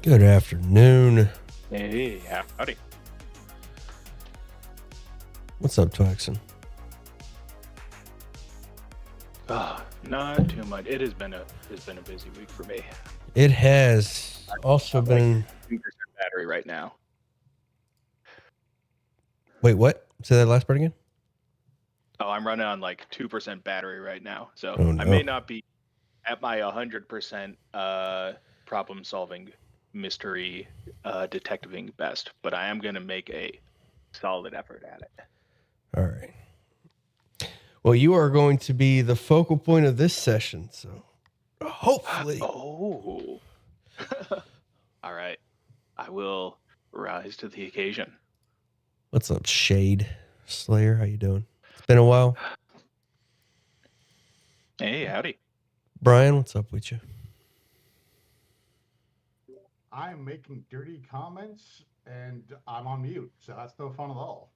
Good afternoon. Hey, howdy. What's up, Twaxon? Not too much. It's been a busy week for me. It has also I'm been. like 2% battery right now. Wait, what? Say that last part again. Oh, I'm running on like 2% battery right now, so Oh I no. may not be at my 100% problem solving mystery detectiving best, but I am gonna make a solid effort at it. All right. Well, you are going to be the focal point of this session, so hopefully. Oh, all right. I will rise to the occasion. What's up, Shade Slayer? How you doing? It's been a while. Hey, howdy. Brian, what's up with you? I'm making dirty comments and I'm on mute, so that's no fun at all.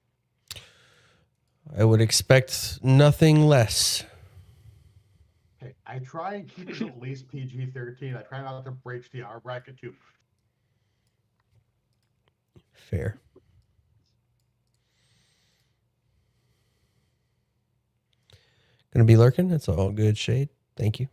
I would expect nothing less. Hey, I try and keep it at least PG-13. I try not to breach the R bracket too. Fair. Gonna be lurking. That's all good, Shade. Thank you.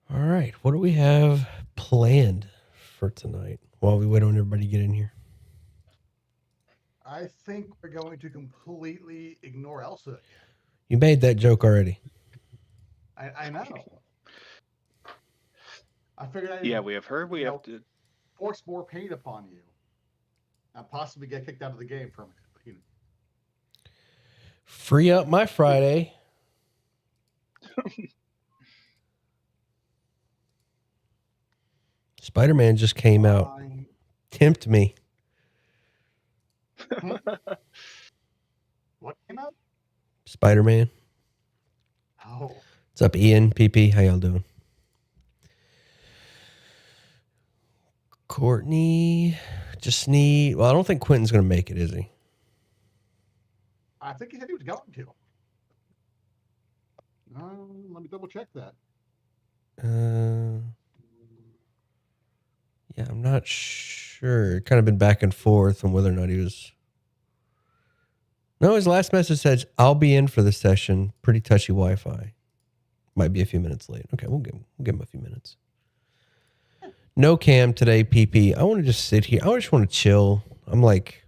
All right. What do we have planned for tonight while we wait on everybody to get in here? I think we're going to completely ignore Elsa again. You made that joke already. I know. I figured I'd Yeah, we have heard we have to. force more pain upon you and possibly get kicked out of the game for a minute. But, Free up my Friday. Spider-Man just came out. Tempt me. What came out? Spider-Man. Oh. What's up, Ian? PP, how y'all doing? Courtney, just need. Well, I don't think Quentin's going to make it, is he? I think he said he was going to. Let me double check that. Yeah, I'm not sure. Kind of been back and forth on whether or not he was. No, his last message says, "I'll be in for the session. Pretty touchy Wi-Fi. Might be a few minutes late." Okay, we'll give him a few minutes. No cam today, PP. I want to just sit here. I just want to chill. I'm like,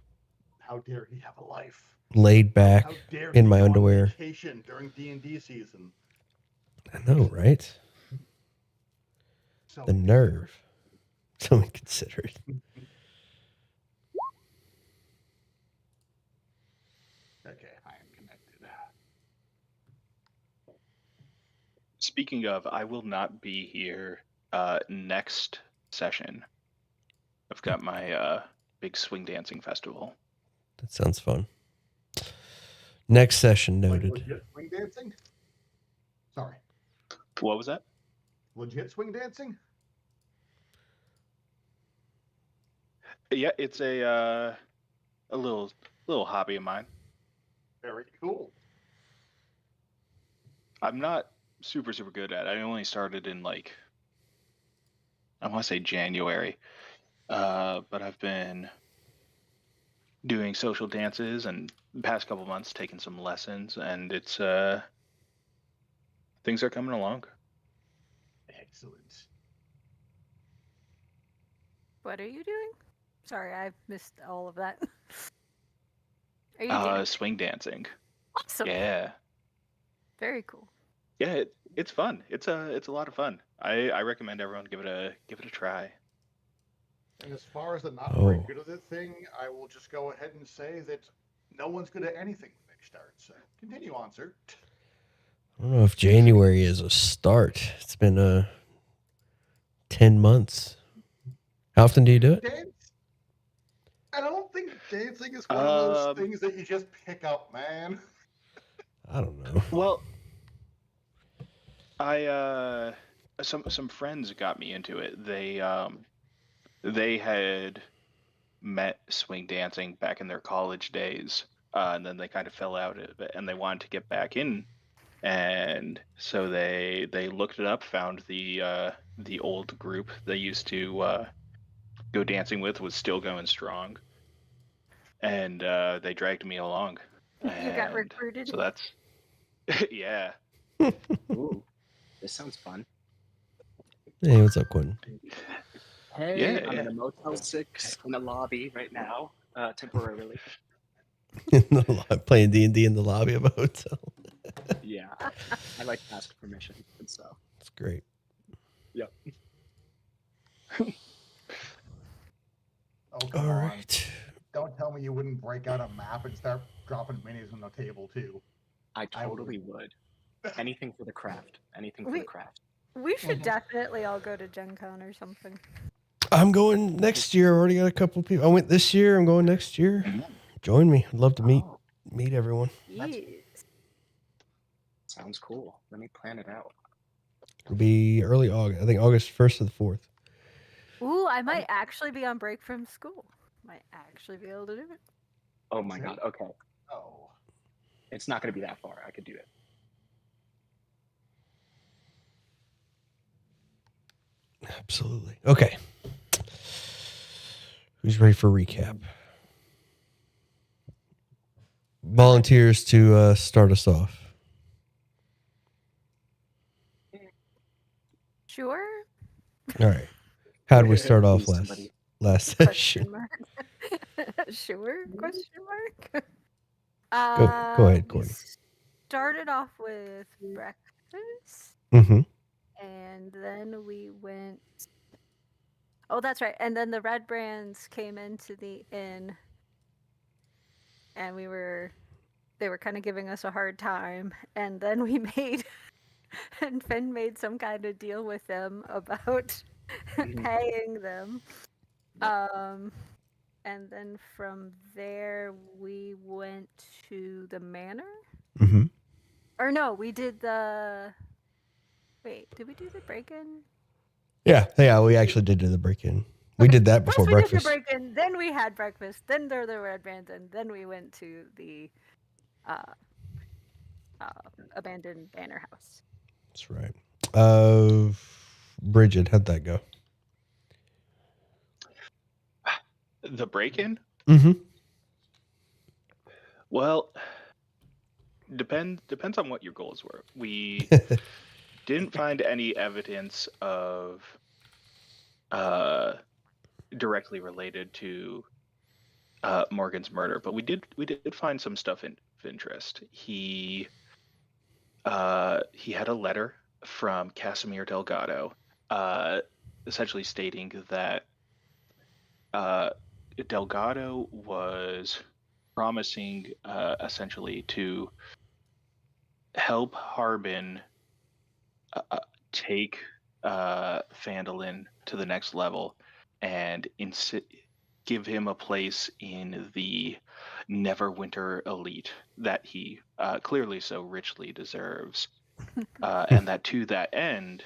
how dare he have a life? Laid back how dare in he my go underwear. On vacation during D&D season. I know, right? So the nerve. So inconsiderate. Okay, I am connected. Speaking of, I will not be here next session. I've got my big swing dancing festival. That sounds fun. Next session noted. Like legit swing dancing? Sorry. What was that? Legit swing dancing? Yeah, it's a little hobby of mine. Very cool. I'm not super good at it. I only started in like, I want to say January, but I've been doing social dances and the past couple months taking some lessons, and it's things are coming along. Excellent. What are you doing? Sorry, I missed all of that. Are you dancing? Swing dancing. Awesome. Yeah. Very cool. Yeah, it's fun. It's a lot of fun. I recommend everyone give it a try. And as far as the not very good of the thing, I will just go ahead and say that no one's good at anything when they start. So continue on, sir. I don't know if January is a start. It's been 10 months. How often do you do it? I don't think dancing is one of those things that you just pick up, man. I don't know. Well, Some friends got me into it. They had met swing dancing back in their college days, and then they kind of fell out of it, and they wanted to get back in, and so they looked it up, found the old group they used to go dancing with was still going strong, and they dragged me along, You got and recruited. so that's yeah. Ooh, this sounds fun. Hey, what's up, Quentin? Hey, Yeah, I'm yeah. in a Motel 6 in a lobby right now, temporarily. In the playing D&D in the lobby of a hotel. Yeah, I like to ask permission and stuff. That's great. Yep. Oh, come All on. right. Don't tell me you wouldn't break out a map and start dropping minis on the table, too. I I totally would. Anything for the craft. Anything for the craft. We should definitely all go to Gen Con or something. I'm going next year. I already got a couple people. I went this year. I'm going next year. Join me. I'd love to meet everyone. That's- Yes. Sounds cool. Let me plan it out. It'll be early August. I think August 1st to the 4th. Ooh, I might actually be on break from school. Might actually be able to do it. Oh my See? god, okay. Oh. It's not going to be that far. I could do it. Absolutely. Okay. Who's ready for recap? Volunteers to start us off. Sure. All right. How did we start off Please, last somebody. session? Question mark. Sure? Question mark. Go ahead, We Courtney. started off with breakfast, Mm-hmm. and then we went. Oh, that's right. And then the Red Brands came into the inn, and they were kind of giving us a hard time. And then we made, and Finn made some kind of deal with them about paying them. And then from there we went to the manor. Mm-hmm. Or no, we did the. Wait, did we do the break-in? Yeah, we actually did do the break-in. We did that before First we breakfast. did the break-in, then we had breakfast, then there were the Red Brands, and then we went to the abandoned manor house. That's right. Bridget, how'd that go? The break-in? Mm-hmm. Well, depends on what your goals were. We didn't find any evidence of directly related to Morgan's murder, but we did find some stuff of interest. He had a letter from Casimir Delgado, essentially stating that Delgado was promising essentially to help Harbin take Phandelver to the next level and give him a place in the Neverwinter elite that he clearly so richly deserves. And that to that end,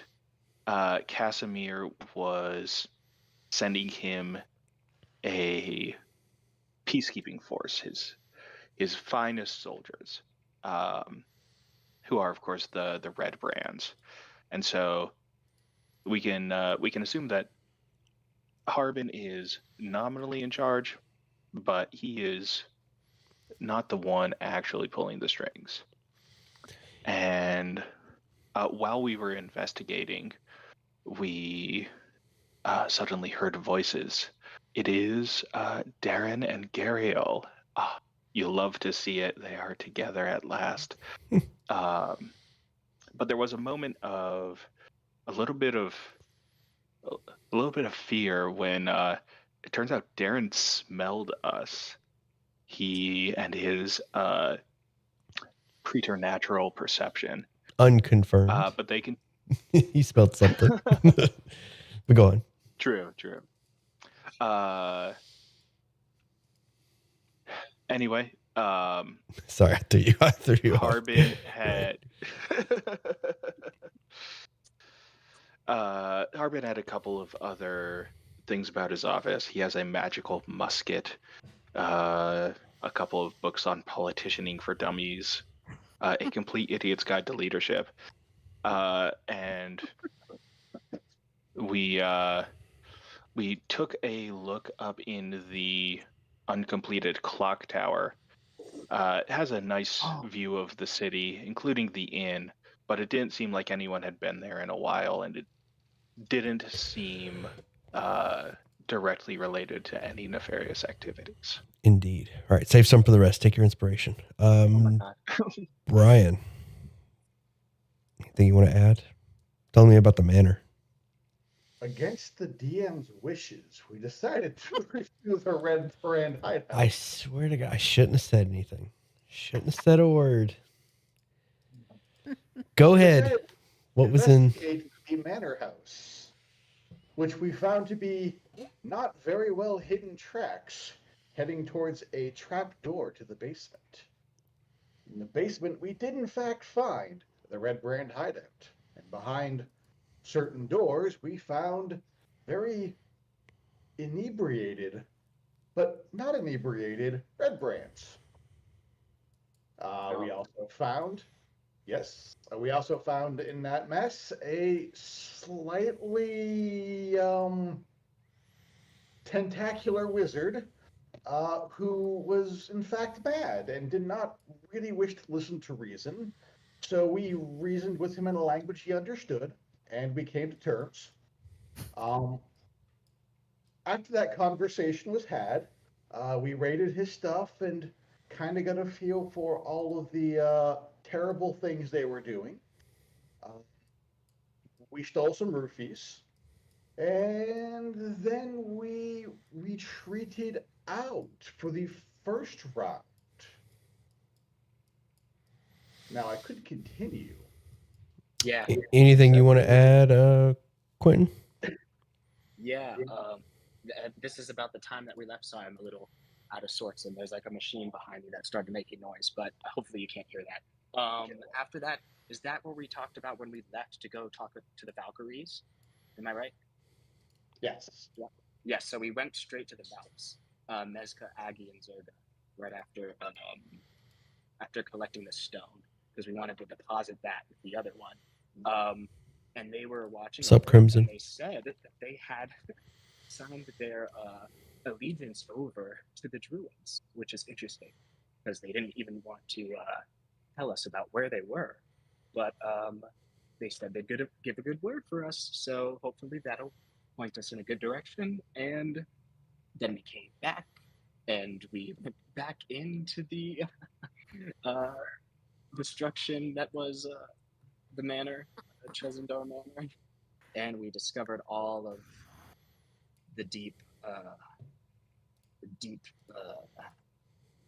Casimir was sending him a peacekeeping force, his finest soldiers, who are of course the Red Brands. And so we can assume that Harbin is nominally in charge, but he is not the one actually pulling the strings. And while we were investigating, we suddenly heard voices. It is Darren and Gariel. You'll love to see it. They are together at last. But there was a moment of a little bit of fear when it turns out Darren smelled us. He and his preternatural perception. Unconfirmed. But they can. He smelled something. But go on. True. Anyway, Sorry, I threw you. Harbin off. had Harbin had a couple of other things about his office. He has a magical musket, a couple of books on politicianing for dummies, a complete idiot's guide to leadership, and we took a look up in the uncompleted clock tower. It has a nice view of the city, including the inn, but it didn't seem like anyone had been there in a while, and it didn't seem directly related to any nefarious activities. Indeed. All right, save some for the rest. Take your inspiration. Oh my god. Brian, anything you want to add? Tell me about the manor. Against the DM's wishes, we decided to pursue the Red Brand hideout. I swear to God, I shouldn't have said anything. Shouldn't have said a word. Go ahead. What was in Investigate the manor house, which we found to be not very well hidden tracks heading towards a trap door to the basement. In the basement, we did in fact find the Red Brand hideout, and behind certain doors, we found very inebriated, but not inebriated, Red Brands. We also found, we also found in that mess a slightly tentacular wizard who was in fact mad and did not really wish to listen to reason. So we reasoned with him in a language he understood, and we came to terms. After that conversation was had, we raided his stuff and kind of got a feel for all of the terrible things they were doing. We stole some roofies, and then we retreated out for the first round. Now I could continue. Yeah. anything you want to add, Quentin? Yeah. This is about the time that we left, so I'm a little out of sorts, and there's like a machine behind me that started making noise, but hopefully you can't hear that. After that, is that what we talked about when we left to go talk to the Valkyries? Am I right? Yes. Yes, so we went straight to the Valks, Mezca, Aggie, and Zerga, right after collecting the stone, because we wanted to deposit that with the other one. And they were watching. Sup, Crimson? And they said that they had signed their allegiance over to the Druids, which is interesting, because they didn't even want to tell us about where they were. But they said they'd give a good word for us, so hopefully that'll point us in a good direction. And then we came back, and we went back into the destruction that was the manor, Chesendor Manor, and we discovered all of the deep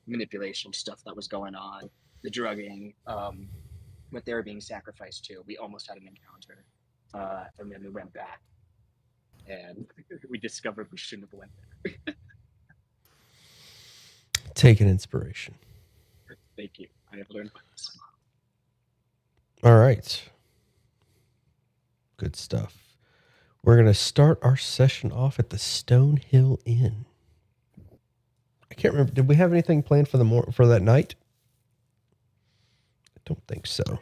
manipulation stuff that was going on, the drugging, what they were being sacrificed to. We almost had an encounter, and then we went back, and we discovered we shouldn't have went there. Take an inspiration. Thank you. I have learned this. All right. Good stuff. We're going to start our session off at the Stonehill Inn. I can't remember. Did we have anything planned for for that night? I don't think so.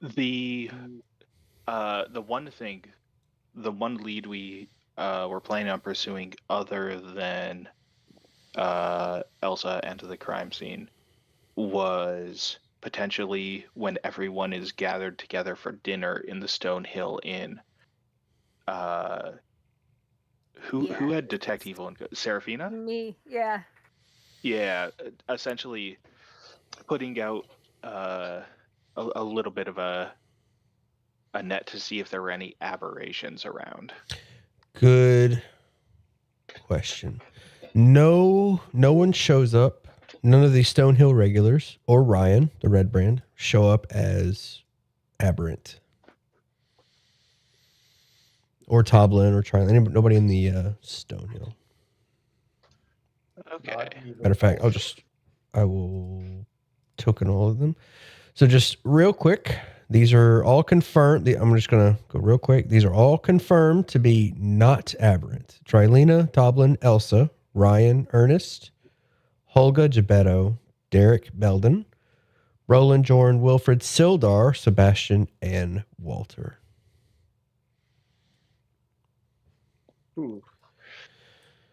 The one lead we were planning on pursuing, other than Elsa and the crime scene, was potentially when everyone is gathered together for dinner in the Stonehill Inn. Who had detect evil and good? Seraphina? Me, yeah. Yeah, essentially putting out a little bit of a net to see if there were any aberrations around. Good question. No one shows up. None of these Stonehill regulars or Ryan, the Red Brand, show up as aberrant. Or Toblin or Charlie. Nobody in the Stonehill. Okay. Matter of fact, I will token all of them. So just real quick, These are all confirmed. I'm just going to go real quick. These are all confirmed to be not aberrant. Trilena, Toblin, Elsa, Ryan, Ernest, Holga, Gebetto, Derek, Belden, Roland, Jorn, Wilfred, Sildar, Sebastian, and Walter. Ooh.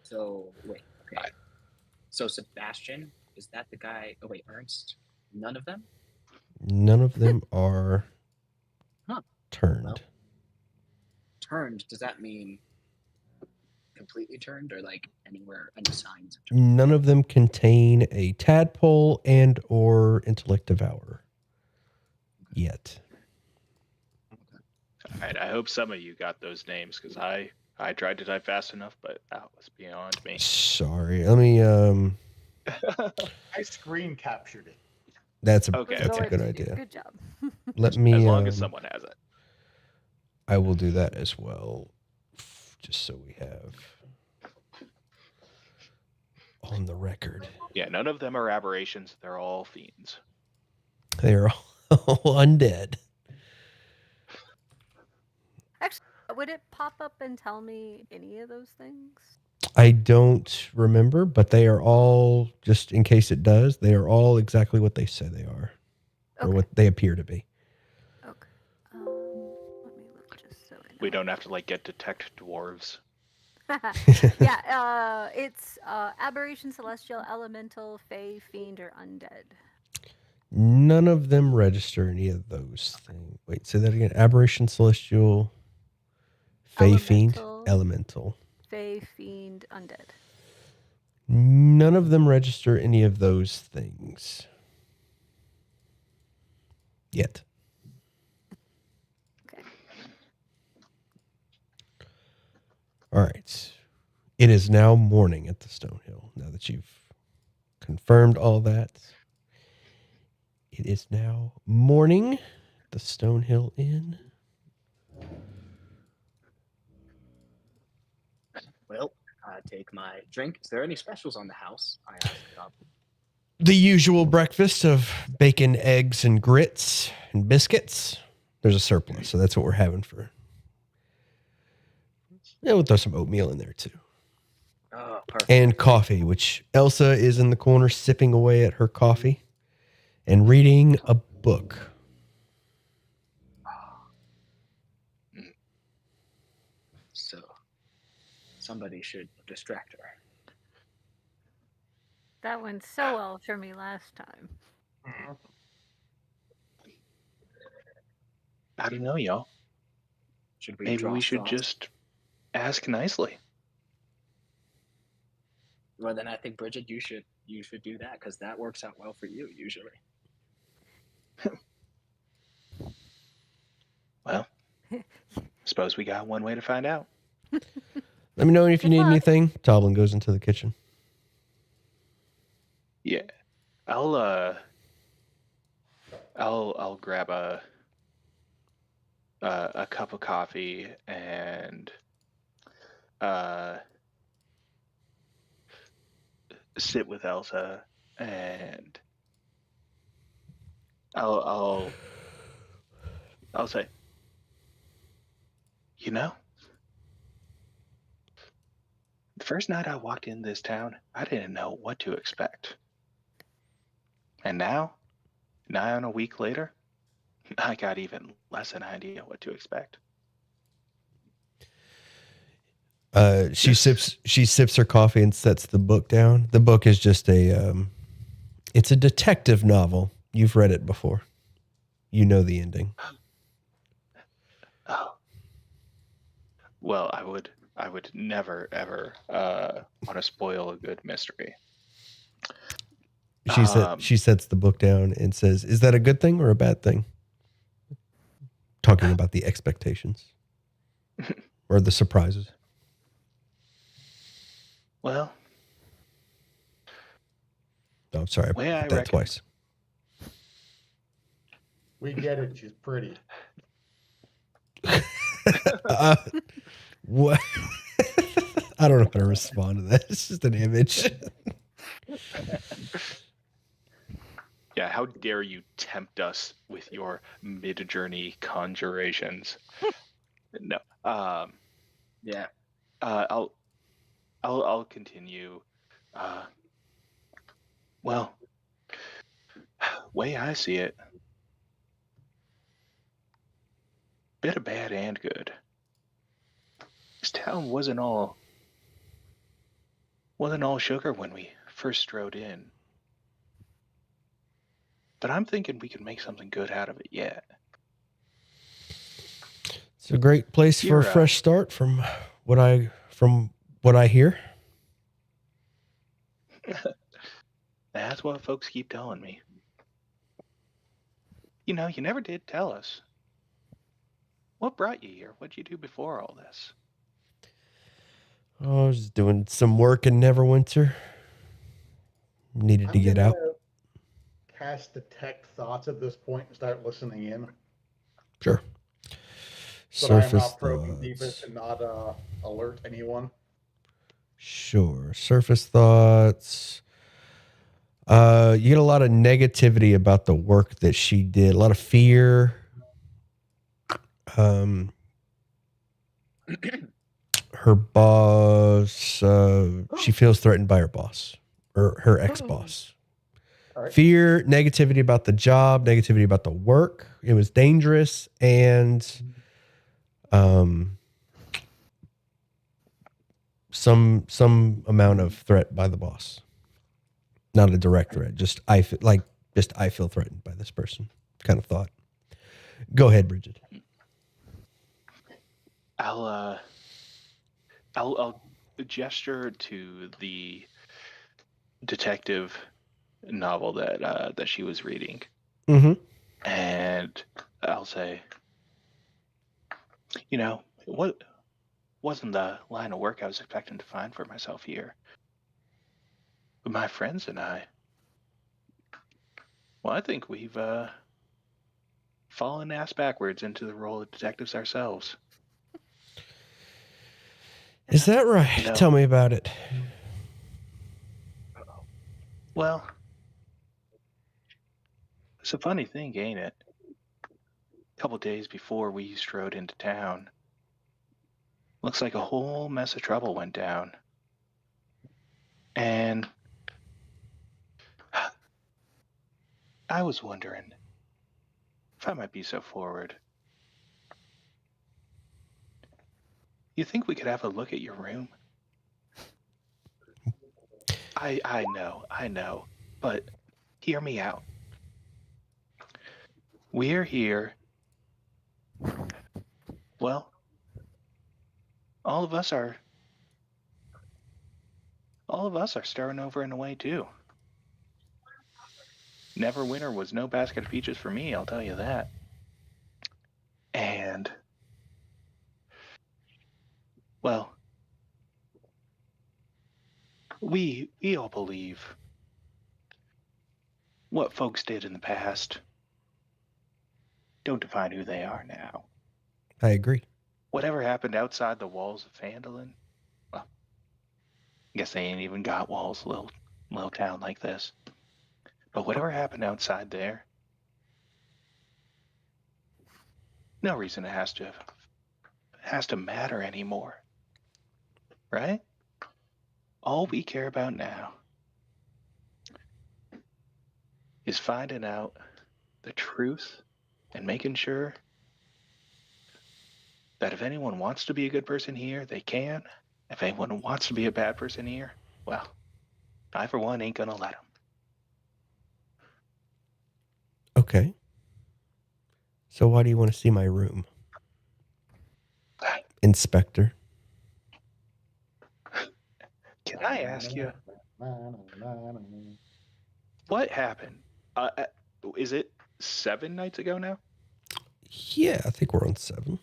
So wait, okay. So Sebastian, is that the guy? Oh wait, Ernst. None of them. None of them are turned. Well, turned. Does that mean completely turned, or like anywhere unassigned? None of them contain a tadpole and or intellect devourer yet. All right, I hope some of you got those names because I tried to type fast enough, but that was beyond me. Sorry. Let me I screen captured it. that's a Okay. that's a Lord, good idea. Good job. Let me As long as someone has it. I will do that as well. Just so we have on the record. Yeah, none of them are aberrations. They're all fiends. They're all undead. Actually, would it pop up and tell me any of those things? I don't remember, but they are all, just in case it does, they are all exactly what they say they are. Or Okay. what they appear to be. Okay. Let me look just so I know. We don't have to like get detect dwarves. Yeah, it's aberration, celestial, elemental, fey, fiend, or undead. None of them register any of those things. Wait, say that again. Aberration, celestial, fey, fiend, elemental. Fey, fiend, undead. None of them register any of those things. Yet. Okay. All right. It is now morning at the Stonehill. Now that you've confirmed all that, it is now morning at the Stonehill Inn. Well, I take my drink. Is there any specials on the house? I asked Goblin. The usual breakfast of bacon, eggs, and grits and biscuits. There's a surplus, so that's what we're having for. Yeah, we'll throw some oatmeal in there too. Oh, perfect. And coffee, which Elsa is in the corner sipping away at her coffee and reading a book. So, somebody should distract her. That went so well for me last time. I don't know, y'all. Should we Maybe draw we should straws? just ask nicely. Well, then I think Bridget, you should do that because that works out well for you usually. Well, suppose we got one way to find out. Let me know if you Good need luck. anything. Toblin goes into the kitchen. Yeah, I'll grab a cup of coffee and sit with Elsa, and I'll say, you know, the first night I walked in this town, I didn't know what to expect. And now, nigh on a week later, I got even less an idea what to expect. She sips her coffee and sets the book down. The book is just it's a detective novel. You've read it before. You know the ending. Oh. Well, I would never ever want to spoil a good mystery. She sets the book down and says, "Is that a good thing or a bad thing?" Talking about the expectations or the surprises. Well, Oh, I'm sorry. Way I I did that reckon. twice. We get it. She's pretty. What? I don't know how to respond to that. It's just an image. yeah, Yeah, how dare you tempt us with your mid-journey conjurations? No. Yeah. I'll continue. Well, way I see it, bit of bad and good. This town wasn't all sugar when we first strode in. But I'm thinking we can make something good out of it yet. It's a great place for a fresh start from what I hear. That's what folks keep telling me. You know, you never did tell us. What brought you here? What'd you do before all this? Oh, I was doing some work in Neverwinter. Needed to get out. Cast detect thoughts at this point and start listening in. Sure. But I am Surface not probing deeper thoughts. to not alert anyone. Sure. Surface thoughts. You get a lot of negativity about the work that she did. A lot of fear. Her boss, she feels threatened by her boss or her ex-boss. All right. Fear, negativity about the job, negativity about the work. It was dangerous, and some amount of threat by the boss. Not a direct threat, just I feel threatened by this person kind of thought. Go ahead, Bridget. I'll gesture to the detective novel that she was reading. Mm-hmm. And I'll say, you know, what wasn't the line of work I was expecting to find for myself here. But my friends and I, well, I think we've fallen ass backwards into the role of detectives ourselves. Is that right? You know, Tell me about it. Well, it's a funny thing, ain't it? A couple days before we strode into town, looks like a whole mess of trouble went down. And I was wondering if I might be so forward. You think we could have a look at your room? I know, but hear me out. We're here. Well, all of us are starting over in a way too. Neverwinter was no basket of peaches for me, I'll tell you that. And well, we all believe what folks did in the past don't define who they are now. I agree. Whatever happened outside the walls of Phandelver, well, I guess they ain't even got walls, little town like this. But whatever happened outside there, no reason it has to matter anymore. Right? All we care about now is finding out the truth and making sure that if anyone wants to be a good person here, they can. If anyone wants to be a bad person here, well, I for one ain't gonna let them. Okay. So why do you want to see my room, Inspector? Can I ask you, what happened? Is it 7 nights ago now? Yeah, I think we're on 7.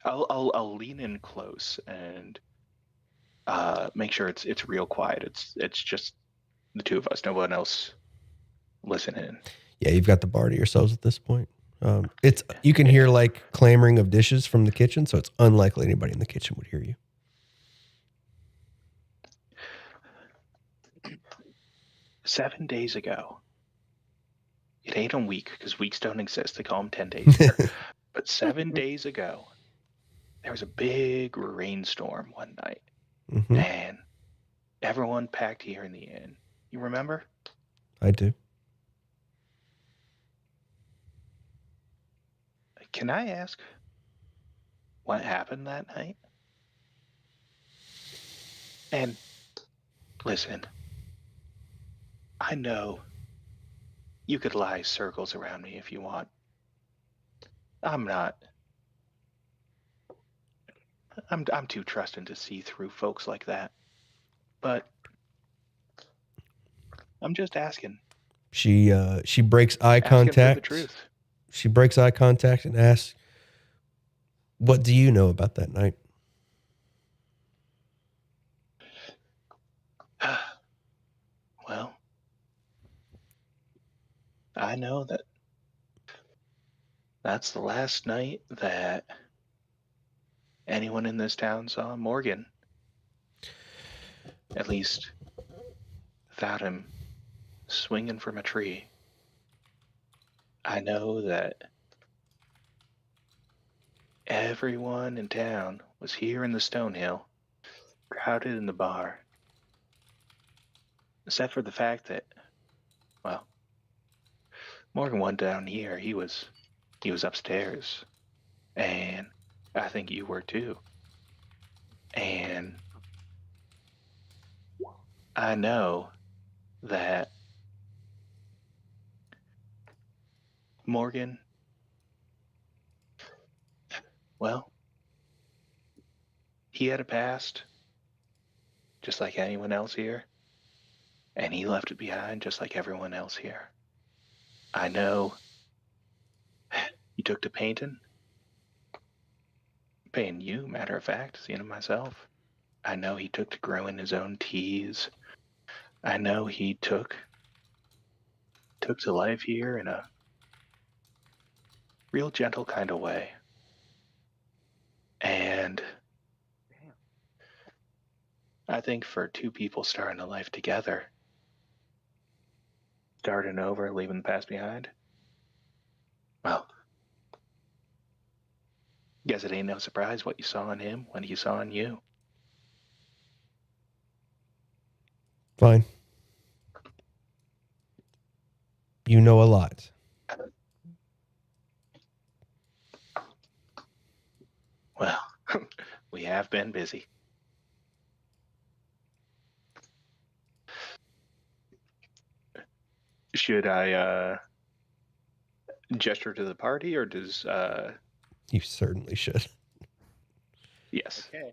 I'll lean in close and make sure it's real quiet. It's just the two of us, no one else listening. Yeah, you've got the bar to yourselves at this point. You can hear like clamoring of dishes from the kitchen, so it's unlikely anybody in the kitchen would hear you. 7 days ago, it ain't a week because weeks don't exist. They call them 10 days here. But 7 days ago, there was a big rainstorm one night, Hmm. and everyone packed here in the inn. You remember? I do. Can I ask what happened that night? And listen, I know you could lie circles around me if you want. I'm not. I'm too trusting to see through folks like that. But I'm just asking She breaks eye for the contact. truth. She breaks eye contact and asks, "What do you know about that night?" Well, I know that that's the last night that anyone in this town saw Morgan. At least without him swinging from a tree. I know that everyone in town was here in the Stonehill, crowded in the bar. Except for the fact that, well, Morgan went down here. He was upstairs. And I think you were too. And I know that Morgan, well, he had a past, just like anyone else here. And he left it behind just like everyone else here. I know he took to painting you, matter of fact, seeing him myself. I know he took to growing his own teas. I know he took to life here in a real gentle kind of way. And Damn. I think for two people starting a life together, starting over, leaving the past behind, well, guess it ain't no surprise what you saw in him when he saw in you. Fine. You know a lot. Well, we have been busy. Should I gesture to the party, or does You certainly should. yes. Okay.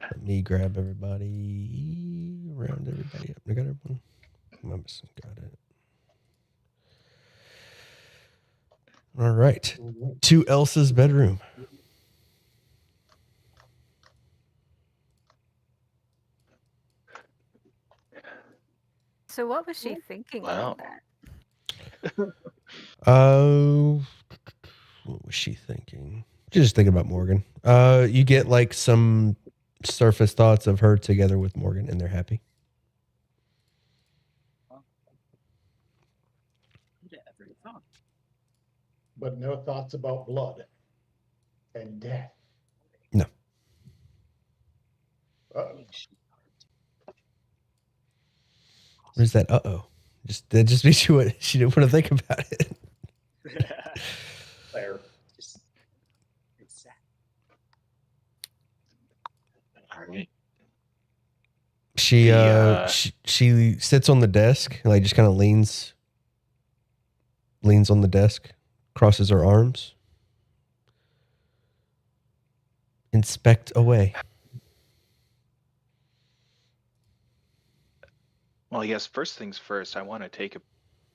Let me grab everybody, round everybody up. I got everyone. I'm missing. Got it. All right. To Elsa's bedroom. So what was she thinking Well. on that? What was she thinking? Just thinking about Morgan. You get like some surface thoughts of her together with Morgan, and they're happy. Who'd have ever thought? But no thoughts about blood and death. No. Where's that? That just means she didn't want to think about it. Fair. Just, it's sad. All right. She sits on the desk, like just kind of leans on the desk, crosses her arms, inspect away. Well, I guess first things first, I want to take a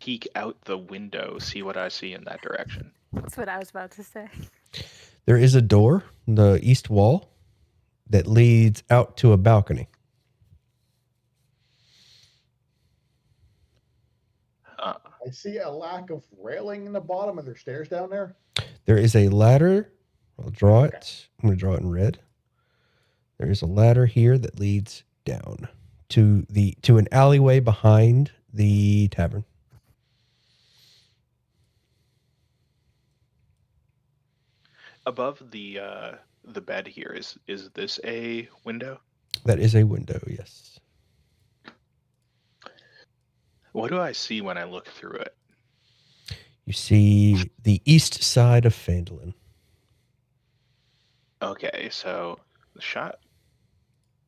peek out the window, see what I see in that direction. That's what I was about to say. There is a door, the east wall, that leads out to a balcony. I see a lack of railing in the bottom. Are there stairs down there? There is a ladder. I'll draw it. I'm going to draw it in red. There is a ladder here that leads down to an alleyway behind the tavern. Above the bed here, is this a window? That is a window, yes. What do I see when I look through it? You see the east side of Phandelver. Okay, so the shot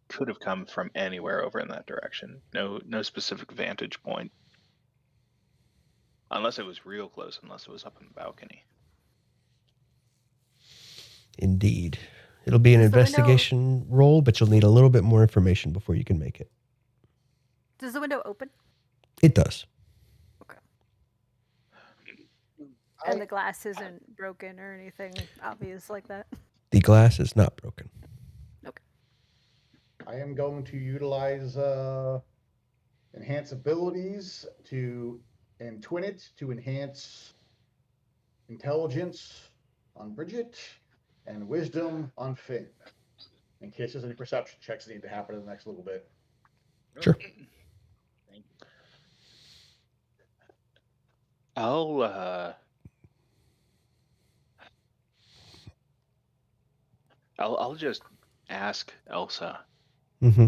could have come from anywhere over in that direction. No specific vantage point. Unless it was real close, unless it was up in the balcony. Indeed. It'll be an Does the window- investigation roll, but you'll need a little bit more information before you can make it. Does the window open? It does. And the glass isn't broken or anything obvious like that? The glass is not broken. I am going to utilize enhance abilities and twin it to enhance intelligence on Bridget and wisdom on Finn, in case there's any perception checks that need to happen in the next little bit. Sure. Thank you. I'll just ask Elsa. Mm-hmm.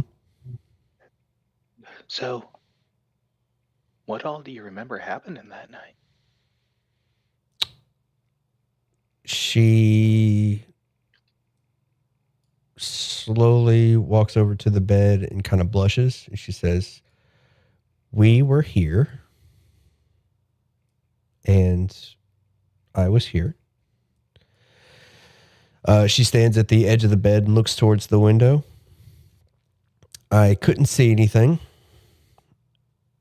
So, what all do you remember happening that night? She slowly walks over to the bed and kind of blushes. And she says, "We were here. And I was here." She stands at the edge of the bed and looks towards the window. I couldn't see anything.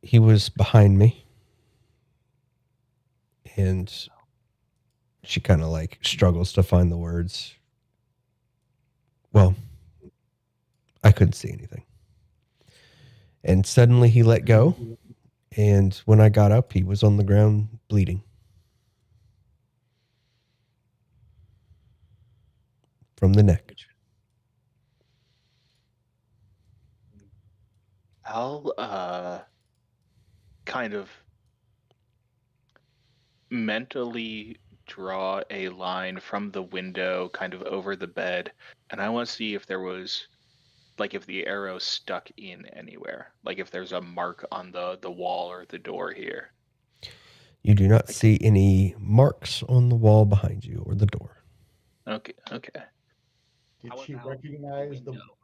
He was behind me. And she kind of like struggles to find the words. Well, I couldn't see anything. And suddenly he let go. And when I got up, he was on the ground bleeding. From the neck. I'll kind of mentally draw a line from the window kind of over the bed, and I want to see if there was, like, if the arrow stuck in anywhere, like if there's a mark on the wall or the door here. You do not see any marks on the wall behind you or the door. Okay. Did How she about recognize the window?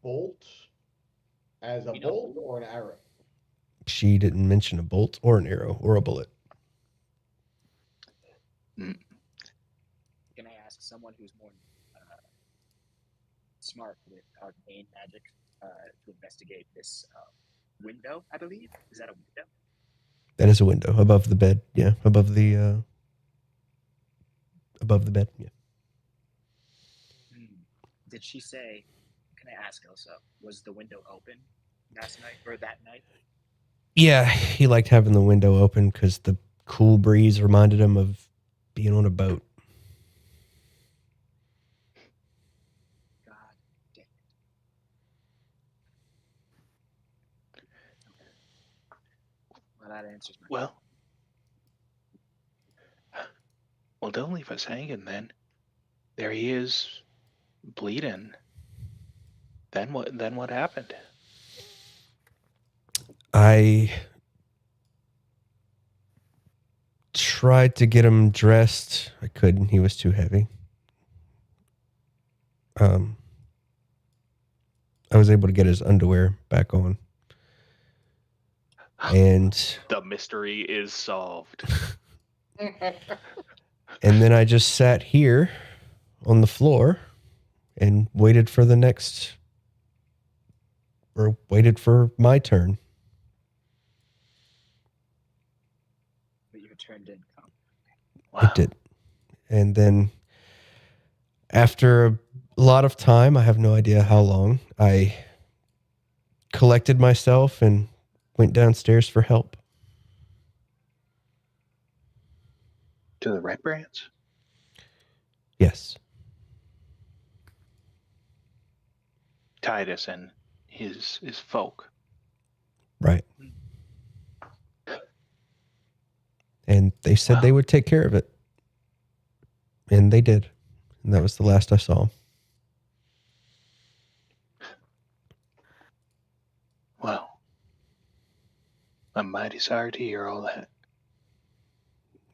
bolt as a You know- bolt or an arrow? She didn't mention a bolt or an arrow or a bullet. Can I ask someone who's more smart with arcane magic to investigate this window? I believe, is that a window? That is a window above the bed. Yeah, above the bed. Yeah. Did she say? Can I ask Elsa? Was the window open last night or that night? Yeah, he liked having the window open because the cool breeze reminded him of being on a boat. God damn it. Well, that answers my Well, don't leave us hanging then. There he is, bleeding. Then what happened? I tried to get him dressed. I couldn't. He was too heavy. I was able to get his underwear back on. And The mystery is solved. and then I just sat here on the floor and waited for my turn. But your turn didn't come. Wow. It did. And then after a lot of time, I have no idea how long, I collected myself and went downstairs for help. To the Red Brands? Yes. Titus and his folk. Right. And they said they would take care of it. And they did. And that was the last I saw them. Well, I'm mighty sorry to hear all that.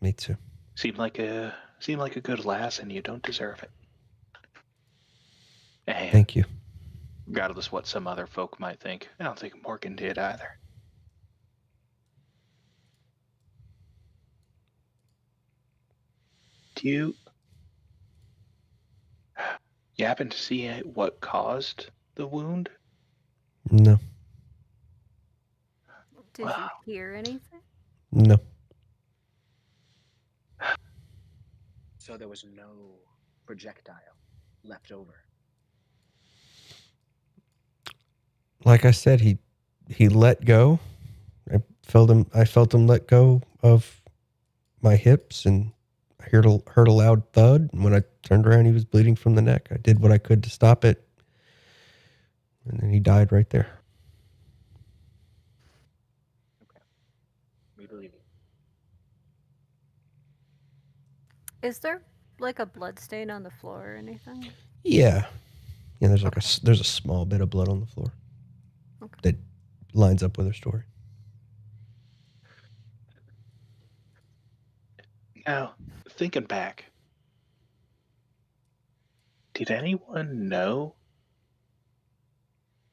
Me too. Seemed like a good lass, and you don't deserve it. And Thank you. regardless what some other folk might think, I don't think Morgan did either. Do you happen to see what caused the wound? No. Did you hear anything? No. So there was no projectile left over. Like I said, he let go. I felt him let go of my hips, and I heard a loud thud. And when I turned around, he was bleeding from the neck. I did what I could to stop it, and then he died right there. Okay. We believe you. Is there like a blood stain on the floor or anything? Yeah. There's like there's a small bit of blood on the floor that lines up with her story. Now, thinking back, did anyone know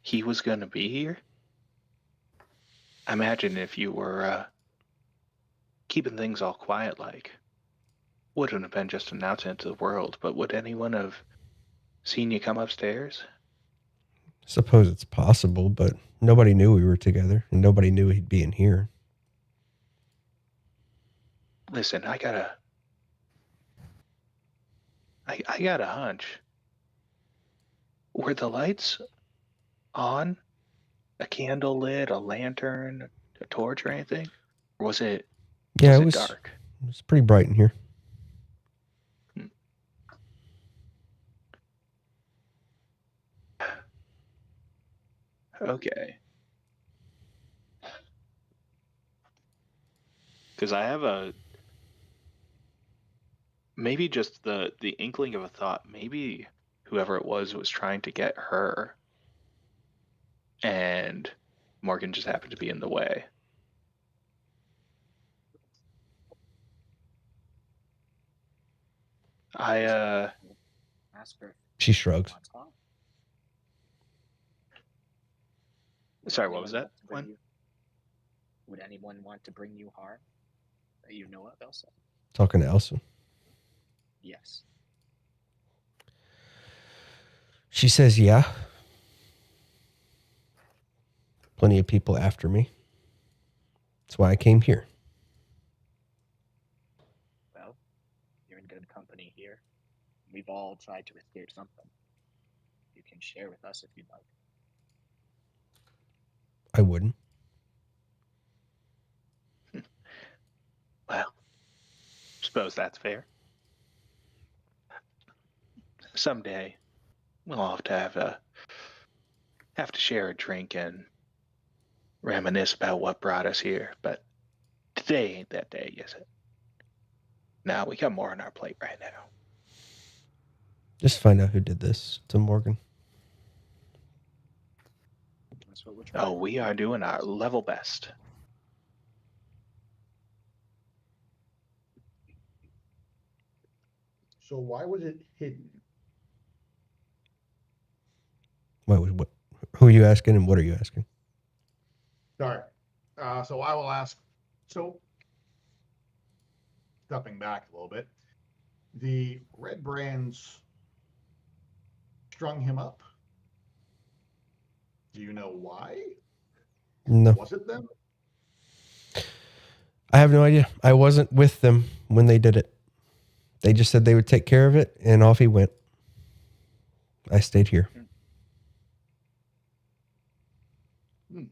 he was going to be here? I imagine if you were keeping things all quiet, like, wouldn't have been just announced it to the world, but would anyone have seen you come upstairs? I suppose it's possible, but nobody knew we were together, and nobody knew he'd be in here. Listen, I got a hunch. Were the lights on? A candle lit, a lantern, a torch, or anything? Or was it? Yeah, was it dark? It was pretty bright in here. Okay. Because I have maybe just the inkling of a thought. Maybe whoever it was trying to get her, and Morgan just happened to be in the way. I Ask her. She shrugs. Sorry, what was that? Would anyone want to bring you harm that you know of, Elsa? Talking to Elsa. Yes. She says, yeah. Plenty of people after me. That's why I came here. Well, you're in good company here. We've all tried to escape something. You can share with us if you'd like. I wouldn't. Well, suppose that's fair. Someday, we'll all have to share a drink and reminisce about what brought us here. But today ain't that day, is it? No, we got more on our plate right now. Just find out who did this to Morgan. That's what we're trying. Oh, we are doing our level best. So why was it hidden? What? Who are you asking, and what are you asking? Sorry. So I will ask. So, stepping back a little bit, the Red Brands strung him up. Do you know why? No. Was it them? I have no idea. I wasn't with them when they did it. They just said they would take care of it, and off he went. I stayed here. Can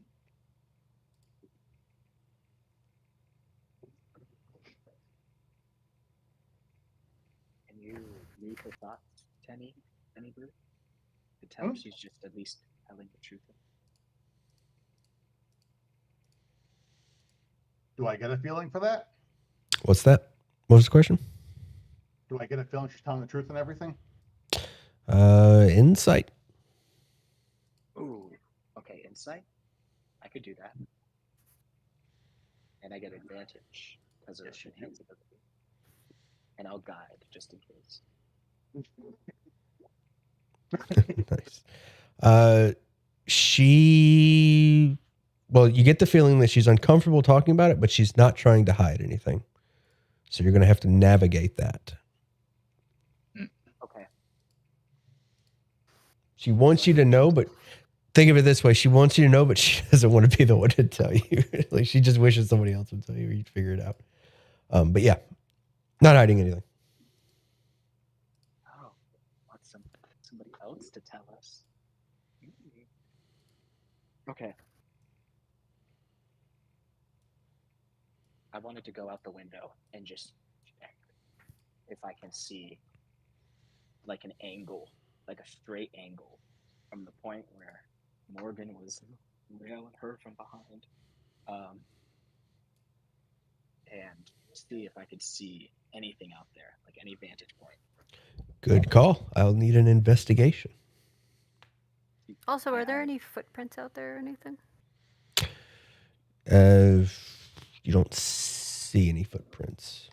you read her thoughts, Tenny Blue? To tell if she's just at least telling the truth. Do I get a feeling for that? What's that? What was the question? Do I get a feeling she's telling the truth and everything? Insight. Ooh, okay, insight. I could do that, and I get advantage because of enhance ability, and I'll guide just in case. Nice. Well, you get the feeling that she's uncomfortable talking about it, but she's not trying to hide anything. So you're going to have to navigate that. Okay. She wants you to know, but think of it this way. She wants you to know, but she doesn't want to be the one to tell you. Like she just wishes somebody else would tell you or you'd figure it out. But yeah, not hiding anything. Oh, want somebody else to tell us. Okay. I wanted to go out the window and just check if I can see like an angle, like a straight angle from the point where Morgan was railing her from behind, and see if I could see anything out there, like any vantage point. Good call. I'll need an investigation. Also, are there any footprints out there or anything? You don't see any footprints.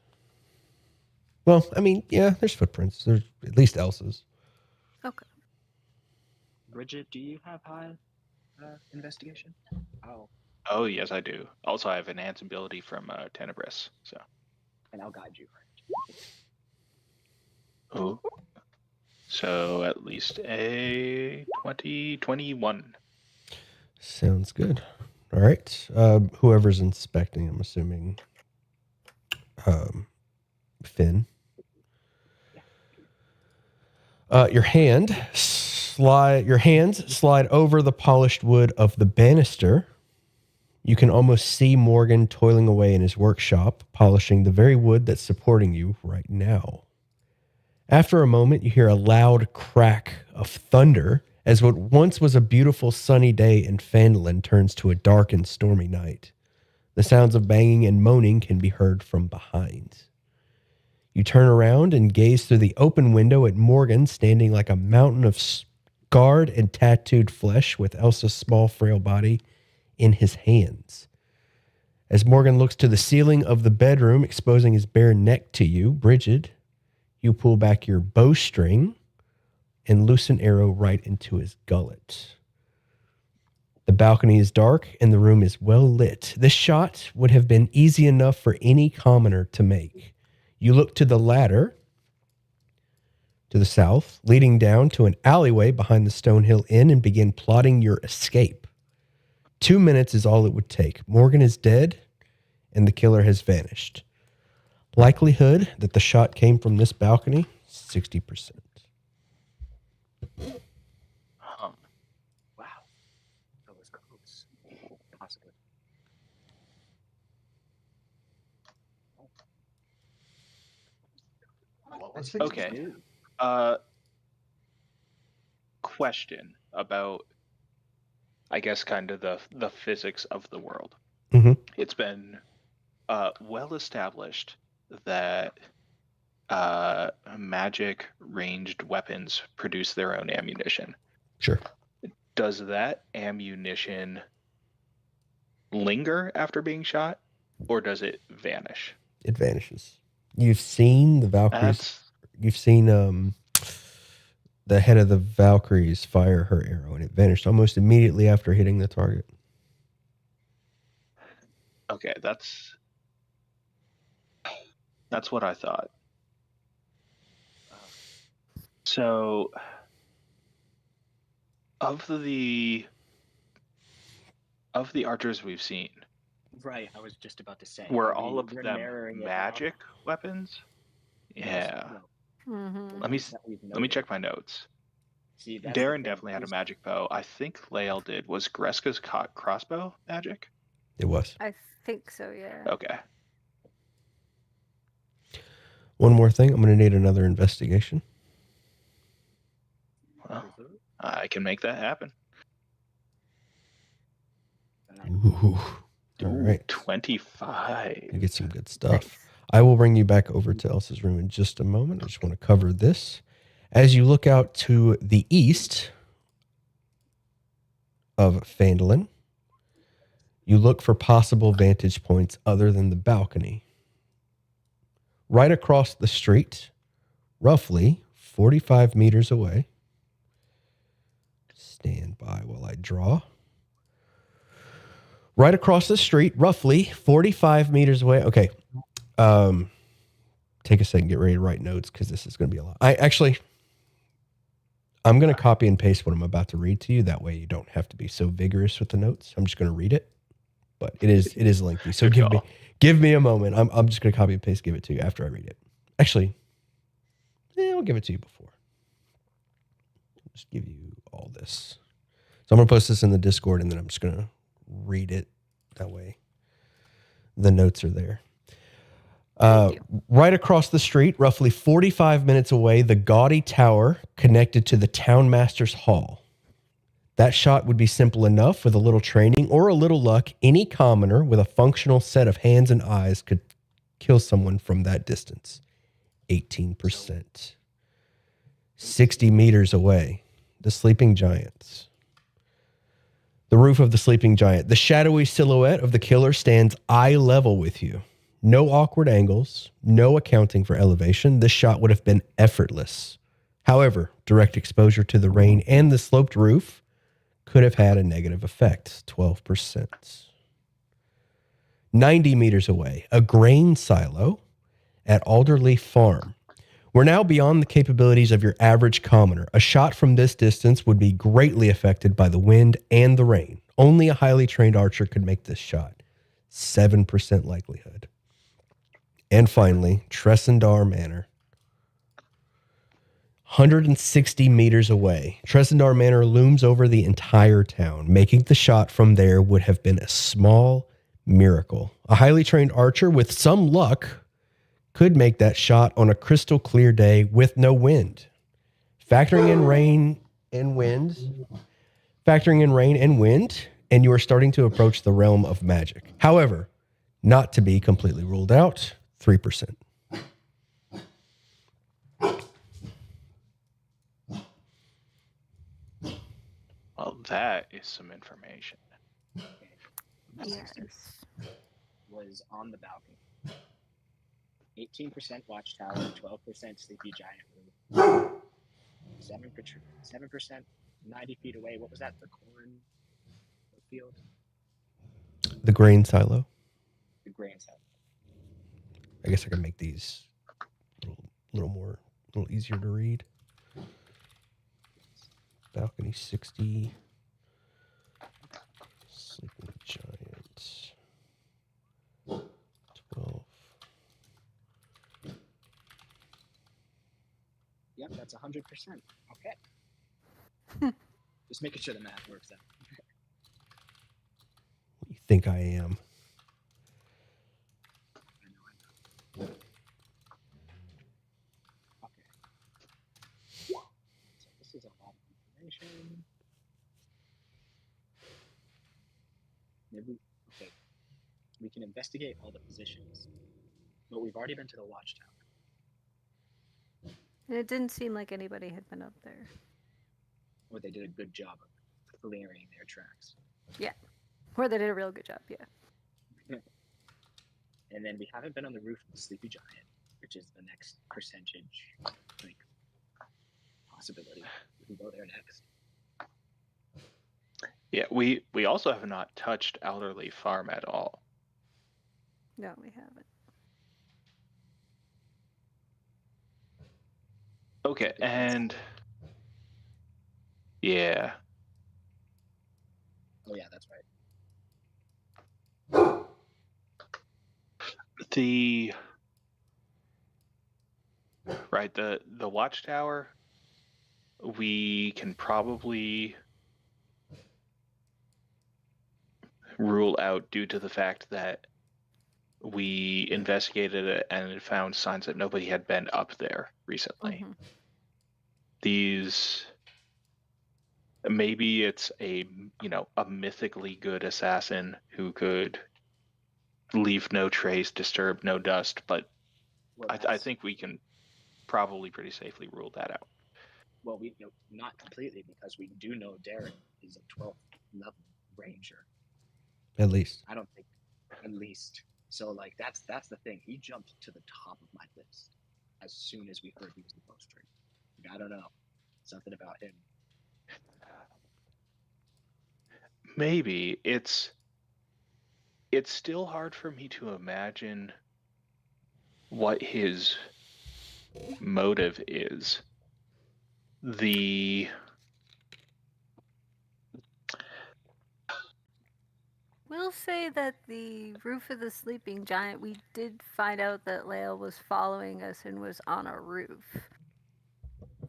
Well, I mean, yeah, there's footprints. There's at least Elsa's. Okay. Bridget, do you have high investigation? Oh, yes, I do. Also, I have enhance ability from Tenebris. So. And I'll guide you. Oh. So at least a 21. Sounds good. All right. Whoever's inspecting, I'm assuming Finn. Your hands slide over the polished wood of the banister. You can almost see Morgan toiling away in his workshop, polishing the very wood that's supporting you right now. After a moment, you hear a loud crack of thunder as what once was a beautiful sunny day in Phandalin turns to a dark and stormy night. The sounds of banging and moaning can be heard from behind. You turn around and gaze through the open window at Morgan standing like a mountain of scarred and tattooed flesh with Elsa's small, frail body in his hands. As Morgan looks to the ceiling of the bedroom, exposing his bare neck to you, Bridget, you pull back your bowstring and loose an arrow right into his gullet. The balcony is dark and the room is well lit. This shot would have been easy enough for any commoner to make. You look to the ladder to the south, leading down to an alleyway behind the Stonehill Inn and begin plotting your escape. 2 minutes is all it would take. Morgan is dead and the killer has vanished. Likelihood that the shot came from this balcony, 60%. Wow. That was close. Possibly. What was Okay. Question about, I guess, kind of the physics of the world. Mm-hmm. It's been well established that magic ranged weapons produce their own ammunition. Sure. Does that ammunition linger after being shot, or does it vanish? It vanishes. You've seen the Valkyries. You've seen the head of the Valkyries fire her arrow, and it vanished almost immediately after hitting the target. Okay, that's what I thought. So, of the archers we've seen, Right, I was just about to say. were all of them magic weapons? Yeah. Mm-hmm. Let me check my notes. See, that's Darren definitely had a magic bow. I think Lael did. Was Greska's crossbow magic? It was. I think so, yeah. Okay. One more thing. I'm going to need another investigation. Well, I can make that happen. Ooh. All right. 25. You get some good stuff. Nice. I will bring you back over to Elsa's room in just a moment. I just want to cover this. As you look out to the east of Phandalin, you look for possible vantage points other than the balcony. Right across the street, roughly 45 meters away. Stand by while I draw. Right across the street, roughly 45 meters away. Okay. Take a second, get ready to write notes because this is going to be a lot. I'm going to copy and paste what I'm about to read to you. That way you don't have to be so vigorous with the notes. I'm just going to read it, but it is lengthy. So give me a moment. I'm just going to copy and paste, give it to you after I read it. Actually, I'll give it to you before. I'll just give you all this. So I'm going to post this in the Discord and then I'm just going to read it. That way the notes are there. Right across the street, roughly 45 minutes away, the gaudy tower connected to the townmaster's hall. That shot would be simple enough with a little training or a little luck. Any commoner with a functional set of hands and eyes could kill someone from that distance. 18%. 60 meters away, the sleeping giants. The roof of the sleeping giant. The shadowy silhouette of the killer stands eye level with you. No awkward angles, no accounting for elevation. This shot would have been effortless. However, direct exposure to the rain and the sloped roof could have had a negative effect, 12%. 90 meters away, a grain silo at Alderleaf Farm. We're now beyond the capabilities of your average commoner. A shot from this distance would be greatly affected by the wind and the rain. Only a highly trained archer could make this shot. 7% likelihood. And finally, Tressendar Manor. 160 meters away. Tressendar Manor looms over the entire town. Making the shot from there would have been a small miracle. A highly trained archer with some luck could make that shot on a crystal clear day with no wind. Factoring in rain and wind, and you are starting to approach the realm of magic. However, not to be completely ruled out, 3%. Well, that is some information. Yes. Was on the balcony. 18% watchtower, 12% sleepy giant room. 7%, 90 feet away. What was that? The corn field? The grain silo. The grain silo. I guess I can make these a little easier to read. Balcony 60. Sleeping giant. 12. Yep, that's 100%. Okay. Just making sure the math works out. What do you think I am? I know. Okay. So this is a lot of information. Maybe, okay. We can investigate all the positions, but we've already been to the watchtower. And it didn't seem like anybody had been up there. Or they did a good job of clearing their tracks. Or they did a real good job, yeah. And then we haven't been on the roof of the Sleepy Giant, which is the next percentage, like, possibility. We can go there next. Yeah, we also have not touched Alderleaf Farm at all. No, we haven't. Okay, and yeah. Oh yeah, that's right. The watchtower, we can probably rule out due to the fact that we investigated it and it found signs that nobody had been up there recently. Mhm. These maybe it's a mythically good assassin who could leave no trace, disturb no dust, but Well, I think we can probably pretty safely rule that out. Well, we know not completely, because we do know Derek is a 12th level ranger. At least. I don't think, at least. So like that's the thing. He jumped to the top of my list as soon as we heard he was the poster. Like, I don't know, something about him. Maybe it's still hard for me to imagine what his motive is. We'll say that the roof of the sleeping giant, we did find out that Leia was following us and was on a roof.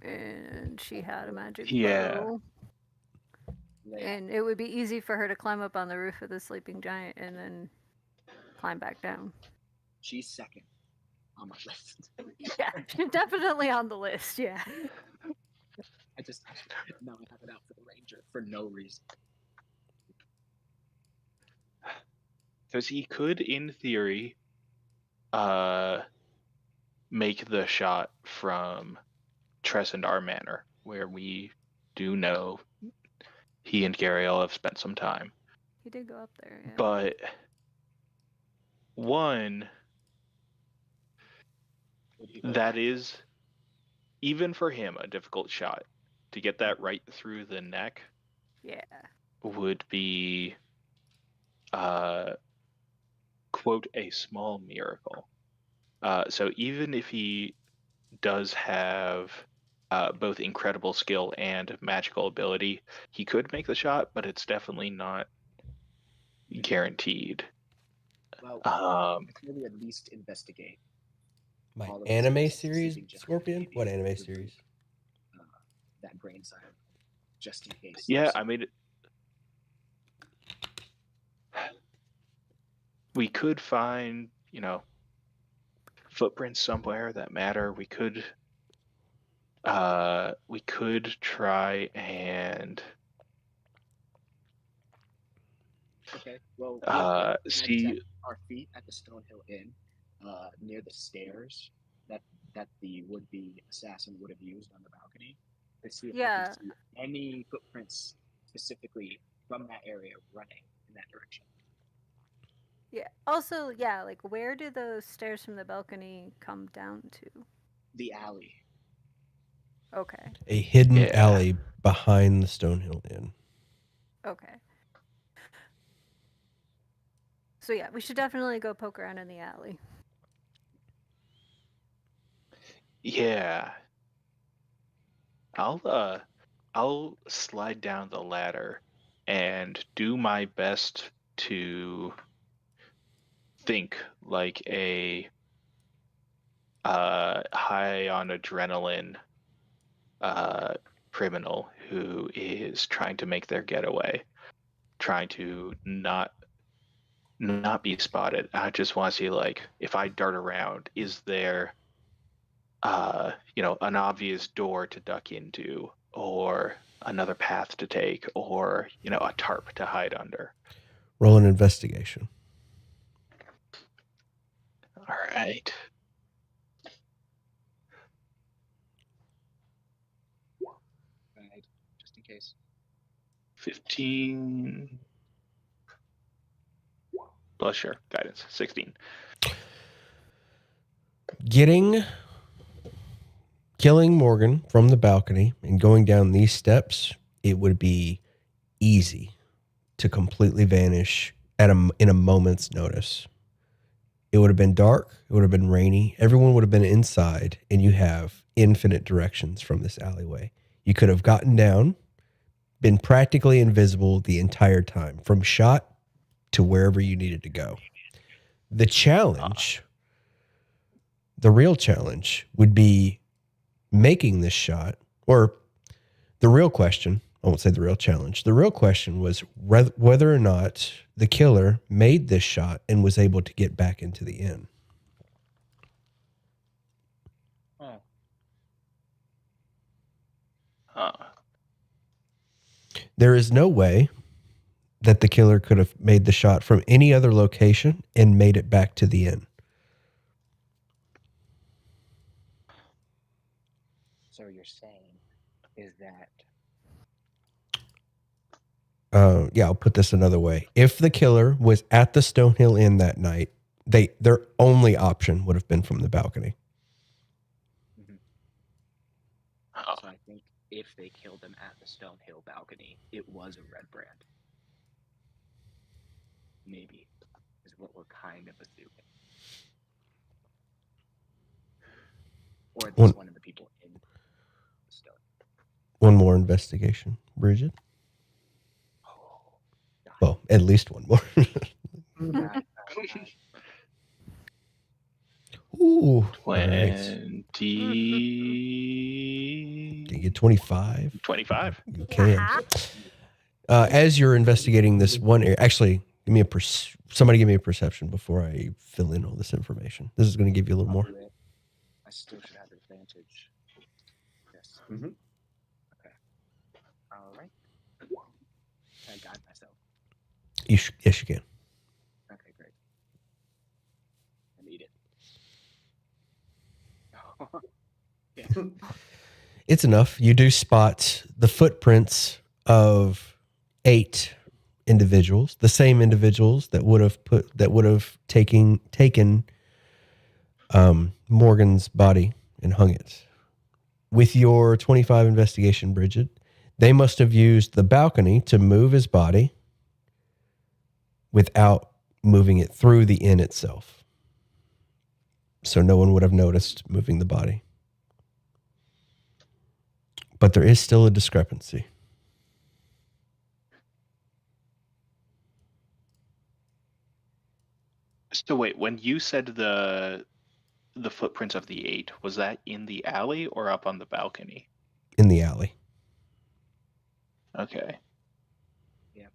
And she had a magic bow. Leia, And it would be easy for her to climb up on the roof of the sleeping giant and then climb back down. she's second on my list. Yeah, she's definitely on the list, yeah. I just now I have it out for the ranger for no reason. Because he could, in theory, make the shot from Tresendar Manor, where we do know he and Gariel have spent some time. He did go up there, yeah. But one, that is, even for him, a difficult shot. To get that right through the neck Yeah. would be, quote, a small miracle. So even if he does have both incredible skill and magical ability, he could make the shot, but it's definitely not guaranteed. Well, maybe at least investigate. My all of anime the series, sleeping giant, Scorpion? maybe What anime remove, series? That brain side, just in case. Yeah, I mean, we could find, footprints somewhere that matter. We could try and Okay, well, we had see. our feet at the Stonehill Inn, near the stairs that the would-be assassin would have used on the balcony, to see if I Yeah. can see any footprints specifically from that area running in that direction. Yeah. Also, yeah, like where do those stairs from the balcony come down to? The alley. Okay. A hidden Yeah. alley behind the Stonehill Inn. Okay. So yeah, we should definitely go poke around in the alley. Yeah. I'll slide down the ladder and do my best to think like a high on adrenaline criminal who is trying to make their getaway, trying to not be spotted. I just want to see, like, if I dart around, is there an obvious door to duck into, or another path to take, or a tarp to hide under. Roll an investigation. All right. Right, just in case. 15 plus your guidance. 16. Killing Morgan from the balcony and going down these steps, it would be easy to completely vanish in a moment's notice. It would have been dark. It would have been rainy. Everyone would have been inside, and you have infinite directions from this alleyway. You could have gotten down, been practically invisible the entire time, from shot to wherever you needed to go. The challenge, the real challenge, would be making this shot, or the real question, I won't say the real challenge. The real question was whether or not the killer made this shot and was able to get back into the inn. There is no way that the killer could have made the shot from any other location and made it back to the inn. So you're saying is that Yeah, I'll put this another way. If the killer was at the Stonehill Inn that night, their only option would have been from the balcony. Oh, so I think if they killed him at the Stonehill balcony, it was a red brand. Maybe is what we're kind of assuming. Or at least one of the people in the stone. One more investigation, Bridget. Oh, God. Well, at least one more. God. Ooh, all right. 20. Can you get 25? 25. You can. As you're investigating this one area, actually, give me somebody give me a perception before I fill in all this information. This is going to give you a little more. I still should have advantage. Yes. Mm-hmm. Okay. All right. I got myself. Yes, you can. Okay, great. I need it. Yeah. It's enough. You do spot the footprints of 8 individuals, the same individuals that would have taken Morgan's body and hung it. With your 25 investigation, Bridget, they must have used the balcony to move his body without moving it through the inn itself. So no one would have noticed moving the body. But there is still a discrepancy. So wait, when you said the footprints of the 8, was that in the alley or up on the balcony? In the alley. Okay. Yeah.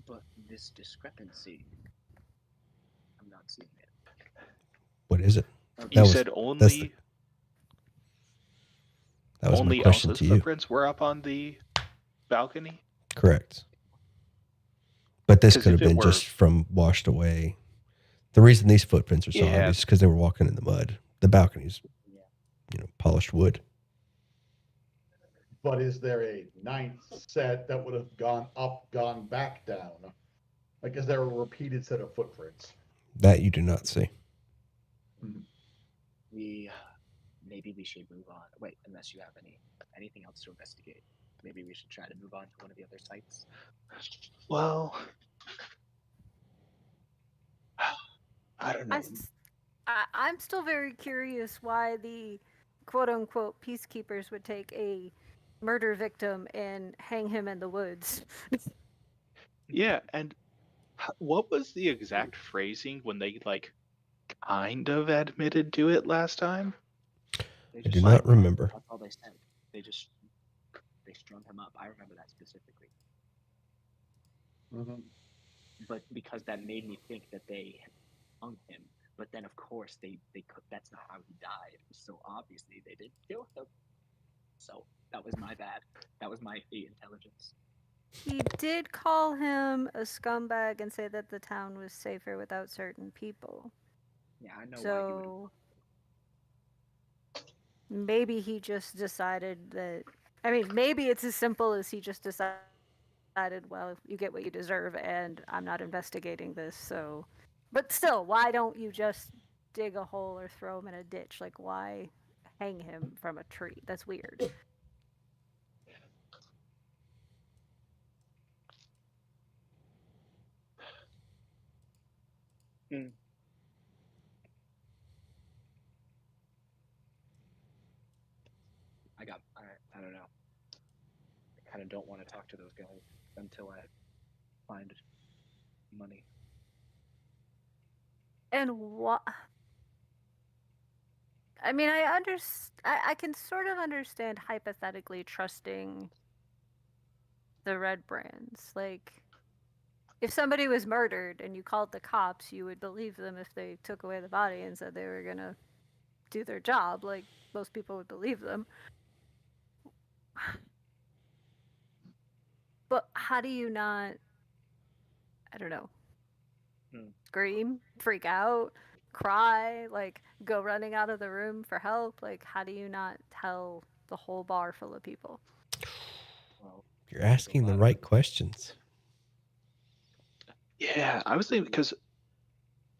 But this discrepancy, I'm not seeing it. What is it? You was- said That was my only question Elsa's to you. footprints were up on the balcony? Correct. But this 'Cause could if have it been were- just from washed away. The reason these footprints are so Yeah. obvious is because they were walking in the mud. The balcony's, Yeah. polished wood. But is there a 9th set that would have gone up, gone back down? Like, is there a repeated set of footprints? That you do not see. Maybe we should move on. Wait, unless you have anything else to investigate. Maybe we should try to move on to one of the other sites. Well, I don't know. I'm still very curious why the quote-unquote peacekeepers would take a murder victim and hang him in the woods. Yeah, and what was the exact phrasing when they kind of admitted to it last time? They I just do not strung him up. remember. That's all they said. They strung him up. I remember that specifically. Mm-hmm. But because that made me think that they hung him. But then, of course, they could. That's not how he died. So obviously, they didn't kill him. So that was my bad. That was my intelligence. He did call him a scumbag and say that the town was safer without certain people. Yeah, I know why he would. So maybe he just decided that. I mean, maybe it's as simple as he just decided, well, you get what you deserve, and I'm not investigating this. So, but still, why don't you just dig a hole or throw him in a ditch? Like, why hang him from a tree? That's weird. I don't know. I kind of don't want to talk to those guys until I find money. And what? I mean, I can sort of understand hypothetically trusting the red brands. Like, if somebody was murdered and you called the cops, you would believe them if they took away the body and said they were gonna do their job. Like, most people would believe them. But how do you not, I don't know, scream, freak out, cry, like go running out of the room for help? Like, how do you not tell the whole bar full of people? Well, You're asking the right questions. Yeah, I was thinking because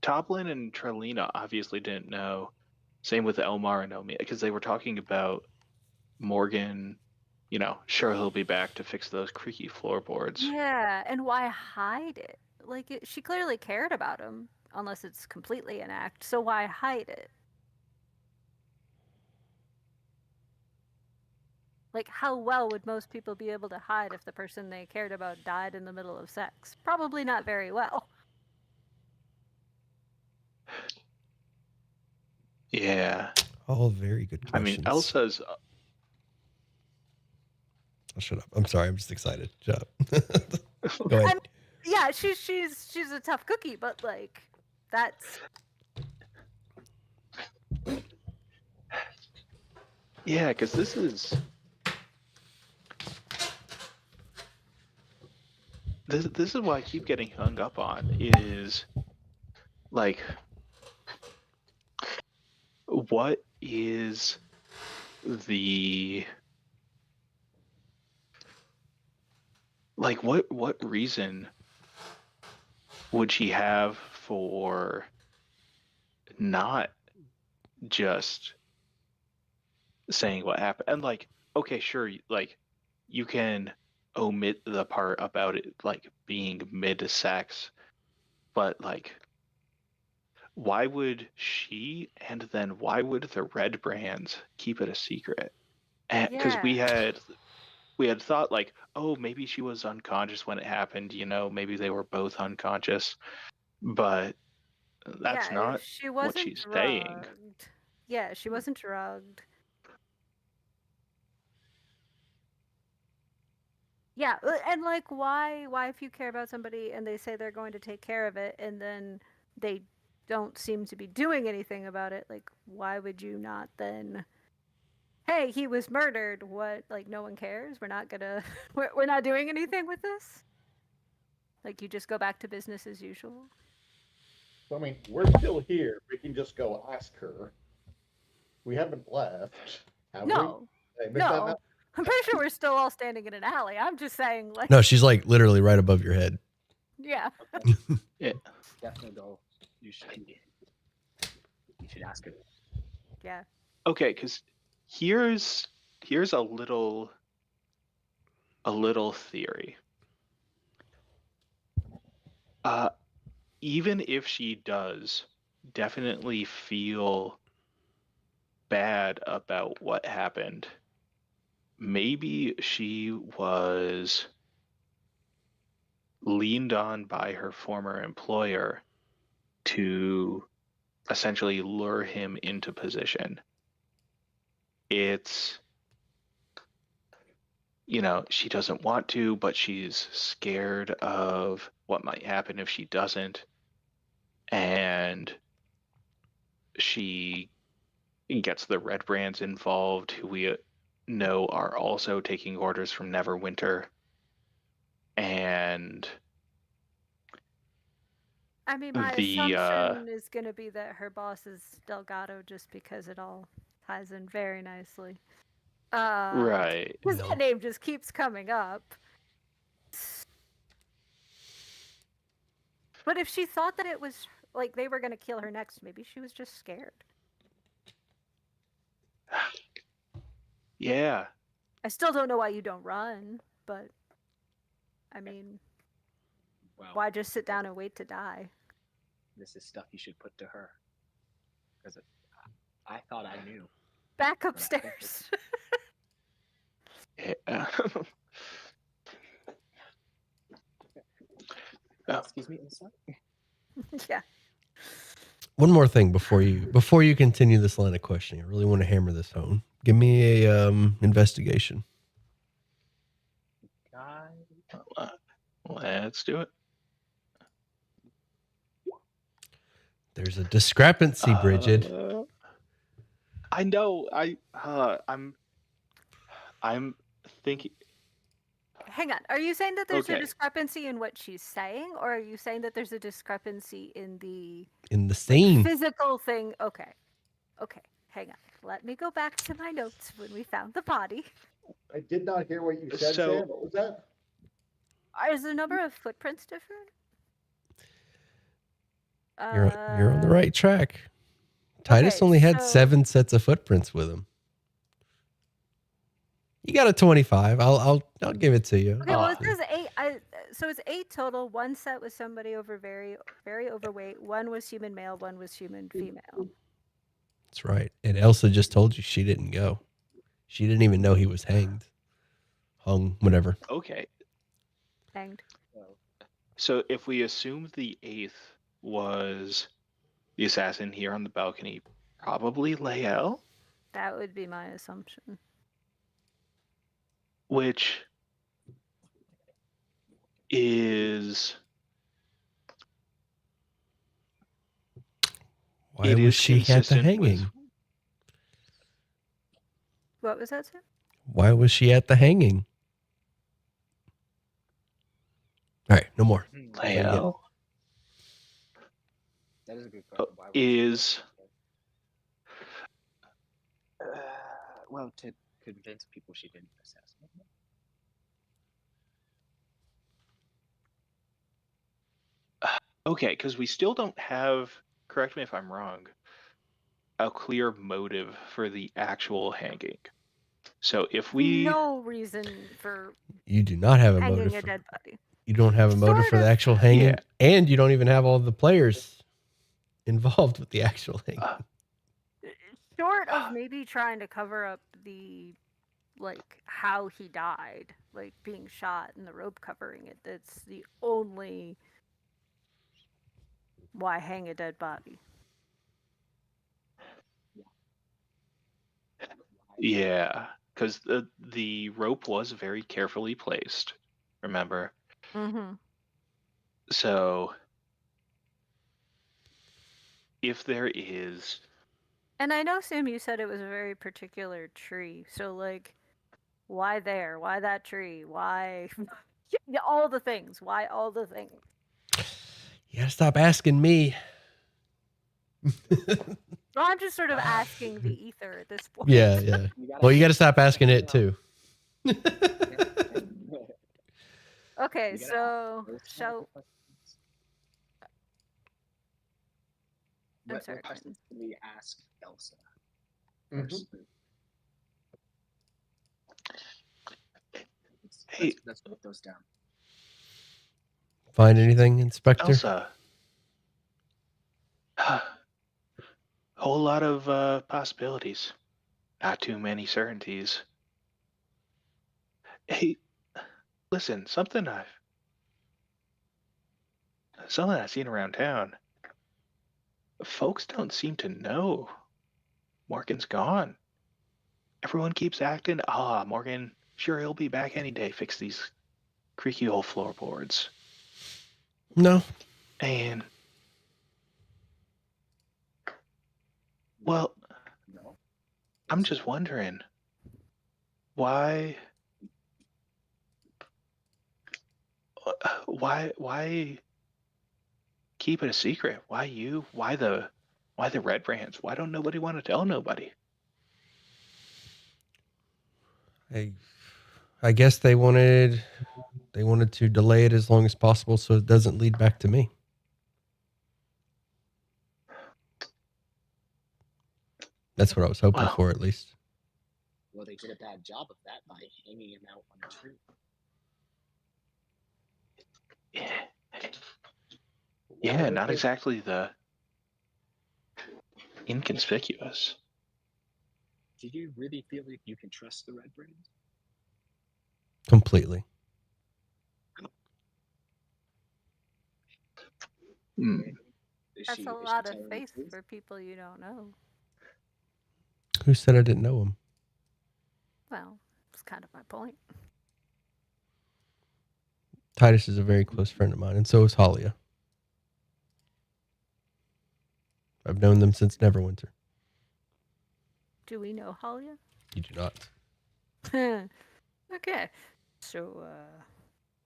Toplin and Trelina obviously didn't know. Same with Elmar and Omi, because they were talking about Morgan, sure he'll be back to fix those creaky floorboards. Yeah, and why hide it? Like, she clearly cared about him, unless it's completely an act, so why hide it? Like, how well would most people be able to hide if the person they cared about died in the middle of sex? Probably not very well. Yeah. All very good I mean, questions. Elsa's. Oh, shut up. I'm sorry. I'm just excited. Shut up. Go ahead. Yeah, she's a tough cookie, but like, that's Yeah, because this is why I keep getting hung up on is like, what is the what reason would she have for not just saying what happened? And like, okay, sure, like you can omit the part about it like being mid-sex, but like, why would she, and then why would the Red Brands keep it a secret? Because yeah. we had thought like, oh, maybe she was unconscious when it happened, maybe they were both unconscious, but that's Yeah, not she what wasn't she's saying. drugged. Yeah, she wasn't drugged. Yeah, and like, why if you care about somebody and they say they're going to take care of it and then they don't seem to be doing anything about it, like, why would you not then, hey, he was murdered, what, like, no one cares, we're not gonna we're not doing anything with this? Like, you just go back to business as usual? So, I mean, we're still here. We can just go ask her. We haven't left, have No. we? Did I miss that No. map? I'm pretty sure we're still all standing in an alley. I'm just saying, like, No, she's like literally right above your head. yeah. Yeah. definitely go. You should ask her. Yeah. Okay, because here's a little theory. Even if she does definitely feel bad about what happened, maybe she was leaned on by her former employer to essentially lure him into position. It's, she doesn't want to, but she's scared of what might happen if she doesn't. And she gets the Red Brands involved, who we know are also taking orders from Neverwinter. And I mean, my the assumption is going to be that her boss is Delgado just because it all ties in very nicely. right. Because No. that name just keeps coming up. But if she thought that it was, like, they were going to kill her next, maybe she was just scared. Yeah. I still don't know why you don't run, but, I mean, Well, why just sit down and wait to die? this is stuff you should put to her. Because I thought I knew. Back but I think upstairs. Yeah. Excuse me, Elsa? Yeah. One more thing before you continue this line of questioning. I really want to hammer this home. Give me a investigation. Let's do it. There's a discrepancy, Bridget. I know. I'm thinking. hang on. Are you saying that there's a Okay. discrepancy in what she's saying, or are you saying that there's a discrepancy in the scene. physical thing? Okay. Okay. Hang on. Let me go back to my notes when we found the body. I did not hear what you said, So- Sam. What was that? Is the number of footprints different? You're on the right track. Titus okay, only had so- 7 sets of footprints with him. You got a 25. I'll give it to you. Okay, well, it says 8. So it's 8 total. 1 set was somebody over very, very overweight. 1 was human male. 1 was human female. That's right. And Elsa just told you she didn't go. She didn't even know he was hanged. Hung, whatever. Okay. Hanged. So if we assume the 8th was the assassin here on the balcony, probably Lael, That would be my assumption. which is Why it was is she at the consistent hanging? with- What was that, Sam? Why was she at the hanging? All right, no more. Lael That is a good question. Why would is well, to convince people she didn't assassinate him. okay, because we still don't have, correct me if I'm wrong, a clear motive for the actual hanging. So if we No reason for You do not have a hanging motive. a dead body. You don't have a motive Sort for the of. actual hanging, Yeah. and you don't even have all the players involved with the actual hanging. Short of maybe trying to cover up the, like, how he died, like being shot and the rope covering it. That's the only why hang a dead body. Yeah, because the rope was very carefully placed. Remember, Mm-hmm. so if there is, And I know, Sam, you said it was a very particular tree. So, like, why there? Why that tree? Why yeah, all the things? Why all the things? You gotta stop asking me. Well, I'm just sort of asking the ether at this point. Yeah. Well, you got to stop asking it too. Okay, You gotta so ask those shall questions. I'm What sorry, questions can we ask Elsa Mhm. first? Hey. Let's put those down. Find anything, Inspector? Elsa, whole lot of possibilities, not too many certainties. Hey, listen, something I've seen around town. Folks don't seem to know Morgan's gone. Everyone keeps acting, Morgan, sure he'll be back any day, fix these creaky old floorboards. No. And, well, No. I'm just wondering, why keep it a secret? Why you? Why the red brands? Why don't nobody want to tell nobody? I guess they wanted to delay it as long as possible so it doesn't lead back to me. That's what I was hoping Well. for, at least. Well, they did a bad job of that by hanging him out on a tree. Yeah, not exactly the inconspicuous. Do you really feel like you can trust the Red Brands? Completely. Hmm. That's a lot of faith for people you don't know. Who said I didn't know him? Well, it's kind of my point. Titus is a very close friend of mine, and so is Halia. I've known them since Neverwinter. Do we know Halia? You do not. Okay. So,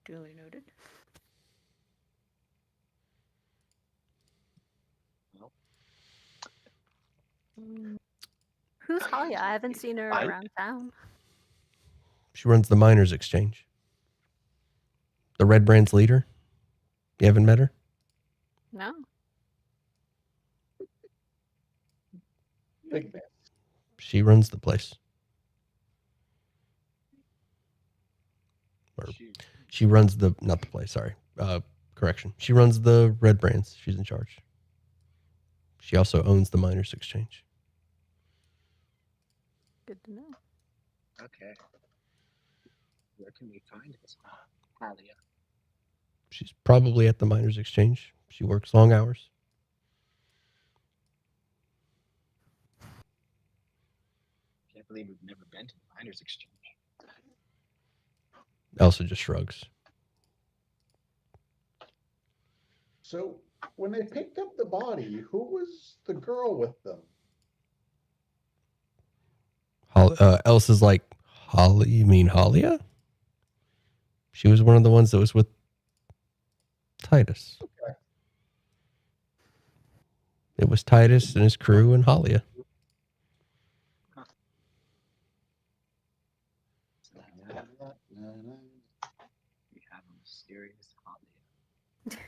duly noted. Well, Who's Halia? I haven't seen her I- around town. She runs the miners' exchange. The Red Brand's leader. You haven't met her? No. Big man. She runs the place. Or shoot. she runs the, not the place, sorry. Correction. She runs the Red Brands. She's in charge. She also owns the miners' exchange. Good to know. Okay. Where can we find this Halia? She's probably at the miners' exchange. She works long hours. Can't believe we've never been to the miners' exchange. Elsa just shrugs. So, when they picked up the body, who was the girl with them? Elsa's like, Holly, you mean Halia? She was one of the ones that was with Titus. Okay. It was Titus and his crew and Halia. We have a mysterious Halia.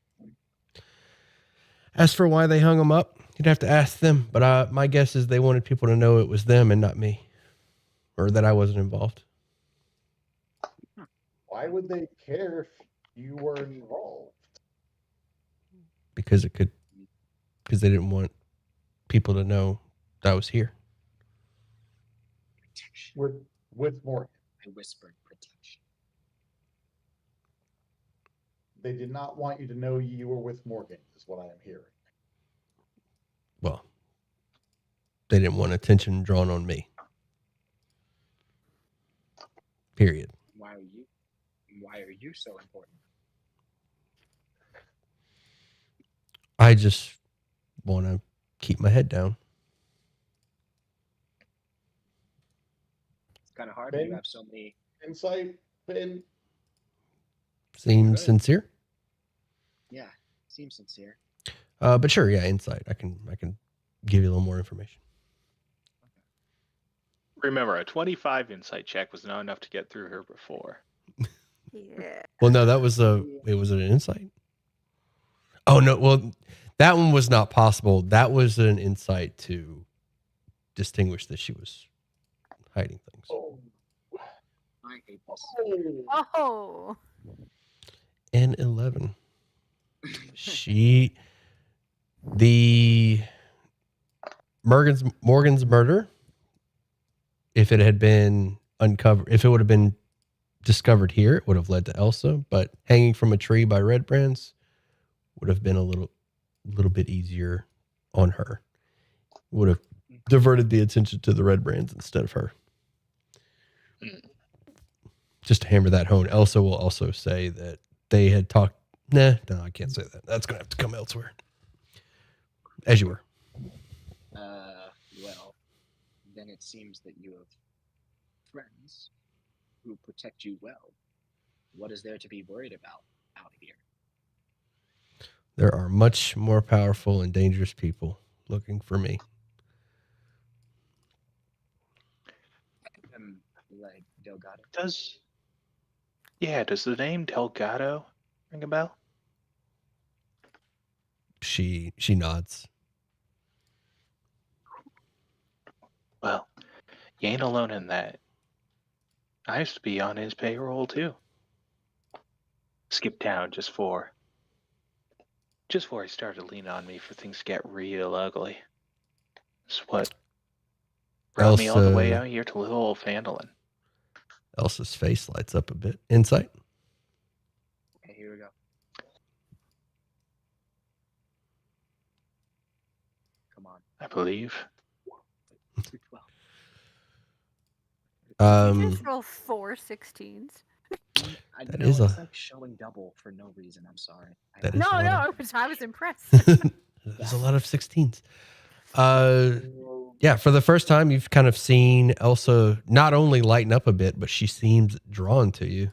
As for why they hung him up, you'd have to ask them. But my guess is they wanted people to know it was them and not me. Or that I wasn't involved. Why would they care if you were involved? Because they didn't want people to know that I was here. Protection. With Morgan. I whispered protection. They did not want you to know you were with Morgan, is what I am hearing. Well, they didn't want attention drawn on me. Period. Why are you so important? I just want to keep my head down. It's kind of hard when you Ben? have so many. Insight, Ben? Seems Good. sincere. Yeah, seems sincere. But sure, yeah, insight. I can give you a little more information. Remember, a 25 insight check was not enough to get through her before. Yeah. Well, no, that was was it an insight? Oh no, well, that one was not possible. That was an insight to distinguish that she was hiding things. Oh. I hate this. Oh. And 11. The Morgan's murder, if it had been uncovered, if it would have been discovered here, it would have led to Elsa, but hanging from a tree by Red Brands would have been a little bit easier on her. Would have diverted the attention to the Red Brands instead of her. Just to hammer that home, Elsa will also say that they had talked. No, I can't say that. That's going to have to come elsewhere. As you were. Well, then it seems that you have friends who protect you well. What is there to be worried about out here? There are much more powerful and dangerous people looking for me. Like Delgado. Does the name Delgado ring a bell? She nods. Well, you ain't alone in that. I used to be on his payroll too. Skipped town just before he started leaning on me for things to get real ugly. That's what brought me all the way Elsa- out here to little old Phandelver. Elsa's face lights up a bit. Insight? Okay, here we go. Come on. I believe. 12. Did you just roll 4 16s? I That know is it's a- like showing double for no reason. I'm sorry. That is No, a lot no, of- I was impressed. There's a lot of 16s. Yeah, for the first time, you've kind of seen Elsa not only lighten up a bit, but she seems drawn to you.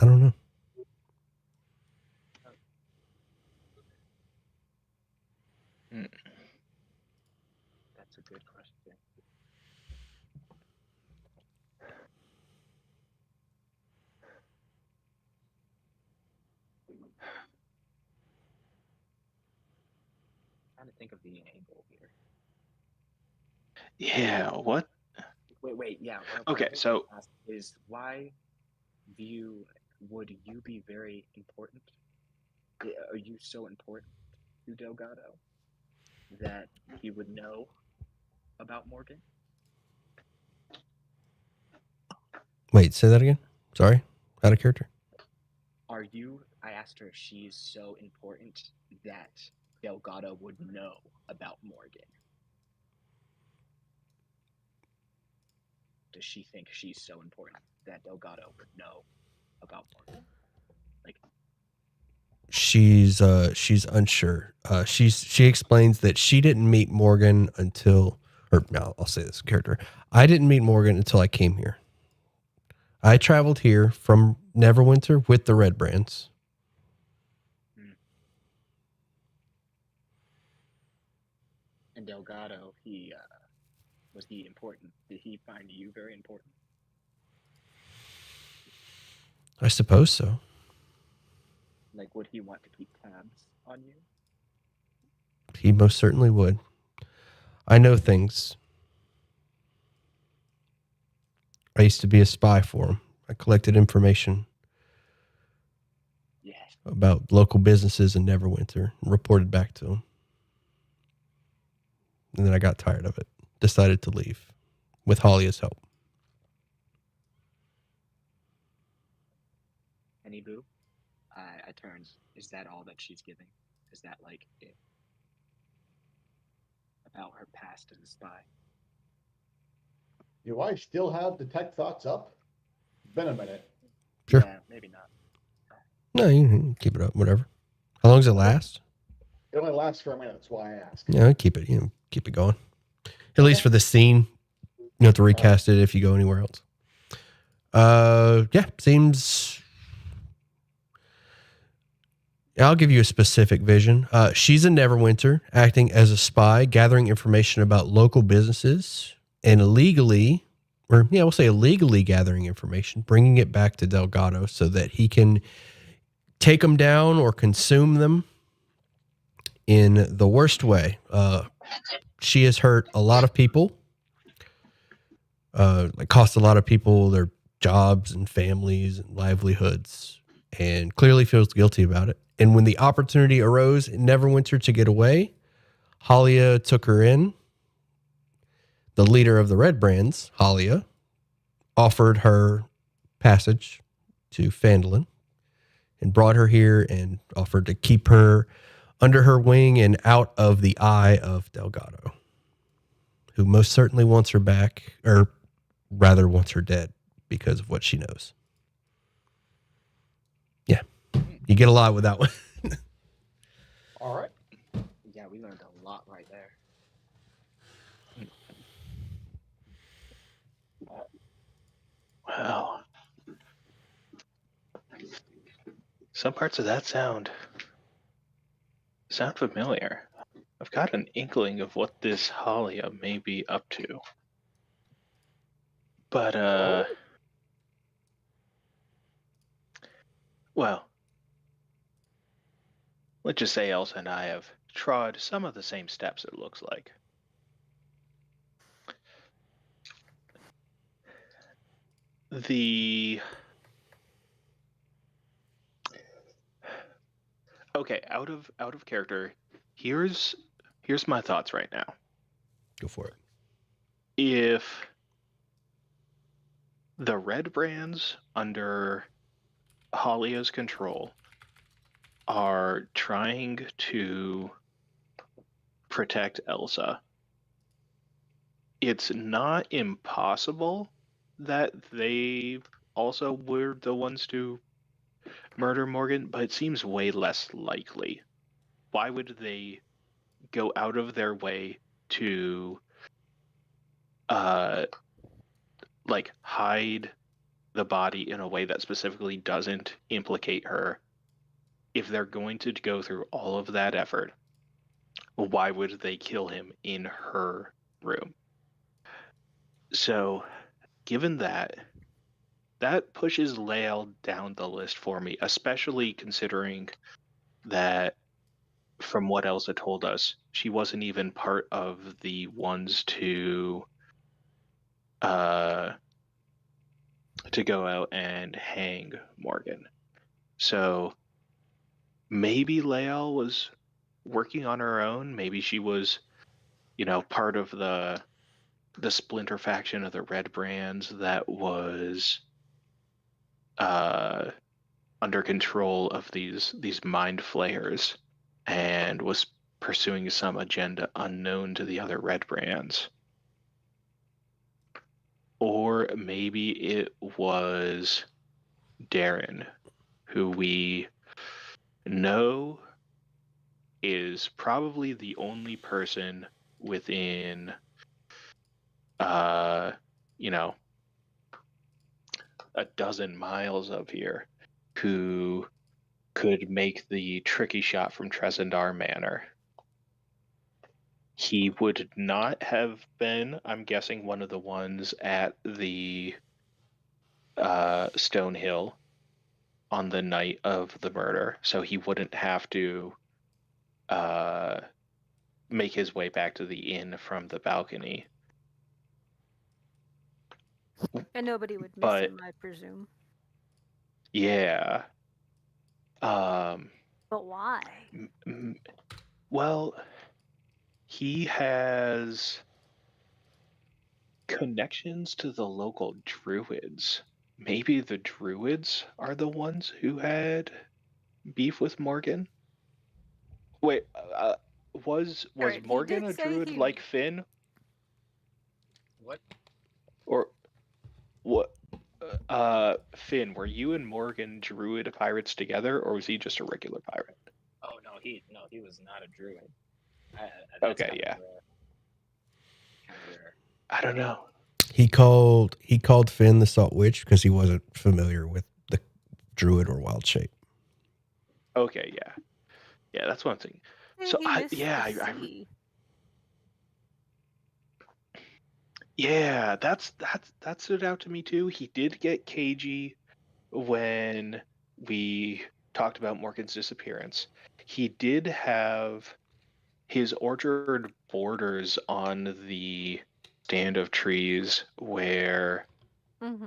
I don't know. That's a good question. Trying to think of the angle here. Yeah, what? Wait, yeah. Okay, What I so- was gonna ask is why would you be very important? Are you so important to Delgado that he would know about Morgan? Wait, say that again. Sorry, out of character. I asked her if she's so important that Delgado would know about Morgan. Does she think she's so important that Delgado would know about Morgan? Like, She's unsure. She explains that she didn't meet Morgan until, or no, I'll say this in character. I didn't meet Morgan until I came here. I traveled here from Neverwinter with the Red Brands. and Delgado, was he important? Did he find you very important? I suppose so. Like, would he want to keep tabs on you? He most certainly would. I know things. I used to be a spy for him. I collected information Yeah. about local businesses in Neverwinter and reported back to him. And then I got tired of it. Decided to leave with Halia's help. Any boo? I turns. Is that all that she's giving? Is that like it? About her past as a spy? Do I still have detect thoughts up? It's been a minute. Sure. Yeah, maybe not. No, you can keep it up, whatever. How long does it last? It only lasts for a minute. That's why I asked. Yeah, keep it. Keep it going. At least for this scene, you don't have to recast it if you go anywhere else. Yeah, seems. I'll give you a specific vision. She's in Neverwinter, acting as a spy, gathering information about local businesses, and illegally gathering information, bringing it back to Delgado so that he can take them down or consume them in the worst way. She has hurt a lot of people. Cost a lot of people their jobs and families and livelihoods, and clearly feels guilty about it. And when the opportunity arose in Neverwinter to get away, Halia took her in. The leader of the Red Brands, Halia, offered her passage to Phandalin and brought her here and offered to keep her under her wing and out of the eye of Delgado, who most certainly wants her back, or rather wants her dead because of what she knows. Yeah. You get a lot with that one. All right. Yeah, we learned a lot right there. Well, some parts of that sound familiar. I've got an inkling of what this Halia may be up to. But, well, let's just say Elsa and I have trod some of the same steps, it looks like. Okay, out of character, here's my thoughts right now. Go for it. If the Red Brands under Halia's control are trying to protect Elsa, it's not impossible that they also were the ones to murder Morgan, but it seems way less likely. Why would they go out of their way to hide the body in a way that specifically doesn't implicate her. If they're going to go through all of that effort, why would they kill him in her room? So, given that, that pushes Lael down the list for me, especially considering that, from what Elsa told us, she wasn't even part of the ones to go out and hang Morgan. So maybe Lael was working on her own. Maybe she was, part of the splinter faction of the Red Brands that was under control of these mind flayers and was pursuing some agenda unknown to the other Red Brands. Or maybe it was Darren, who we know is probably the only person within, a dozen miles of here who could make the tricky shot from Tresendar Manor. He would not have been, I'm guessing, one of the ones at the Stone Hill on the night of the murder, so he wouldn't have to make his way back to the inn from the balcony. And nobody would miss But him, I presume. yeah. But why? Well, he has connections to the local druids. Maybe the druids are the ones who had beef with Morgan? Wait, was Alright, he Morgan did a say druid he- like Finn? What? Or what? Finn, were you and Morgan druid pirates together, or was he just a regular pirate? Oh no, he was not a druid. Okay, yeah. Rare. I don't know. He called Finn the Salt Witch because he wasn't familiar with the druid or wild shape. Okay, yeah. Yeah, that's one thing. So he missed the sea. Yeah, that stood out to me too. He did get cagey when we talked about Morgan's disappearance. He did have his orchard borders on the stand of trees where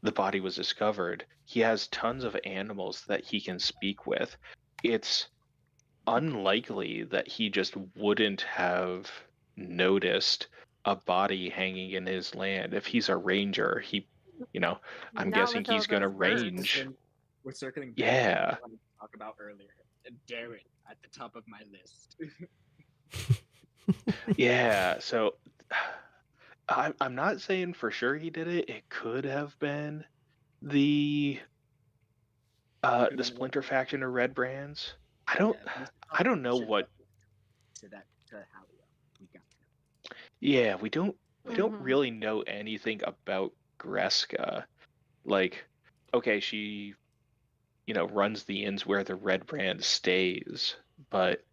the body was discovered. He has tons of animals that he can speak with. It's unlikely that he just wouldn't have noticed a body hanging in his land. If he's a ranger, I'm Not guessing with all he's going to those birds. range. We're circling back Yeah. to what I wanted to talk about earlier. Darren at the top of my list. Yeah, so I'm not saying for sure he did it. It could have been the Splinter faction or Red Brands. I don't know what. To Halia. We got that. Yeah, we don't really know anything about Greska. Like, okay, she runs the inns where the Red Brand stays, but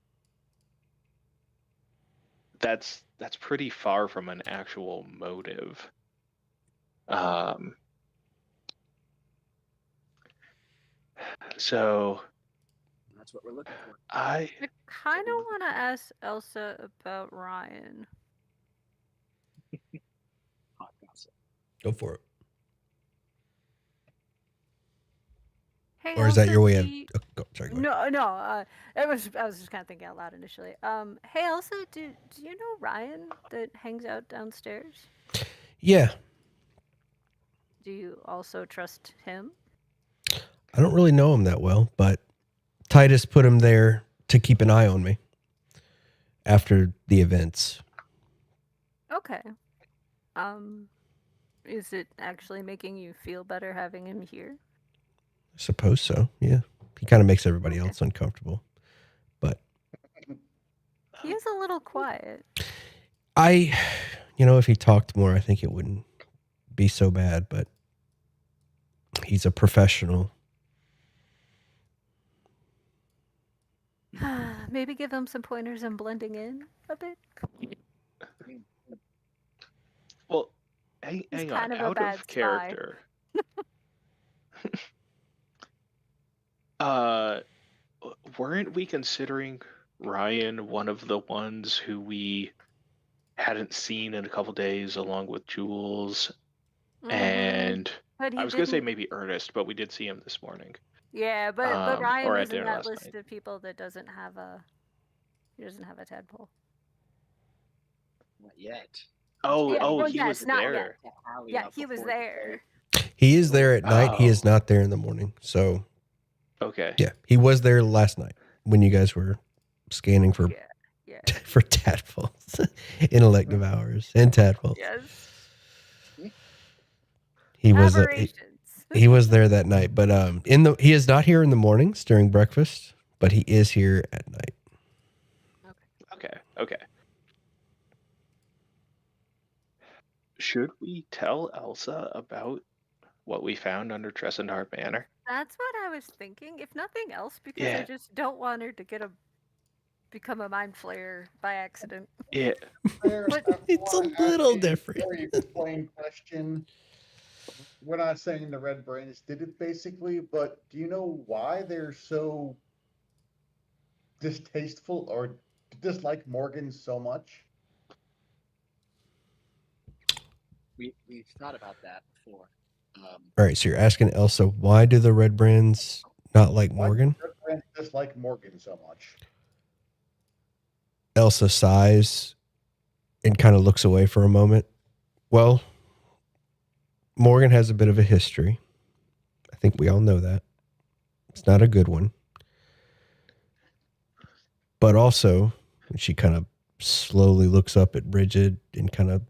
that's pretty far from an actual motive. So That's what we're looking for. I kind of want to ask Elsa about Ryan. Hot gossip. Go for it. Hey, Or is that Elsa, your way of? do you- Sorry. Go ahead. No. I was just kind of thinking out loud initially. Hey, Elsa, do you know Ryan that hangs out downstairs? Yeah, Do you also trust him? I don't really know him that well, but Titus put him there to keep an eye on me after the events. Okay. Is it actually making you feel better having him here? I suppose so. Yeah, he kind of makes everybody else uncomfortable, but He is a little quiet. if he talked more, I think it wouldn't be so bad, but he's a professional. Maybe give him some pointers on blending in a bit. Well, He's hang kind on. of a Out bad of spy. character. uh, weren't we considering Ryan one of the ones who we hadn't seen in a couple days, along with Jules? Mhm. And But he I was gonna say didn't. maybe Ernest, but we did see him this morning. Yeah, but Ryan Or at was in dinner that last list night. of people that doesn't have a. He doesn't have a tadpole. Not yet. Oh, Yeah, oh, well, he yes, was not there. yet. To Halia Yeah, he was before the there. He is there at night. He is Oh. not there in the morning. So Okay. yeah, he was there last night when you guys were scanning for Yeah. for tadpoles in elective hours and tadpoles. Yes. He was Aberrations. he was there that night, but he is not here in the mornings during breakfast, but he is here at night. Okay. Should we tell Elsa about what we found under Tressendar Manor? That's what I was thinking. If nothing else, because I Yeah. just don't want her to become a mind flayer by accident. Yeah. But It's a wanna ask little a different. Very plain question. We're not saying the Red Brains did it basically, but do you know why they're so distasteful or dislike Morgan so much? We've thought about that before. All right, so you're asking Elsa, why do the Red Brands not like Why do Morgan? the Red Brains dislike Morgan so much? Elsa sighs and kind of looks away for a moment. Well, Morgan has a bit of a history. I think we all know that. It's not a good one. But also, she kind of slowly looks up at Bridget and kind of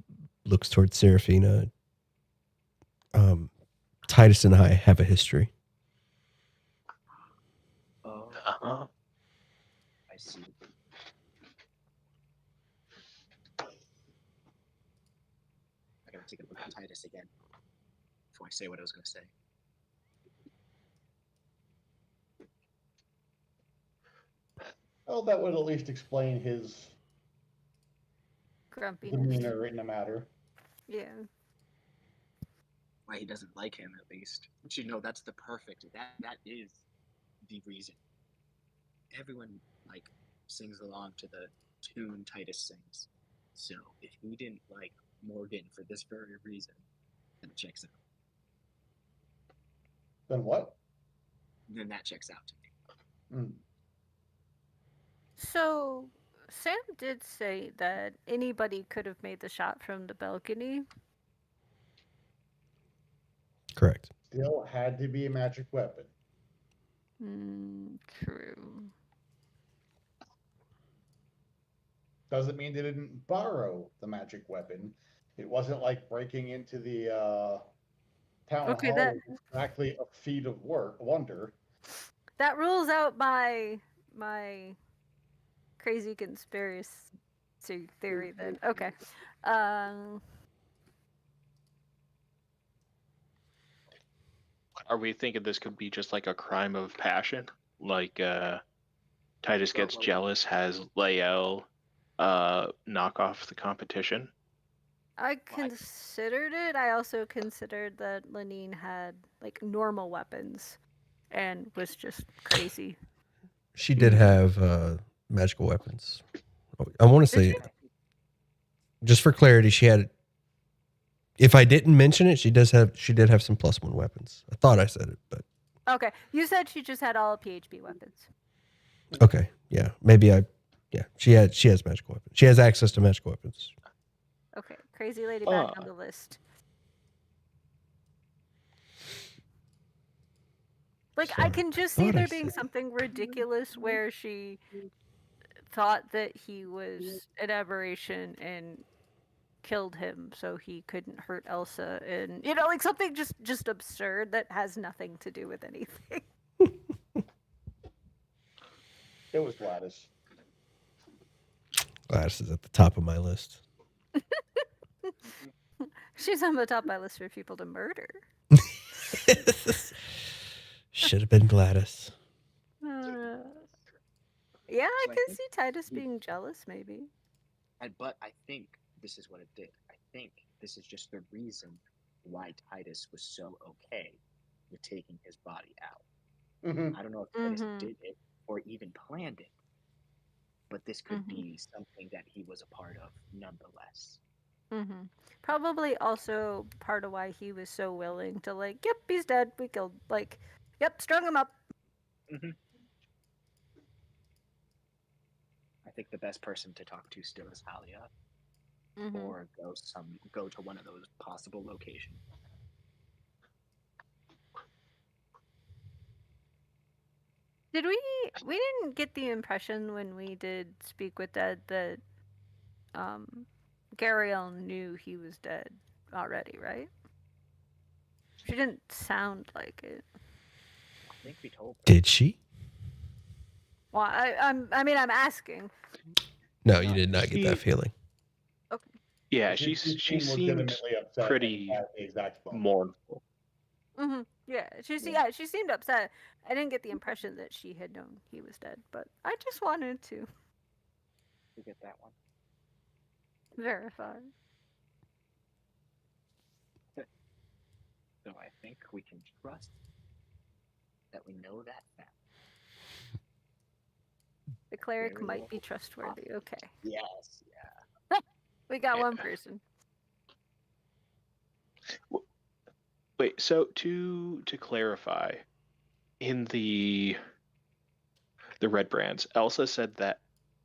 looks towards Serafina. Titus and I have a history. Oh, Uh-huh. I see. I gotta take a look at Titus again before I say what I was gonna say. Well, that would at least explain his grumpiness. demeanor in the matter. Yeah. Why he doesn't like him, at least. But you know, that's the perfect. That is the reason. Everyone sings along to the tune Titus sings. So if he didn't like Morgan for this very reason, then it checks out. Then what? Then that checks out to me. Hmm. So Sam did say that anybody could have made the shot from the balcony. Correct. Still had to be a magic weapon. True. Doesn't mean they didn't borrow the magic weapon. It wasn't like breaking into the town Okay, hall that- was exactly a feat of wonder. That rules out my crazy conspiracy theory then. Okay. Are we thinking this could be just like a crime of passion? Like Titus gets jealous, has Lael knock off the competition? I considered it. I also considered that Lenine had normal weapons and was just crazy. She did have magical weapons. I want to say, just for clarity, she had. If I didn't mention it, she did have some +1 weapons. I thought I said it, but okay. You said she just had all PHB weapons. okay, yeah, she has magical weapons. She has access to magical weapons. Okay, crazy lady back on the list. I can just see there being something ridiculous where she thought that he was an aberration and killed him so he couldn't hurt Elsa, and something just absurd that has nothing to do with anything. It was Gladys. Gladys is at the top of my list. She's on the top of my list for people to murder. Should have been Gladys. Yeah, I So I can think- see Titus being jealous, maybe. But I think this is what it did. I think this is just the reason why Titus was so okay with taking his body out. Mhm. I don't know if Titus Mhm. did it or even planned it, but this could Mhm. be something that he was a part of nonetheless. Mm-hmm. Probably also part of why he was so willing to like, yep, he's dead. We killed, like, yep, strung him up. I think the best person to talk to still is Halia, Mm-hmm. or go to one of those possible locations. Did we didn't get the impression when we did speak with Dead that Gariel knew he was dead already, right? She didn't sound like it. I think we told her. Did she? Well, I'm asking. No, you did not get She- that feeling. Okay. Yeah, She she seemed seemed legitimately upset pretty at the exact moment. mournful. Mm-hmm. Yeah, she seemed upset. I didn't get the impression that she had known he was dead, but I just wanted to We get that one. verify. So I think we can trust that we know that fact. The cleric Very might well. be trustworthy. Okay. Yes, yeah. We got Yeah. one person. Wait, so to clarify, in the Red Brands, Elsa said that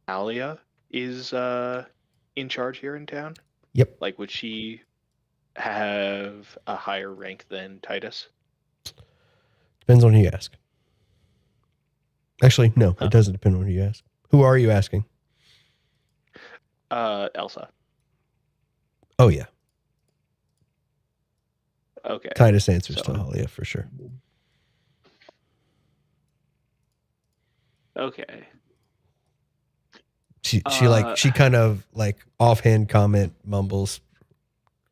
Halia is in charge here in town? Yep. Like, would she have a higher rank than Titus? Depends on who you ask. Actually, no, Huh. it doesn't depend on who you ask. Who are you asking? Elsa. Oh, yeah. Okay. Titus answers So- to Halia for sure. Okay. She Uh, kind of like offhand comment mumbles.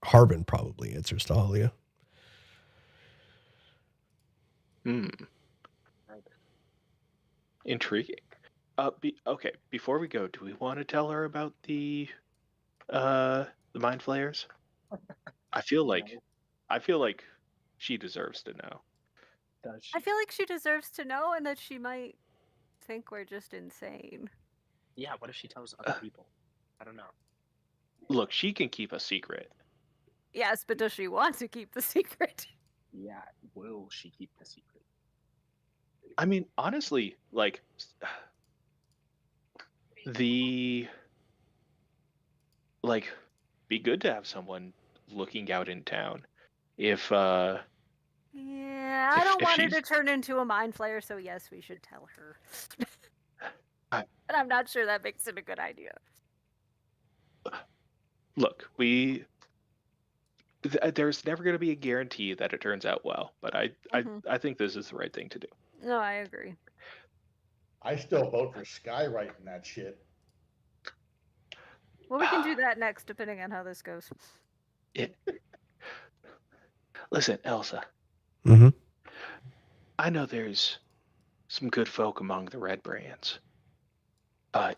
Harbin probably answers to Halia. Intriguing. Okay, before we go, do we want to tell her about the mind flayers? I feel like she deserves to know. Does she? I feel like she deserves to know, and that she might think we're just insane. Yeah, what if she tells other people? I don't know. Look, she can keep a secret. Yes, but does she want to keep the secret? Yeah, will she keep the secret? I mean, honestly, like be good to have someone looking out in town. If Yeah, I If- don't if want her she's- to turn into a mind flayer, so yes, we should tell her. I- And I'm not sure that makes it a good idea. look, there's never going to be a guarantee that it turns out well, but I think this is the right thing to do. No, I agree. I still vote for skywriting that shit. Well, we can do that next, depending on how this goes. Listen, Elsa, Mm-hmm. I know there's some good folk among the Red Brands, but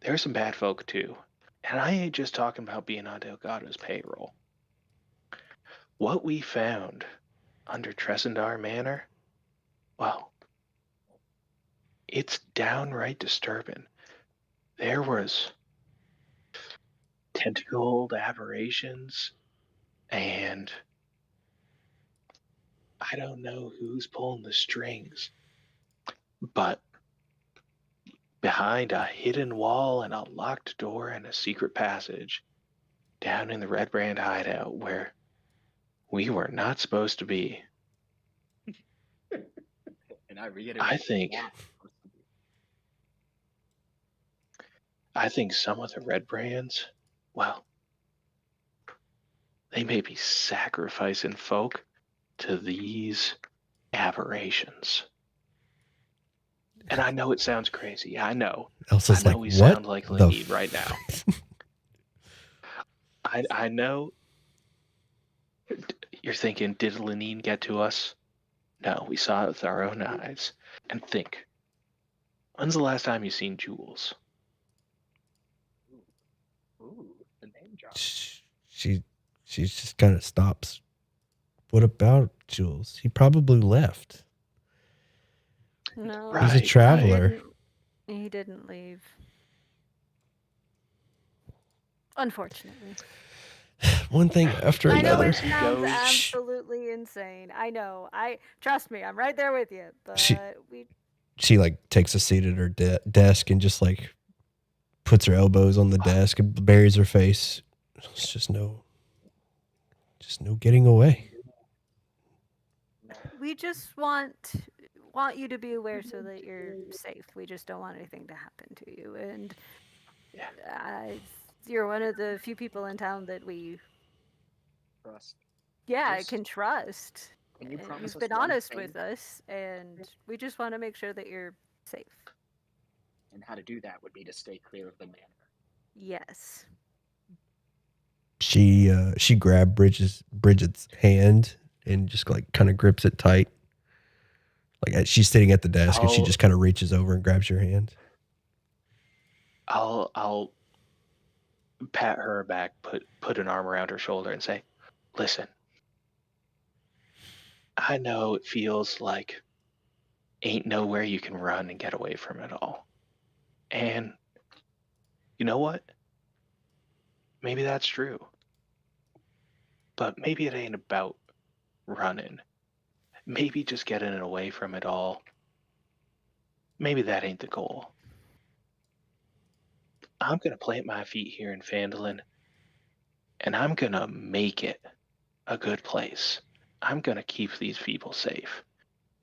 there's some bad folk too. And I ain't just talking about being on Delgado's payroll. What we found under Tresendar Manor, well, it's downright disturbing. There was tentacled aberrations, and I don't know who's pulling the strings, but behind a hidden wall and a locked door and a secret passage down in the Red Brand hideout where we were not supposed to be, And I reiterate. I think not some of the Red Brands, well, they may be sacrificing folk to these aberrations. And I know it sounds crazy. I know. Elsa's I know like, we what sound like the Lindy right now. I know. You're thinking, did Lenine get to us? No, we saw it with our own eyes. And think, when's the last time you seen Jules? Ooh, the name drop. She just kind of stops. What about Jules? He probably left. No, He's a Right, traveler. He didn't leave. Unfortunately. One thing after I know another. it sounds Goes- absolutely insane. I know. Trust me, I'm right there with you. But She like takes a seat at her desk and just like puts her elbows on the desk and buries her face. It's just no getting away. we just want you to be aware so that you're safe. We just don't want anything to happen to you. And Yeah. you're one of the few people in town that we Trust. I can trust. Can you promise You've us been one honest thing? with us, and we just want to make sure that you're safe. And how to do that would be to stay clear of the manor. Yes. She grabbed Bridget's hand and just like kind of grips it tight. Like she's sitting at the desk and she just kind of reaches over and grabs your hand. I'll pat her back, put an arm around her shoulder, and say, "Listen, I know it feels like ain't nowhere you can run and get away from it all. And you know what? Maybe that's true. But maybe it ain't about running. Maybe just getting away from it all. Maybe that ain't the goal. I'm going to plant my feet here in Phandalin, and I'm going to make it a good place. I'm going to keep these people safe.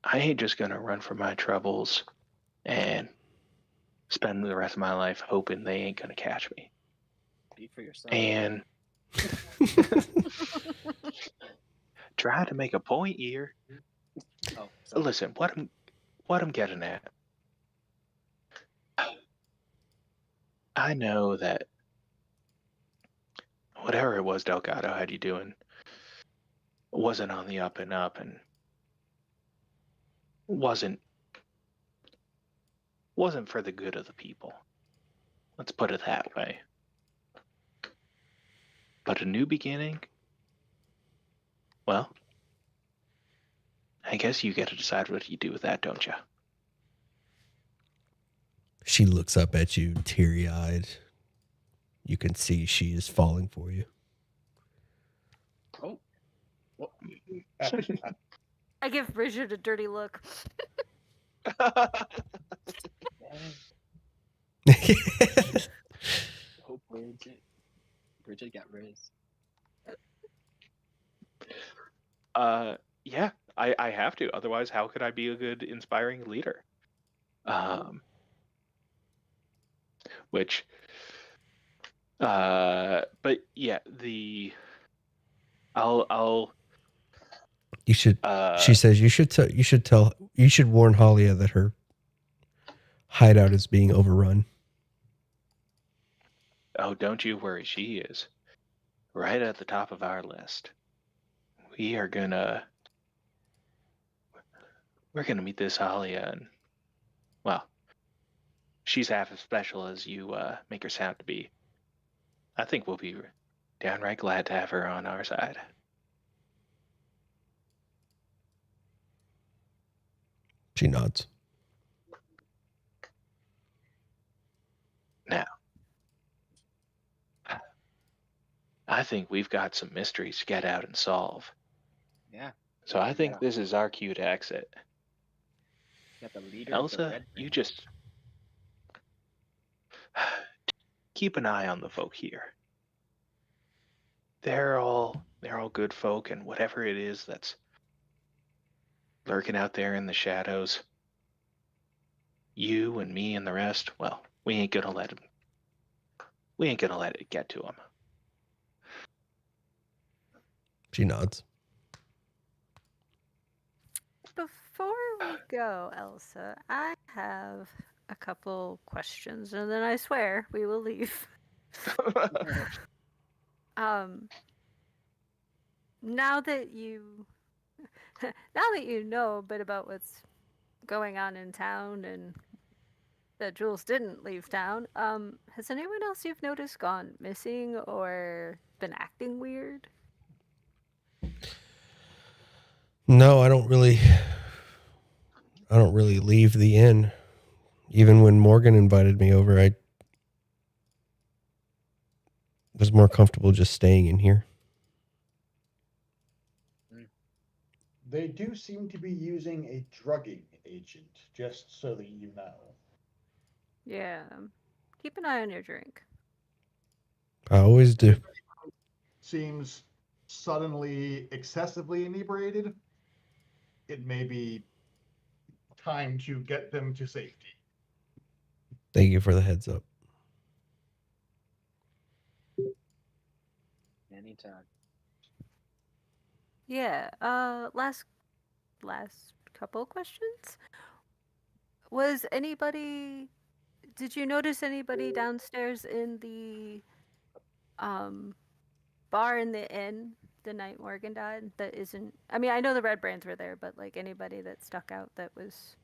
I ain't just going to run from my troubles and spend the rest of my life hoping they ain't going to catch me. Be for yourself. And try to make a point here. Oh, sorry. Listen, what I'm getting at. I know that whatever it was Delgado had you doing wasn't on the up and up, and wasn't for the good of the people. Let's put it that way. But a new beginning, well, I guess you get to decide what you do with that, don't you? She looks up at you teary-eyed. You can see she is falling for you. Oh. Well, I give Bridget a dirty look. oh, Bridget got raised. Yeah, I have to. Otherwise, how could I be a good, inspiring leader? But yeah, I'll. You should. She says you should warn Halia that her hideout is being overrun. Oh, don't you worry. She is right at the top of our list. We're gonna meet this Halia, and well, she's half as special as you make her sound to be. I think we'll be downright glad to have her on our side. She nods. Now, I think we've got some mysteries to get out and solve. Yeah. So I think this is our cue to exit. Got the leader of the Elsa, Red you Band. just keep an eye on the folk here. They're all good folk, and whatever it is that's lurking out there in the shadows, you and me and the rest, well, we ain't gonna let it get to them. She nods. Before we go, Elsa, I have a couple questions, and then I swear we will leave. now that you know a bit about what's going on in town and that Jules didn't leave town, has anyone else you've noticed gone missing or been acting weird? No, I don't really leave the inn. Even when Morgan invited me over, I was more comfortable just staying in here. They do seem to be using a drugging agent, just so that you know. Yeah. Keep an eye on your drink. I always do. Seems suddenly excessively inebriated. It may be time to get them to safety. Thank you for the heads up. Anytime. Yeah. Last couple questions. Was anybody? Did you notice anybody downstairs in the bar in the inn the night Morgan died? That isn't. I mean, I know the red brands were there, but like anybody that stuck out that was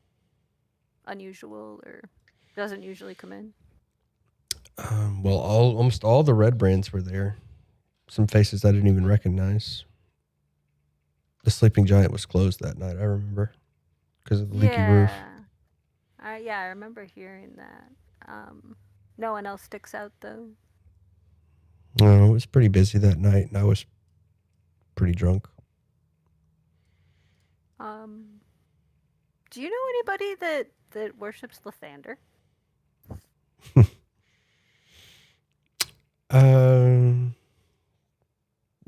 unusual or doesn't usually come in. Well, almost all the red brands were there. Some faces I didn't even recognize. The Sleeping Giant was closed that night, I remember, because of the leaky roof. Yeah, I remember hearing that. No one else sticks out though. No, it was pretty busy that night, and I was pretty drunk. Do you know anybody that worships Lathander?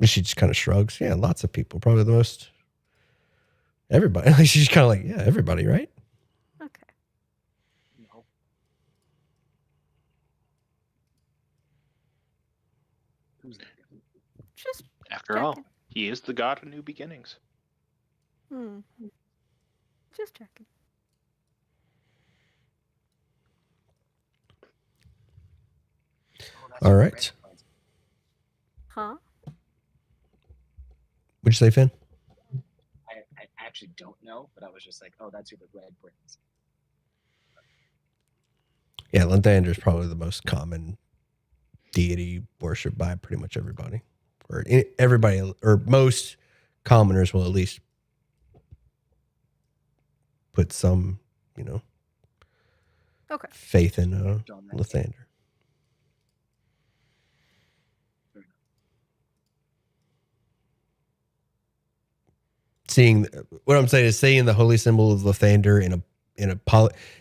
She just kind of shrugs. Yeah, lots of people. Probably the most. Everybody. She's kind of like, yeah, everybody, right? Okay. No. Who's that? Just After checking. all, he is the god of new beginnings. Just checking. Oh, that's All what right. Red Brands- Huh? What'd you say, Finn? I actually don't know, but I was just like, oh, that's who the Red Brands. Yeah, Lathander is probably the most common deity worshipped by pretty much everybody, or everybody, or most commoners will at least put some, Okay. faith in Don't know. Lathander. Seeing what I'm saying is seeing the holy symbol of Lathander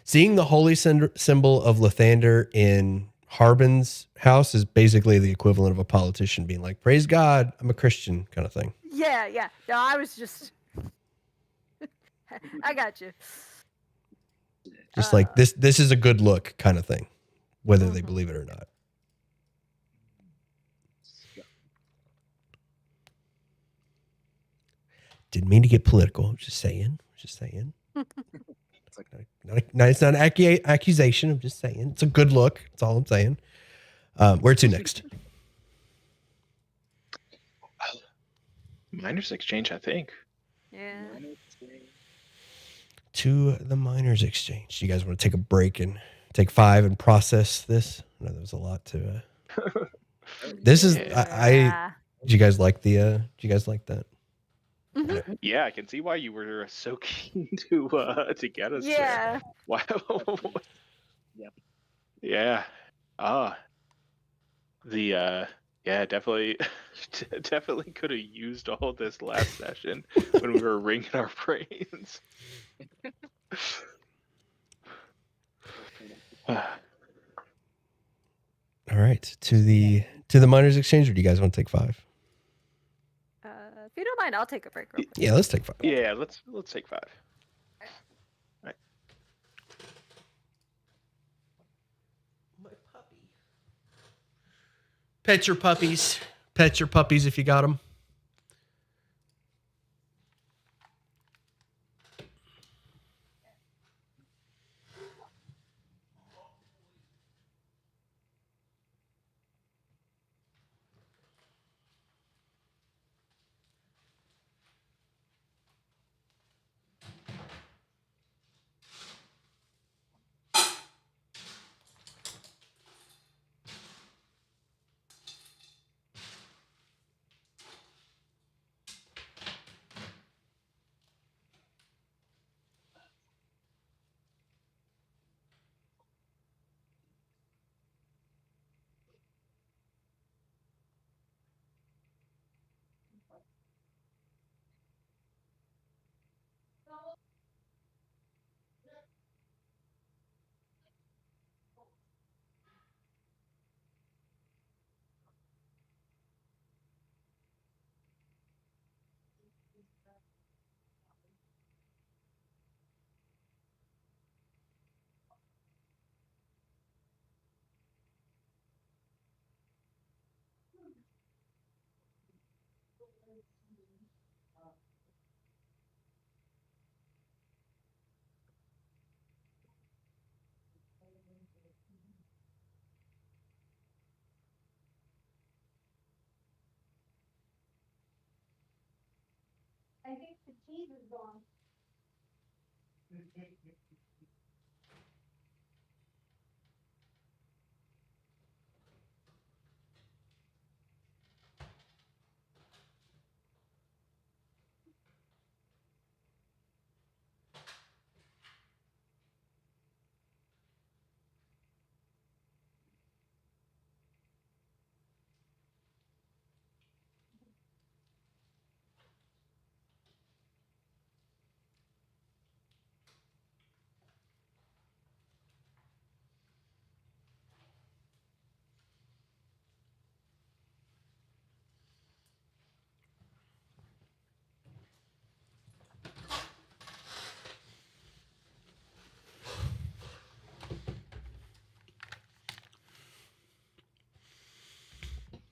seeing the holy symbol of Lathander in Harbin's house is basically the equivalent of a politician being like, "Praise God, I'm a Christian," kind of thing. Yeah. No, I was just. I got you. Just like this is a good look kind of thing, whether they believe it or not. Didn't mean to get political. Just saying. It's like it's not an accusation. I'm just saying it's a good look. That's all I'm saying. Where to next? Miners Exchange, I think. Yeah. To the Miners Exchange. Do you guys want to take a break and take 5 and process this? I know there was a lot to. This is Yeah. Did you guys like the? Do you guys like that? Mhm. Yeah, I can see why you were so keen to get us Yeah. there. Wow. Yep. Yeah. The yeah, definitely definitely could have used all this last session when we were wringing our brains. All right, to the Miners Exchange, or do you guys want to take 5? If you don't mind, I'll take a break real quick. Yeah, let's take 5. Yeah, let's take 5. Right. My puppy. Pet your puppies. Pet your puppies if you got them.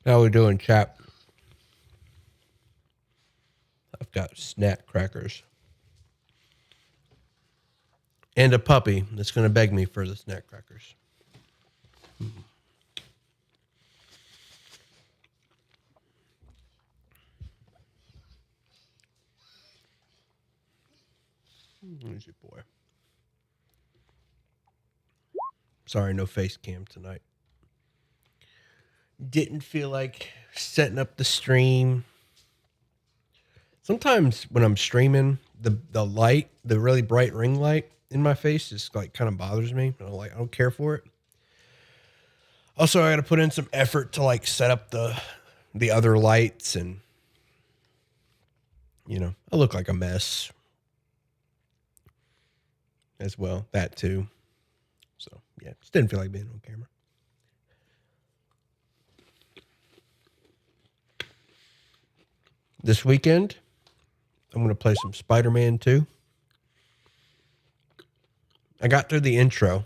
How we doing, chat? I've got snack crackers. And a puppy that's going to beg me for the snack crackers. Easy boy. Sorry, no face cam tonight. Didn't feel like setting up the stream. Sometimes when I'm streaming, the light, the really bright ring light in my face is like kind of bothers me. I don't care for it. Also, I got to put in some effort to like set up the other lights, and you know, I look like a mess as well. That too. So yeah, just didn't feel like being on camera. This weekend, I'm going to play some Spider-Man 2. I got through the intro,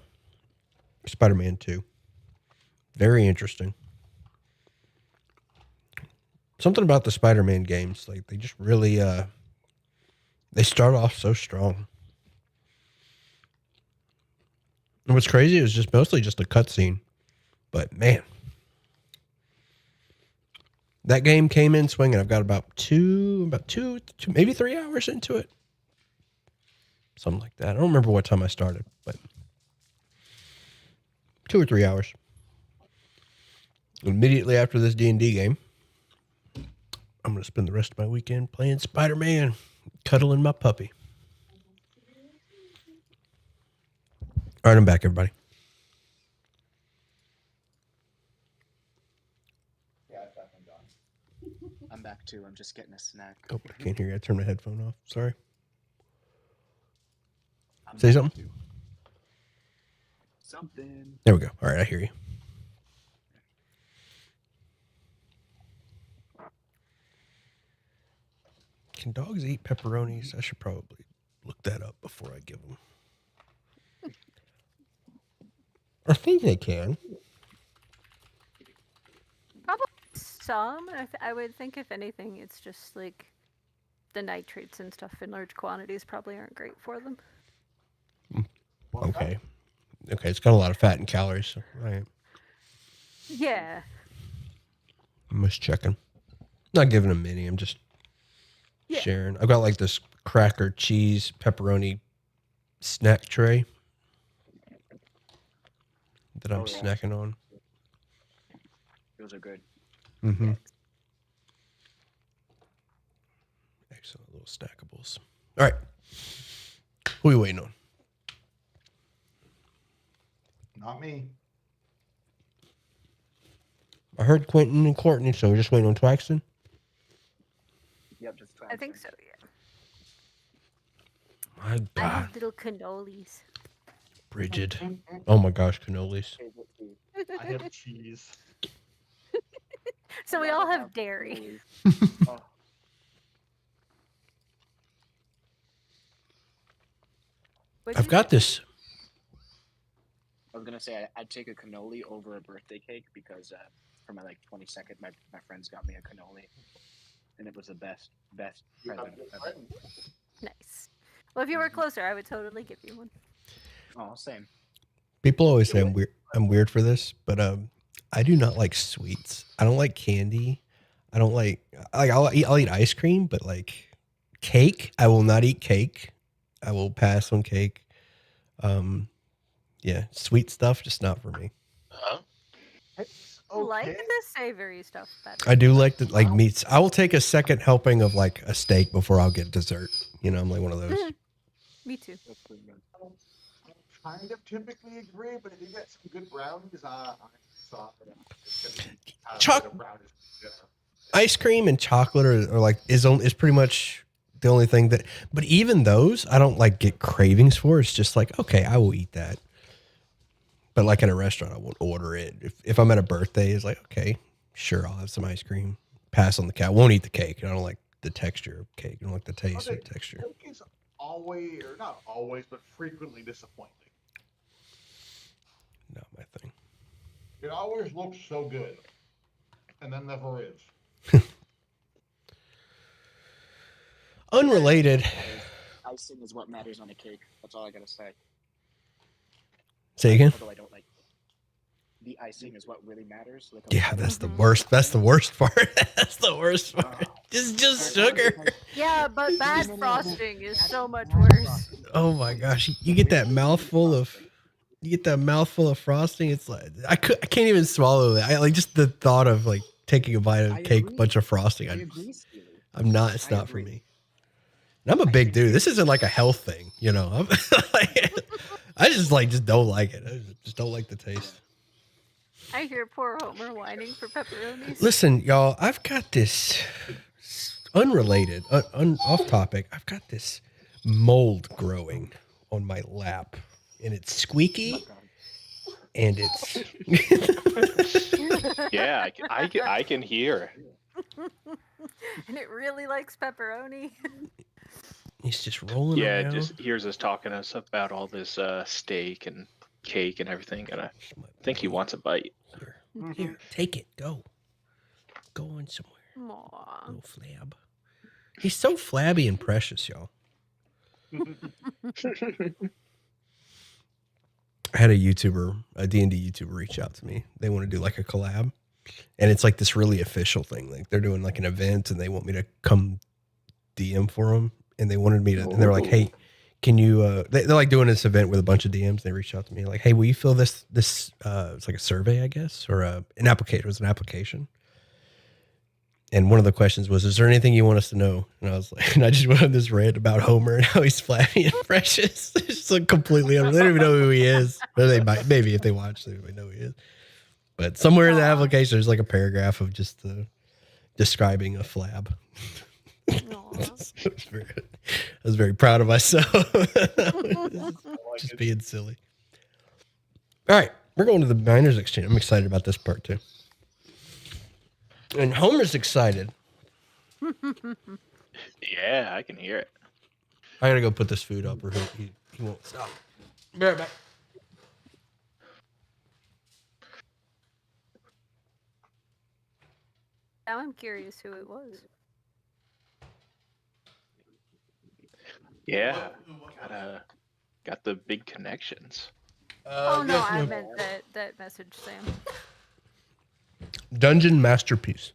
Spider-Man 2. Very interesting. Something about the Spider-Man games, like they just really, they start off so strong. And what's crazy is just mostly just a cutscene, but man, that game came in swinging. I've got about two, maybe 3 hours into it. Something like that. I don't remember what time I started, but 2 or 3 hours. Immediately after this D&D game, I'm going to spend the rest of my weekend playing Spider-Man, cuddling my puppy. All right, I'm back, everybody. Yeah, it's definitely gone. I'm back too. I'm just getting a snack. Oh, I can't hear you. I turned my headphone off. Sorry. I'm Say back something. too. Something. There we go. All right, I hear you. Can dogs eat pepperonis? I should probably look that up before I give them. I think they can. Probably some. I would think if anything, it's just like the nitrates and stuff in large quantities probably aren't great for them. Okay. Okay, it's got a lot of fat and calories. So, all right. Yeah. I'm just checking. Not giving them any. I'm just Yeah. sharing. I've got like this cracker, cheese, pepperoni snack tray that I'm Oh, yeah. snacking on. Those are good. Mm-hmm. Excellent little snackables. All right. Who are we waiting on? Not me. I heard Quentin and Courtney, so we're just waiting on Twaxton. Yep, just try. I think so, yeah. My I God, have little cannolis. Bridget. Oh my gosh, cannolis. I have cheese. So we all have dairy. Oh, What'd I've you got say? this. I was gonna say I'd take a cannoli over a birthday cake because for my like 22nd, my friends got me a cannoli, and it was the best present ever. Nice. Well, if you were closer, I would totally give you one. Oh, same. People always say I'm weird for this, but I do not like sweets. I don't like candy. I don't like I'll eat ice cream, but like Cake. I will not eat cake. I will pass on cake. Yeah, sweet stuff, just not for me. It's Like okay. the savory stuff better. I do like the meats. I will take a second helping of like a steak before I'll get dessert. You know, I'm like one of those. Me too. I kind of typically agree, but if you get some good brownies, I'm sorry. Choc- Ice cream and chocolate are like is pretty much the only thing that. But even those, I don't like get cravings for. It's just like okay, I will eat that. But like in a restaurant, I won't order it. If I'm at a birthday, it's like okay, sure, I'll have some ice cream. Pass on the cake. I won't eat the cake. I don't like the texture of cake. I don't like the taste or texture. Cake is always, or not always, but frequently disappointing. Not my thing. It always looks so good, and then never is. Unrelated. Icing is what matters on a cake. That's all I gotta say. Say again. Although I don't like the icing is what really matters. Like Yeah, that's the worst. That's the worst part. That's the worst part. Just sugar. Yeah, but bad frosting is so much worse. Oh my gosh, you get that mouthful of frosting. It's like I can't even swallow it. I like just the thought of like taking a bite of cake, bunch of frosting. I'm not. It's not for me. And I'm a big dude. This isn't like a health thing, you know. I'm I just don't like it. I just don't like the taste. I hear poor Homer whining for pepperonis. Listen, y'all, I've got this unrelated, off topic. I've got this mold growing on my lap, and it's squeaky, and it's Yeah, I can hear. And it really likes pepperoni. He's just rolling Yeah, around. just hears us talking to us about all this steak and cake and everything, and I think he wants a bite. Here, take it. Go on somewhere. Aww. Little flab. He's so flabby and precious, y'all. I had a D&D YouTuber reach out to me. They want to do like a collab, and it's like this really official thing. Like they're doing like an event, and they want me to come DM for them. And they wanted me to, and they're like, "Hey, can you?" They're like doing this event with a bunch of DMs. They reached out to me like, "Hey, will you fill this? It's like a survey, I guess, or an application. It was an application." And one of the questions was, "Is there anything you want us to know?" And I was like, and I just went on this rant about Homer and how he's flabby and precious. It's just like completely. They don't even know who he is. Or they might, maybe if they watch, they might know who he is. But somewhere in the application, there's like a paragraph of just describing a flab. I was very proud of myself. Just being silly. All right, we're going to the miners exchange. I'm excited about this part too. And Homer's excited. Yeah, I can hear it. I gotta go put this food up or he won't stop. Be right back. Now I'm curious who it was. Yeah, got the big connections. Oh no, I meant that message, Sam. Dungeon Masterpiece.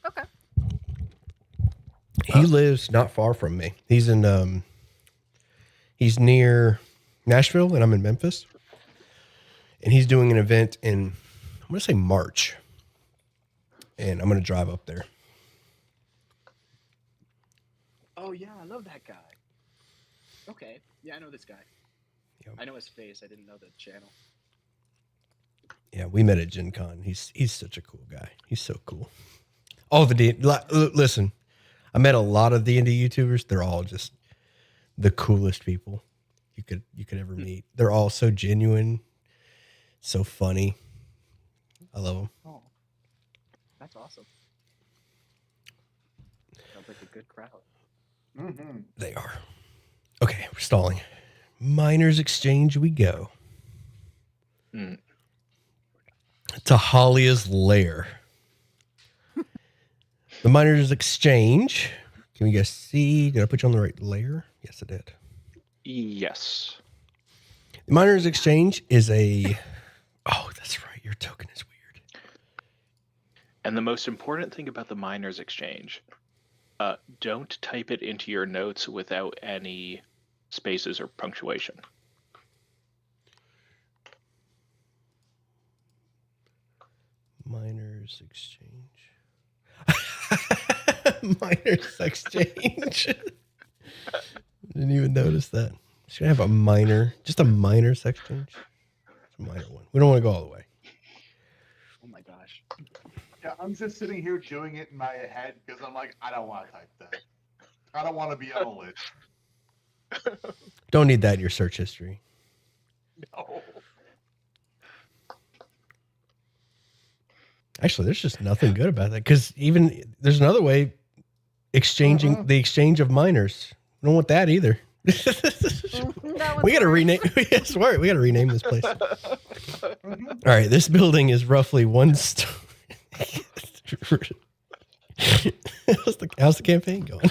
Okay. He lives not far from me. He's in he's near Nashville and I'm in Memphis. And he's doing an event in I'm gonna say March. And I'm gonna drive up there. Oh yeah, I love that guy. Okay, yeah, I know this guy. Yep. I know his face. I didn't know the channel. Yeah, we met at Gen Con. He's such a cool guy. He's so cool. All the listen, I met a lot of D&D YouTubers. They're all just the coolest people you could ever meet. They're all so genuine, so funny. I love them. Oh, that's awesome. Sounds like a good crowd. Mm-hmm. They are. Okay, we're stalling. Miners Exchange we go. Mm. To Halia's lair. The Miners Exchange. Can you guys see? Did I put you on the right layer? Yes, I did. Yes. The Miners Exchange is a... Oh, that's right. Your token is weird. And the most important thing about the miners exchange Don't type it into your notes without any spaces or punctuation. Miners exchange. Miners exchange. Didn't even notice that. Should I have a minor, just a miners exchange? It's a minor one. We don't want to go all the way. Oh my gosh. Yeah, I'm just sitting here doing it in my head because I'm like, I don't want to type that. I don't want to be on a list. Don't need that in your search history. No. Actually, there's just nothing good about that because even there's another way exchanging the exchange of miners. We don't want that either. That one's We got to worse. rename. Yes, we got to rename this place. All right, this building is roughly one story. How's the campaign going?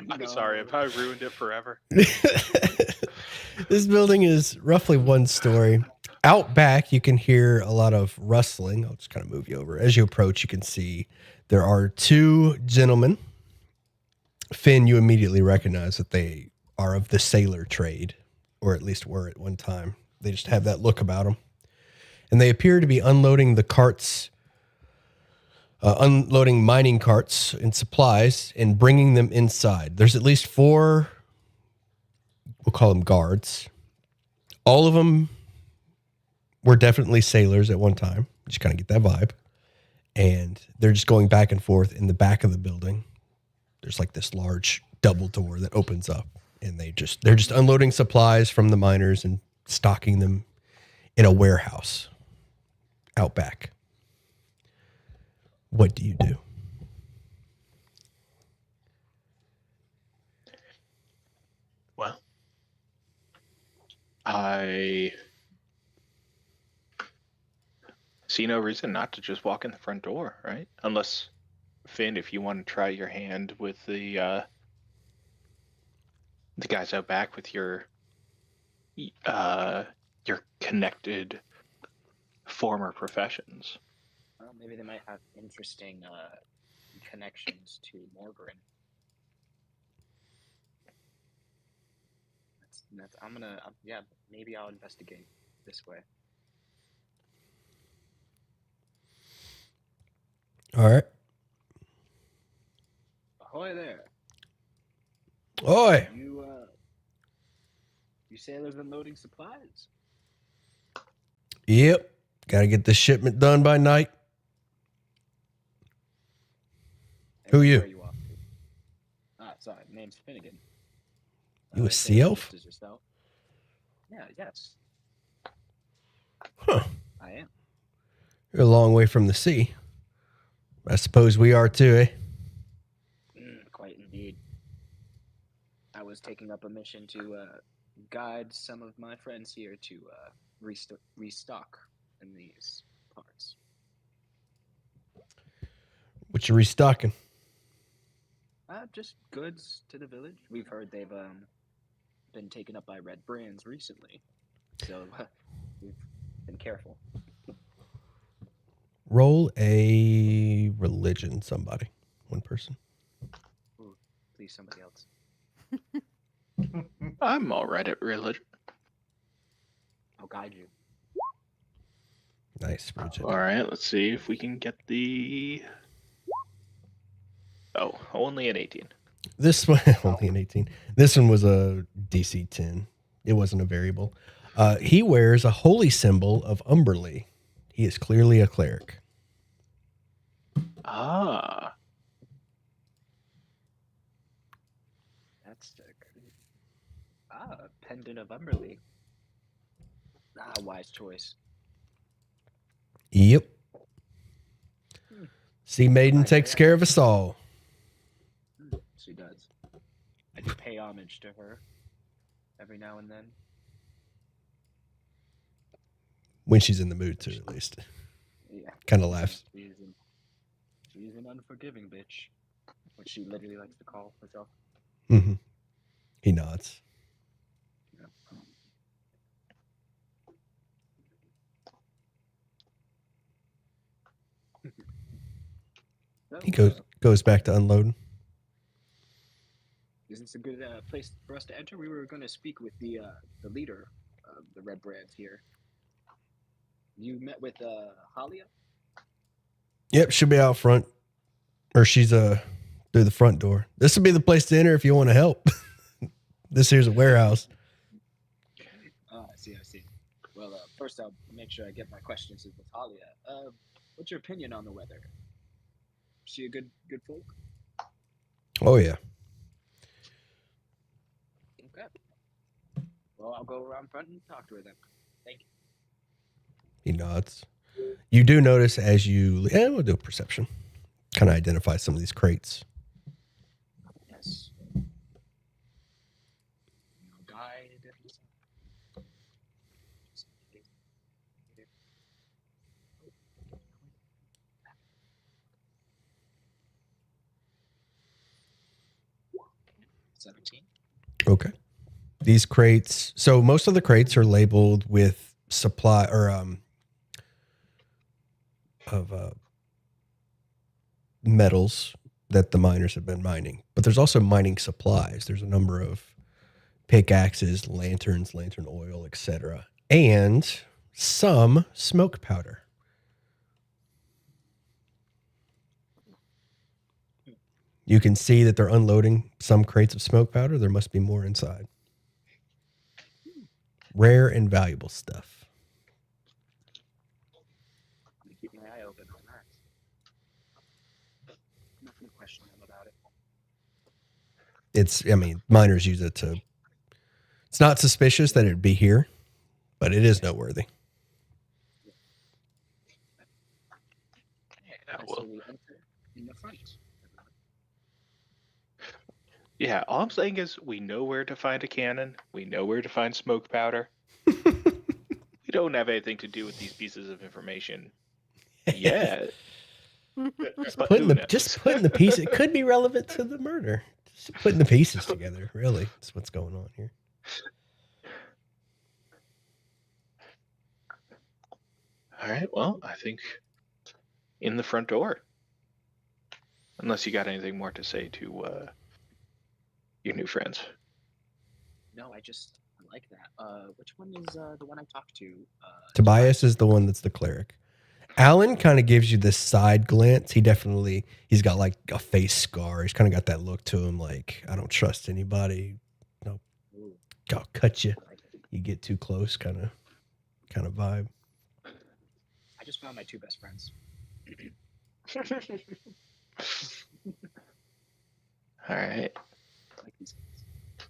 I'm sorry, I probably ruined it forever. This building is roughly one story. Out back, you can hear a lot of rustling. I'll just kind of move you over. As you approach, you can see there are two gentlemen. Finn, you immediately recognize that they are of the sailor trade, or at least were at one time. They just have that look about them. And they appear to be unloading the carts, unloading mining carts and supplies and bringing them inside. There's at least 4, we'll call them guards. All of them were definitely sailors at one time. Just kind of get that vibe. And they're just going back and forth in the back of the building. There's like this large double door that opens up, and they're just unloading supplies from the miners and stocking them in a warehouse out back. What do you do? Well, I see no reason not to just walk in the front door, right? Unless, Finn, if you want to try your hand with the guys out back with your connected former professions. Well, maybe they might have interesting connections to Morgren. Yeah, maybe I'll investigate this way. All right. Ahoy there! Oi. You sailors unloading supplies? Yep. Got to get this shipment done by night. Who you? Where are you off to? Sorry, name's Finnegan. You a sea elf? Is yourself? Yeah, yes. Huh. I am. You're a long way from the sea. I suppose we are too, eh? Quite indeed. I was taking up a mission to guide some of my friends here to restock in these parts. What you restocking? Just goods to the village. We've heard they've been taken up by red brands recently, so we've been careful. Roll a religion, somebody. One person. Ooh, please, somebody else. I'm all right at religion. I'll guide you. Nice, religion. All right, let's see if we can get the... Oh, only an 18. This one, only an 18. This one was a DC 10. It wasn't a variable. He wears a holy symbol of Umberly. He is clearly a cleric. Ah. That's a pendant of Umberly. Wise choice. Yep. Sea Maiden takes care of us all. She does. I do pay homage to her every now and then. When she's in the mood to, at least. Yeah. Kind of laughs. She's an unforgiving bitch, which she literally likes to call herself. Mm-hmm. He nods. Yeah. He goes back to unloading. Is this a good place for us to enter? We were going to speak with the leader of the Red Brands here. You met with Halia? Yep, she'll be out front. Or she's through the front door. This would be the place to enter if you want to help. This here's a warehouse. I see. Well, first I'll make sure I get my questions with Halia. What's your opinion on the weather? Is she a good folk? Oh, yeah. Okay. Well, I'll go around front and talk to her then. Thank you. He nods. You do notice as you... Yeah, we'll do a perception. Kind of identify some of these crates. Yes. Guide. 17. Okay. These crates... So most of the crates are labeled with supply or metals that the miners have been mining. But there's also mining supplies. There's a number of pickaxes, lanterns, lantern oil, etc. And some smoke powder. You can see that they're unloading some crates of smoke powder. There must be more inside. Rare and valuable stuff. I'm gonna keep my eye open on that. I'm not gonna question them about it. Miners use it to... It's not suspicious that it'd be here, but it is noteworthy. Yeah, So well, we enter in the front. yeah. All I'm saying is we know where to find a cannon. We know where to find smoke powder. We don't have anything to do with these pieces of information yet. But who knows? Just putting the piece. It could be relevant to the murder. Just putting the pieces together. Really, that's what's going on here. All right. Well, I think in the front door. Unless you got anything more to say to your new friends. No, I like that. Which one is the one I talked to? Tobias is the one that's the cleric. Alan kind of gives you this side glance. He's got like a face scar. He's kind of got that look to him, like, I don't trust anybody. No, I'll cut you. You get too close, kind of vibe. I just found my two best friends. All right. I like these guys.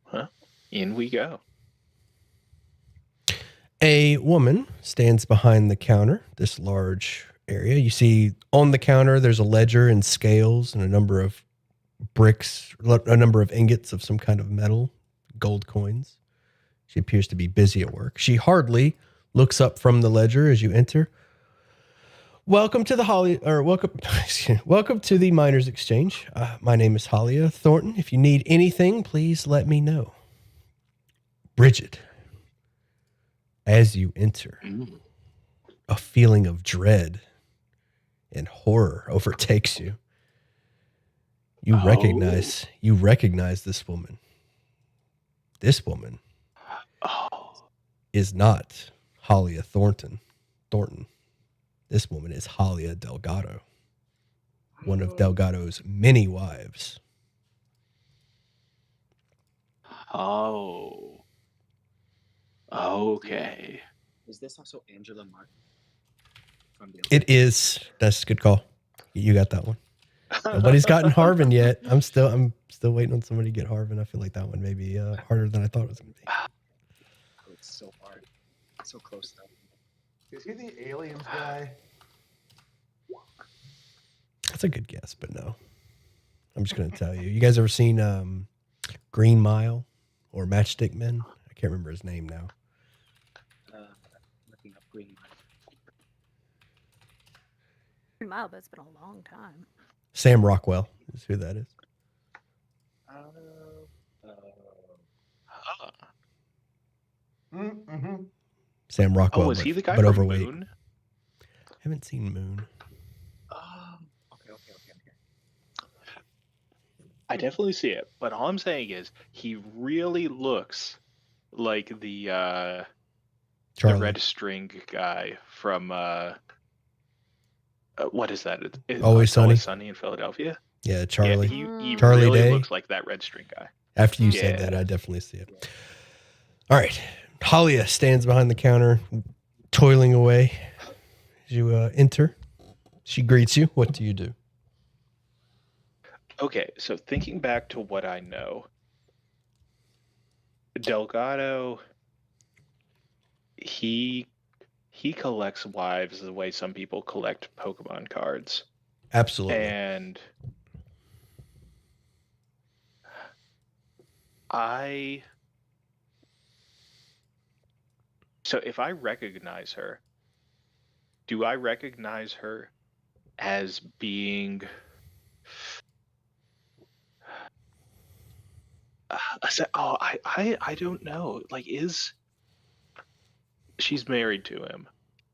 Huh? In we go. A woman stands behind the counter, this large area. You see on the counter, there's a ledger and scales and a number of bricks, a number of ingots of some kind of metal, gold coins. She appears to be busy at work. She hardly looks up from the ledger as you enter. Welcome to the welcome to the Miners Exchange. My name is Halia Thornton. If you need anything, please let me know. Bridget. As you enter, a feeling of dread and horror overtakes you. You recognize this woman. This woman is not Halia Thornton. This woman is Halia Delgado, one of Delgado's many wives. Oh. Okay. Is this also Angela Martin? From the It is. That's a good call. You got that one. Nobody's gotten Harvin yet. I'm still waiting on somebody to get Harvin. I feel like that one may be harder than I thought it was going to be. Oh, it's so hard. It's so close though. Is he the aliens guy? That's a good guess, but no. I'm just going to tell you. You guys ever seen Green Mile or Matchstick Men? I can't remember his name now. Looking up Green Mile. Green Mile, but it's been a long time. Sam Rockwell is who that is. Mm-hmm. Sam Rockwell. Oh, is he the guy but from overweight. Moon? Haven't seen Moon. Oh, okay. I definitely see it. But all I'm saying is he really looks like the Charlie. red string guy from what is that? Always It's Always Sunny? Sunny in Philadelphia. Yeah, Charlie. Yeah, he Charlie really Day. looks like that red string guy. After you Yeah. said that, I definitely see it. All right. Halia stands behind the counter, toiling away. As you enter, she greets you. What do you do? Okay, so thinking back to what I know, Delgado, he collects wives the way some people collect Pokemon cards. Absolutely. And so if I recognize her, do I recognize her as being I don't know. Like, she's married to him,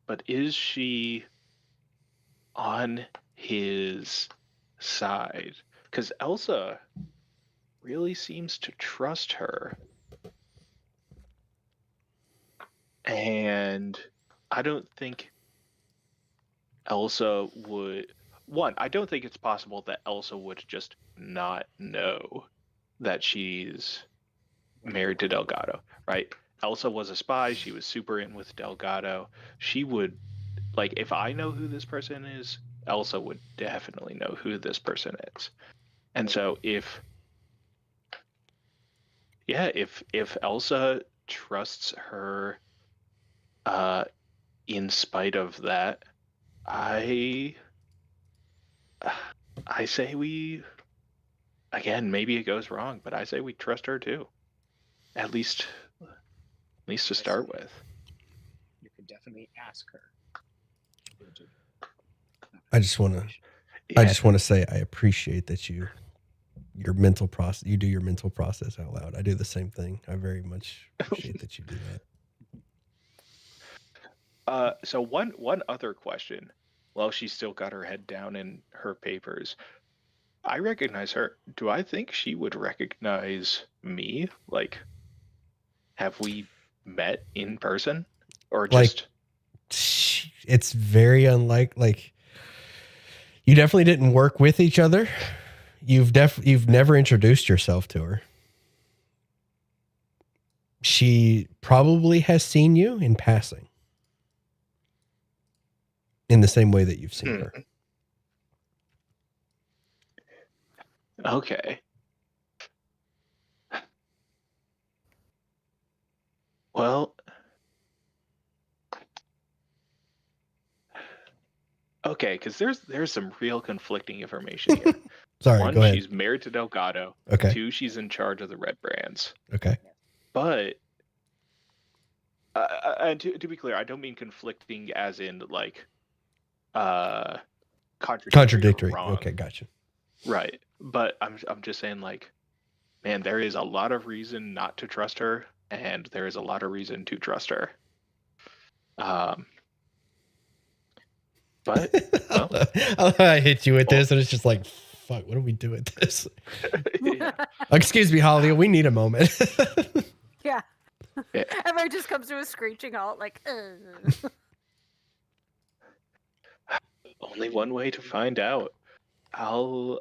but is she on his side? Because Elsa really seems to trust her. And I don't think Elsa would. One, I don't think it's possible that Elsa would just not know that she's married to Delgado, right? Elsa was a spy. She was super in with Delgado. She would, like, if I know who this person is, Elsa would definitely know who this person is. And so if Elsa trusts her in spite of that, I say we, again, maybe it goes wrong, but I say we trust her too. At least to start with. You could definitely ask her. I just want to say I appreciate that your mental process. You do your mental process out loud. I do the same thing. I very much appreciate that you do that. So one other question. While she's still got her head down in her papers, I recognize her. Do I think she would recognize me? Like, have we met in person, or just? It's very unlike. Like, you definitely didn't work with each other. You've never introduced yourself to her. She probably has seen you in passing, in the same way that you've seen her. Okay. Well, okay, because there's some real conflicting information here. Sorry, one, go ahead. She's married to Delgado. Okay. 2, she's in charge of the Red Brands. Okay. But and to be clear, I don't mean conflicting as in like contradictory. Or wrong. Okay, gotcha. Right, but I'm just saying, like, man, there is a lot of reason not to trust her, and there is a lot of reason to trust her. But well, I hit you with this, and it's just like, fuck, what do we do with this? Yeah. Excuse me, Halia, we need a moment. Yeah. Everyone just comes to a screeching halt, like, ugh. Only one way to find out. I'll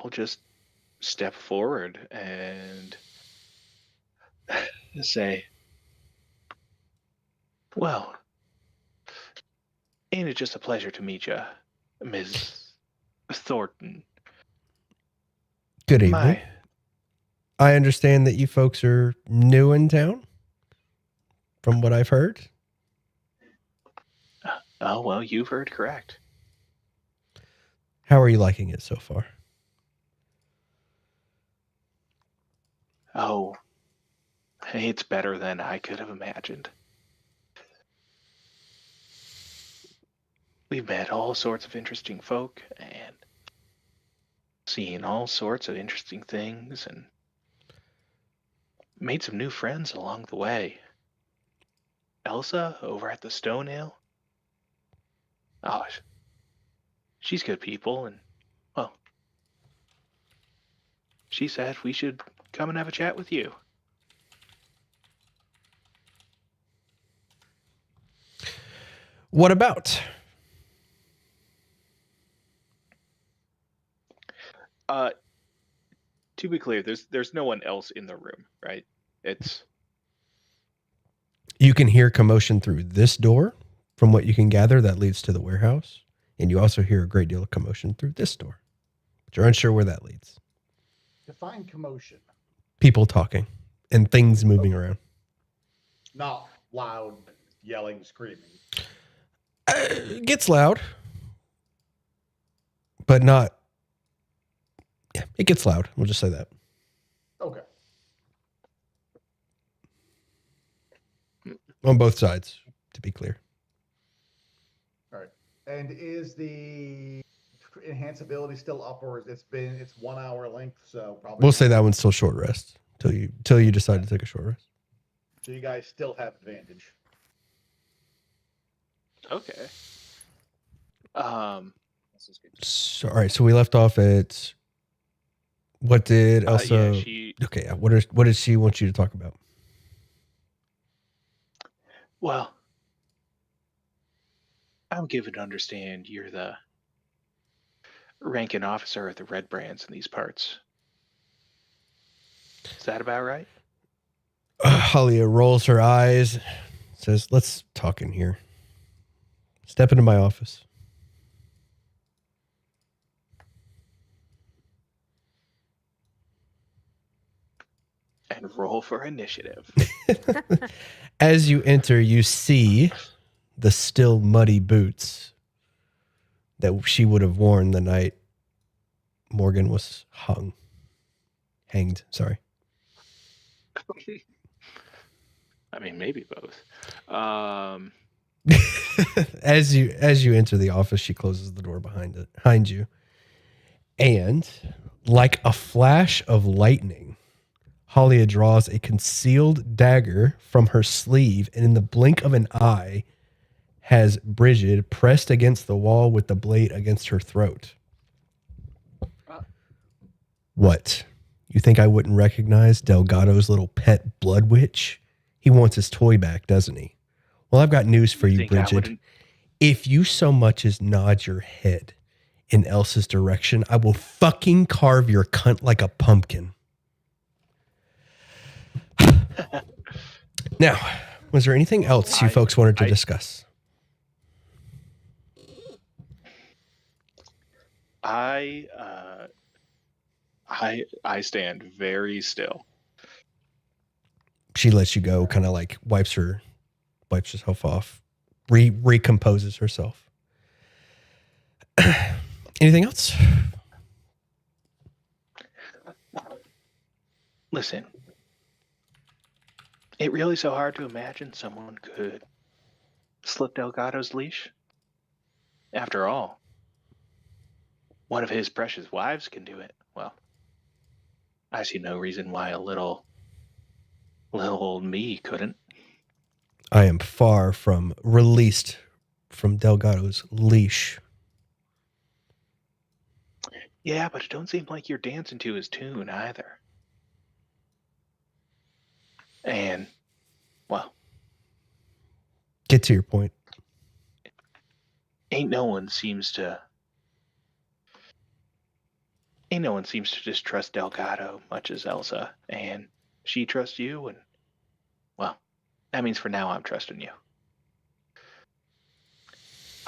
just step forward and say, well, ain't it just a pleasure to meet you, Ms. Thornton? Good evening. I understand that you folks are new in town, from what I've heard. Oh, well, you've heard correct. How are you liking it so far? Oh, it's better than I could have imagined. We've met all sorts of interesting folk and seen all sorts of interesting things and made some new friends along the way. Elsa over at the Stone Ale. Oh, she's good people, and well, she said we should come and have a chat with you. What about? To be clear, there's no one else in the room, right? It's You can hear commotion through this door, from what you can gather, that leads to the warehouse. And you also hear a great deal of commotion through this door. But you're unsure where that leads. Define commotion. People talking and things moving around. Not loud yelling, screaming. It gets loud, but not. Yeah, it gets loud. We'll just say that. Okay. On both sides, to be clear. All right. And is the enhanceability still up, or it's 1 hour length? So probably We'll say that one's still short rest till you decide to take a short rest. So you guys still have advantage. okay. This is good. So, all right. So we left off at what did Elsa? Yeah, she. Okay. What did she want you to talk about? Well, I'm given to understand you're the ranking officer at the Red Brands in these parts. Is that about right? Halia rolls her eyes, says, "Let's talk in here. Step into my office." And roll for initiative. As you enter, you see the still muddy boots that she would have worn the night Morgan was hanged. Sorry. I mean, maybe both. As you enter the office, she closes the door behind you, and like a flash of lightning, Halia draws a concealed dagger from her sleeve, and in the blink of an eye, has Brigid pressed against the wall with the blade against her throat. What? You think I wouldn't recognize Delgado's little pet blood witch? He wants his toy back, doesn't he? Well, I've got news for you, think I Brigid. wouldn't- If you so much as nod your head in Elsa's direction, I will fucking carve your cunt like a pumpkin. Now, was there anything else you folks wanted to discuss? I stand very still. She lets you go, kind of like wipes herself off, recomposes herself. Anything else? Listen, it really so hard to imagine someone could slip Delgado's leash? After all, one of his precious wives can do it. Well, I see no reason why a little old me couldn't. I am far from released from Delgado's leash. Yeah, but it don't seem like you're dancing to his tune either. And, well, Get to your point. ain't no one seems to distrust Delgado much as Elsa, and she trusts you, and, well, that means for now I'm trusting you.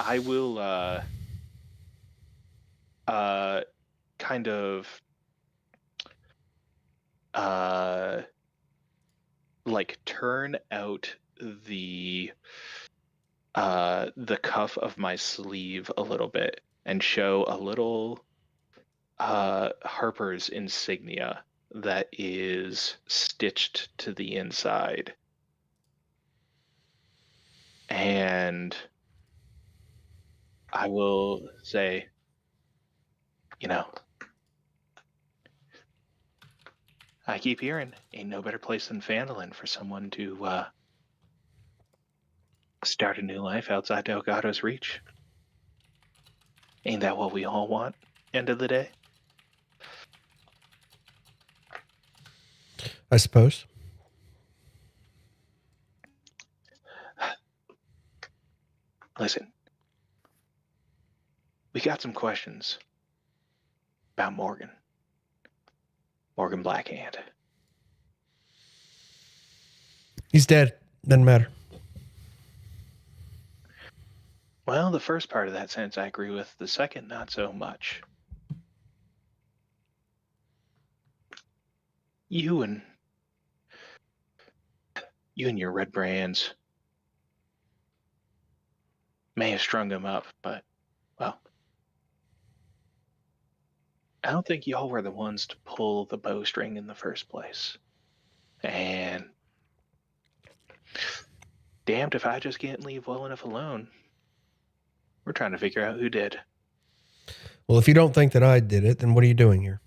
I will kind of like turn out the cuff of my sleeve a little bit and show a little Harper's insignia that is stitched to the inside. And I will say, you know, I keep hearing ain't no better place than Phandalin for someone to start a new life outside Delgado's reach. Ain't that what we all want? End of the day. I suppose. Listen, we got some questions about Morgan Blackhand. He's dead. Doesn't matter. Well, the first part of that sentence I agree with. The second, not so much. You and your red brands may have strung him up, but, well, I don't think y'all were the ones to pull the bowstring in the first place. And damned if I just can't leave well enough alone. We're trying to figure out who did. Well, if you don't think that I did it, then what are you doing here?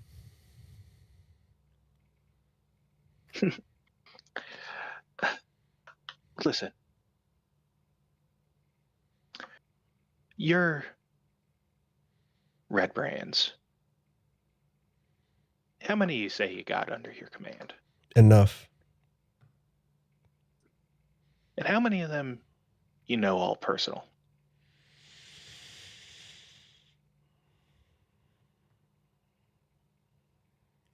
Listen. Your red brands. How many you say you got under your command? Enough. And how many of them you know all personal?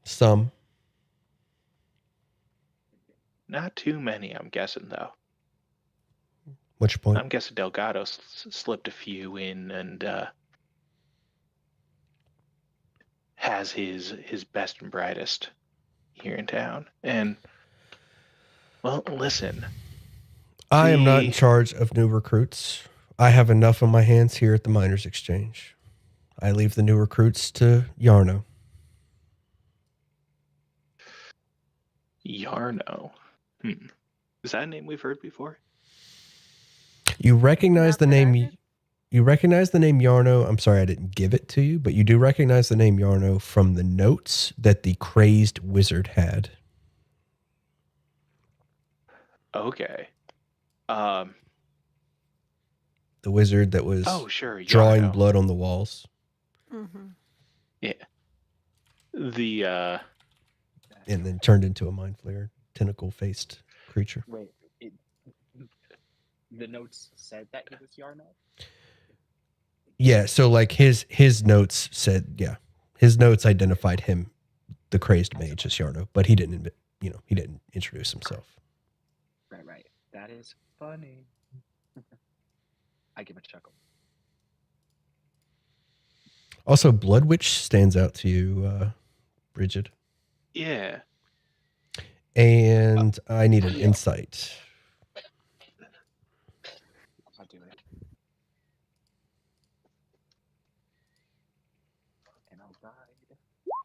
Some. Not too many, I'm guessing, though. What's your point? I'm guessing Delgado slipped a few in and has his best and brightest here in town. And, well, listen. I am not in charge of new recruits. I have enough on my hands here at the Miners Exchange. I leave the new recruits to Yarno. Yarno. Is that a name we've heard before? You recognize Not the that I name. did. You recognize the name Yarno. I'm sorry I didn't give it to you, but you do recognize the name Yarno from the notes that the crazed wizard had. Okay. The wizard that was sure, drawing Yarno. blood on the walls. Mm-hmm. Yeah. The And then turned into a mind flayer, tentacle-faced creature. Wait, the notes said that he was Yarno? Yeah, so like his notes said, yeah. His notes identified him, the crazed mage, as Yarno, but he didn't introduce himself. Right. That is funny. I give a chuckle. Also, Blood Witch stands out to you, Bridget. yeah. And I need an insight. I'll do it. And I'll guide.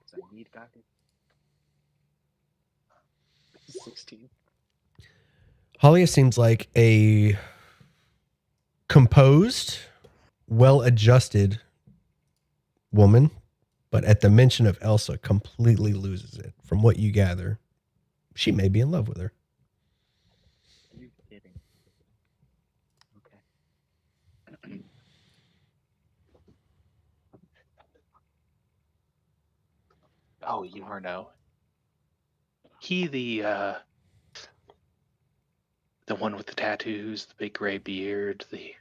So I need guided. 16. Halia seems like a composed, well-adjusted woman, but at the mention of Elsa, completely loses it. From what you gather, she may be in love with her. Are you kidding? Okay. Oh, Yarno. He the one with the tattoos, the big gray beard, the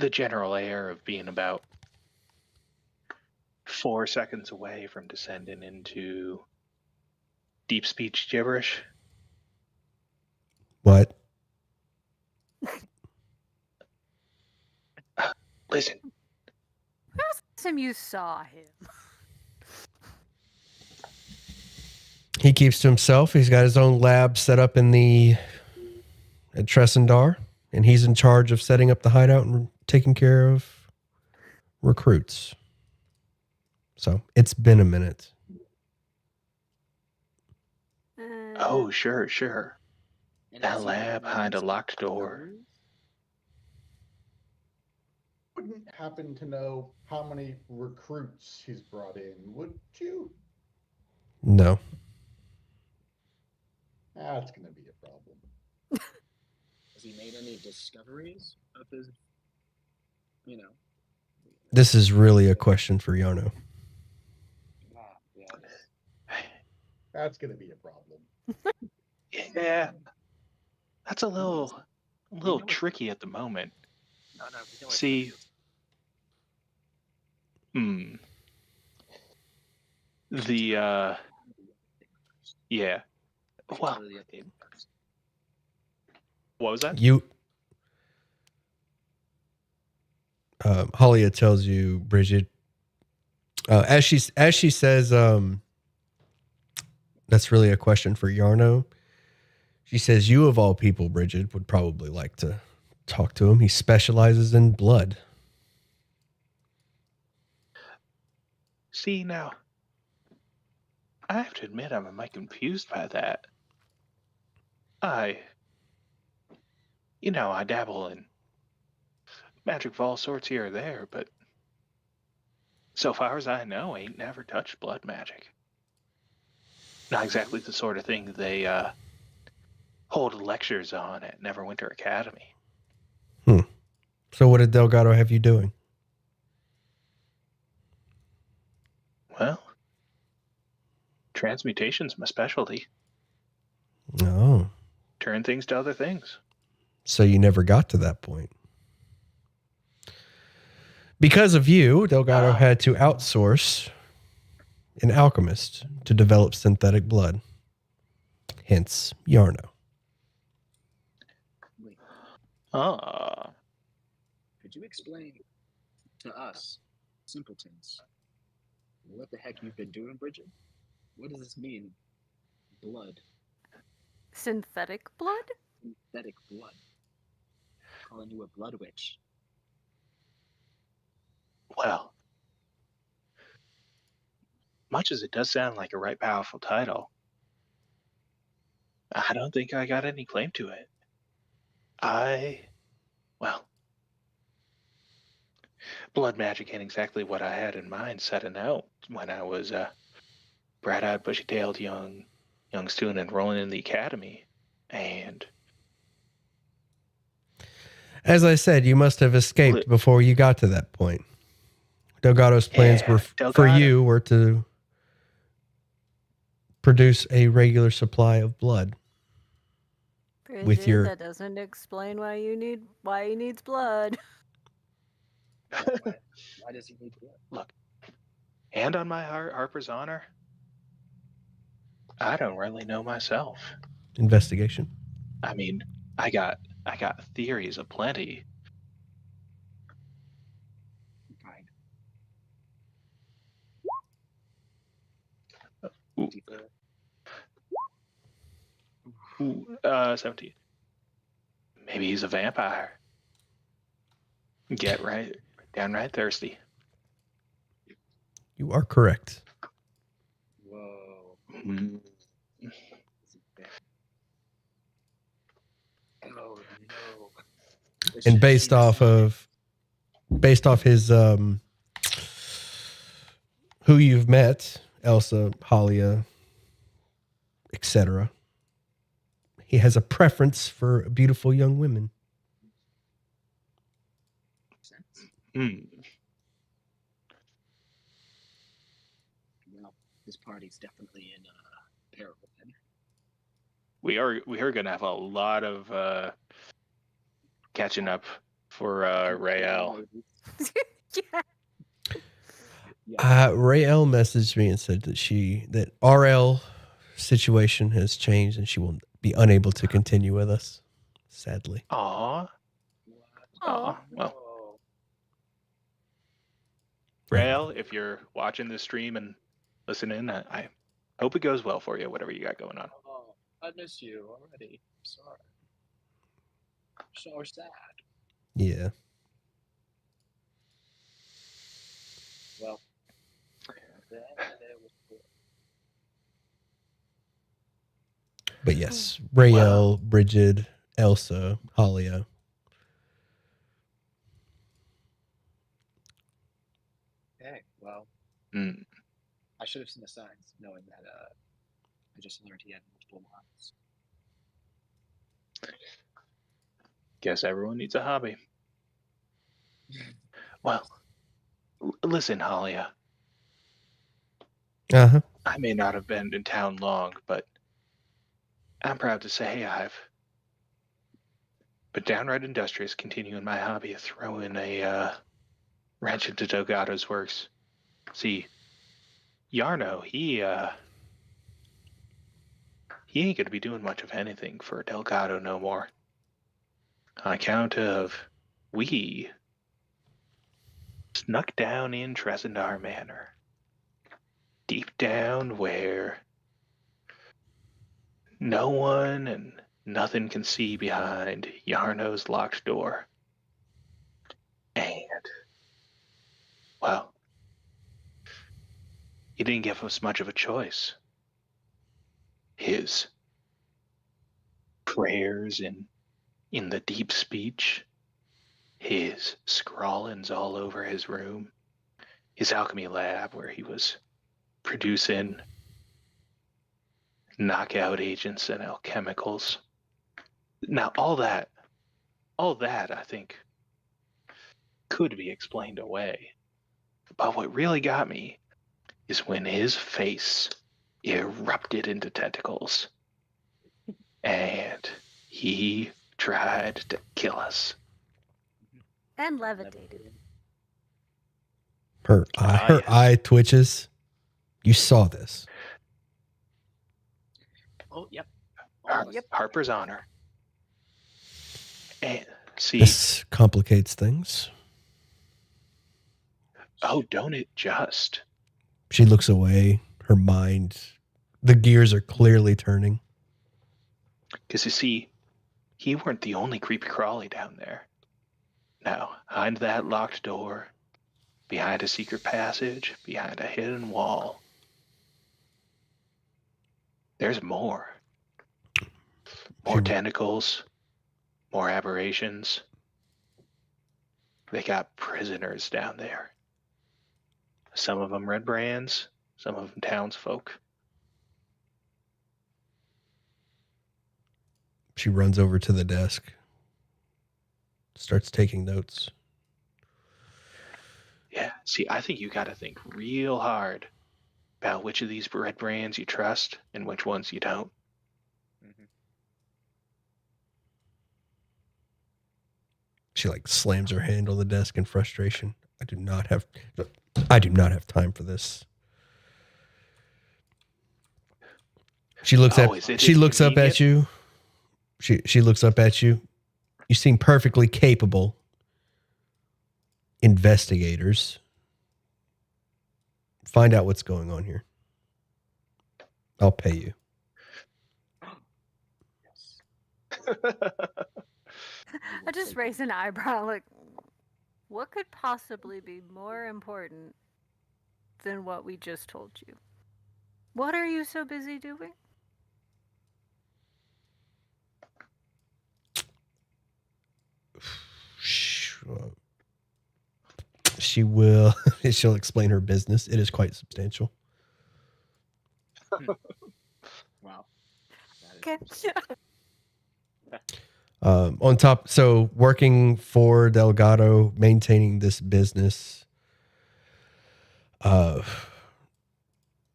general air of being about 4 seconds away from descending into deep speech gibberish. What? Listen, Last time you saw him. He keeps to himself. He's got his own lab set up at Tressendar, and he's in charge of setting up the hideout and taking care of recruits. So it's been a minute. oh, sure. And That has he lab ever behind a used locked door. those? Wouldn't happen to know how many recruits he's brought in, would you? No. That's going to be a problem. Has he made any discoveries of his you know. This is really a question for Yarno. Yeah. That's going to be a problem. Yeah, that's a little know it. tricky at the moment. No, we know See, it's the yeah. Well, what was that? Halia tells you, Bridget, as she says, that's really a question for Yarno. She says, you of all people, Bridget, would probably like to talk to him. He specializes in blood. See, now, I have to admit I'm a mite confused by that. I dabble in magic of all sorts here or there, but so far as I know, ain't never touched blood magic. Not exactly the sort of thing they hold lectures on at Neverwinter Academy. So what did Delgado have you doing? Well, transmutation's my specialty. Oh. Turn things to other things. So you never got to that point. Because of you, Delgado had to outsource an alchemist to develop synthetic blood. Hence, Yarno. Wait, Ah. could you explain to us, simpletons, what the heck you've been doing, Bridget? What does this mean? Blood. Synthetic blood? Synthetic blood. Calling you a blood witch. Well, much as it does sound like a right powerful title, I don't think I got any claim to it. Blood magic ain't exactly what I had in mind setting out when I was a bright-eyed, bushy-tailed young student enrolling in the academy. And As I said, you must have escaped before you got to that point. Delgado's plans for you were to produce a regular supply of blood. Bridget, that doesn't explain why he needs blood. Why does he need blood? Look, hand on my heart, Harper's honor, I don't really know myself. Investigation. I mean, I got theories aplenty. Fine. Ooh, 17. Maybe he's a vampire. Get right, downright thirsty. You are correct. Whoa. Oh no. And based off his who you've met, Elsa, Halia, etc., he has a preference for beautiful young women. Well, this party's definitely in peril then. We are gonna have a lot of catching up for Rael. Rael messaged me and said that RL situation has changed and she will be unable to continue with us, sadly. Aw. Aw. Well, Rael, if you're watching this stream and listening, I hope it goes well for you, whatever you got going on. Oh, I miss you already. Sorry. So sad. Yeah. Well, there was poor. But yes, Rael, Bridget, Elsa, Halia. Hey, well, I should have seen the signs, knowing that I just learned he had multiple wives. Guess everyone needs a hobby. Well, listen, Halia. Uh-huh. I may not have been in town long, but I'm proud to say I've been downright industrious continuing my hobby of throwing a wrench into Delgado's works. See, Yarno, he ain't gonna be doing much of anything for Delgado no more. On account of we snuck down in Tresendar Manor. Deep down where no one and nothing can see behind Yarno's locked door. And, well, he didn't give us much of a choice. His prayers in the deep speech, his scrawlings all over his room, his alchemy lab where he was producing knockout agents and alchemicals. Now, all that, I think, could be explained away. But what really got me is when his face erupted into tentacles and he tried to kill us. And levitated. Her Yes. eye twitches. You saw this. Oh, yep. All of us. Yep. Harper's honor. And see, This complicates things. oh, don't it just? She looks away. Her mind, the gears are clearly turning. Because you see, he weren't the only creepy crawly down there. Now, behind that locked door, behind a secret passage, behind a hidden wall, there's more. More She- tentacles, more aberrations. They got prisoners down there. Some of them red brands, some of them townsfolk. She runs over to the desk, starts taking notes. Yeah, see, I think you got to think real hard about which of these red brands you trust and which ones you don't. Mhm. She like slams her hand on the desk in frustration. I do not have time for this. She looks Oh, is it she looks up convenient? at you. She looks up at you. You seem perfectly capable investigators. Find out what's going on here. I'll pay you. Yes. I just raised an eyebrow, like, what could possibly be more important than what we just told you? What are you so busy doing? She will. She'll explain her business. It is quite substantial. Wow. That is Okay. On top, so working for Delgado, maintaining this business.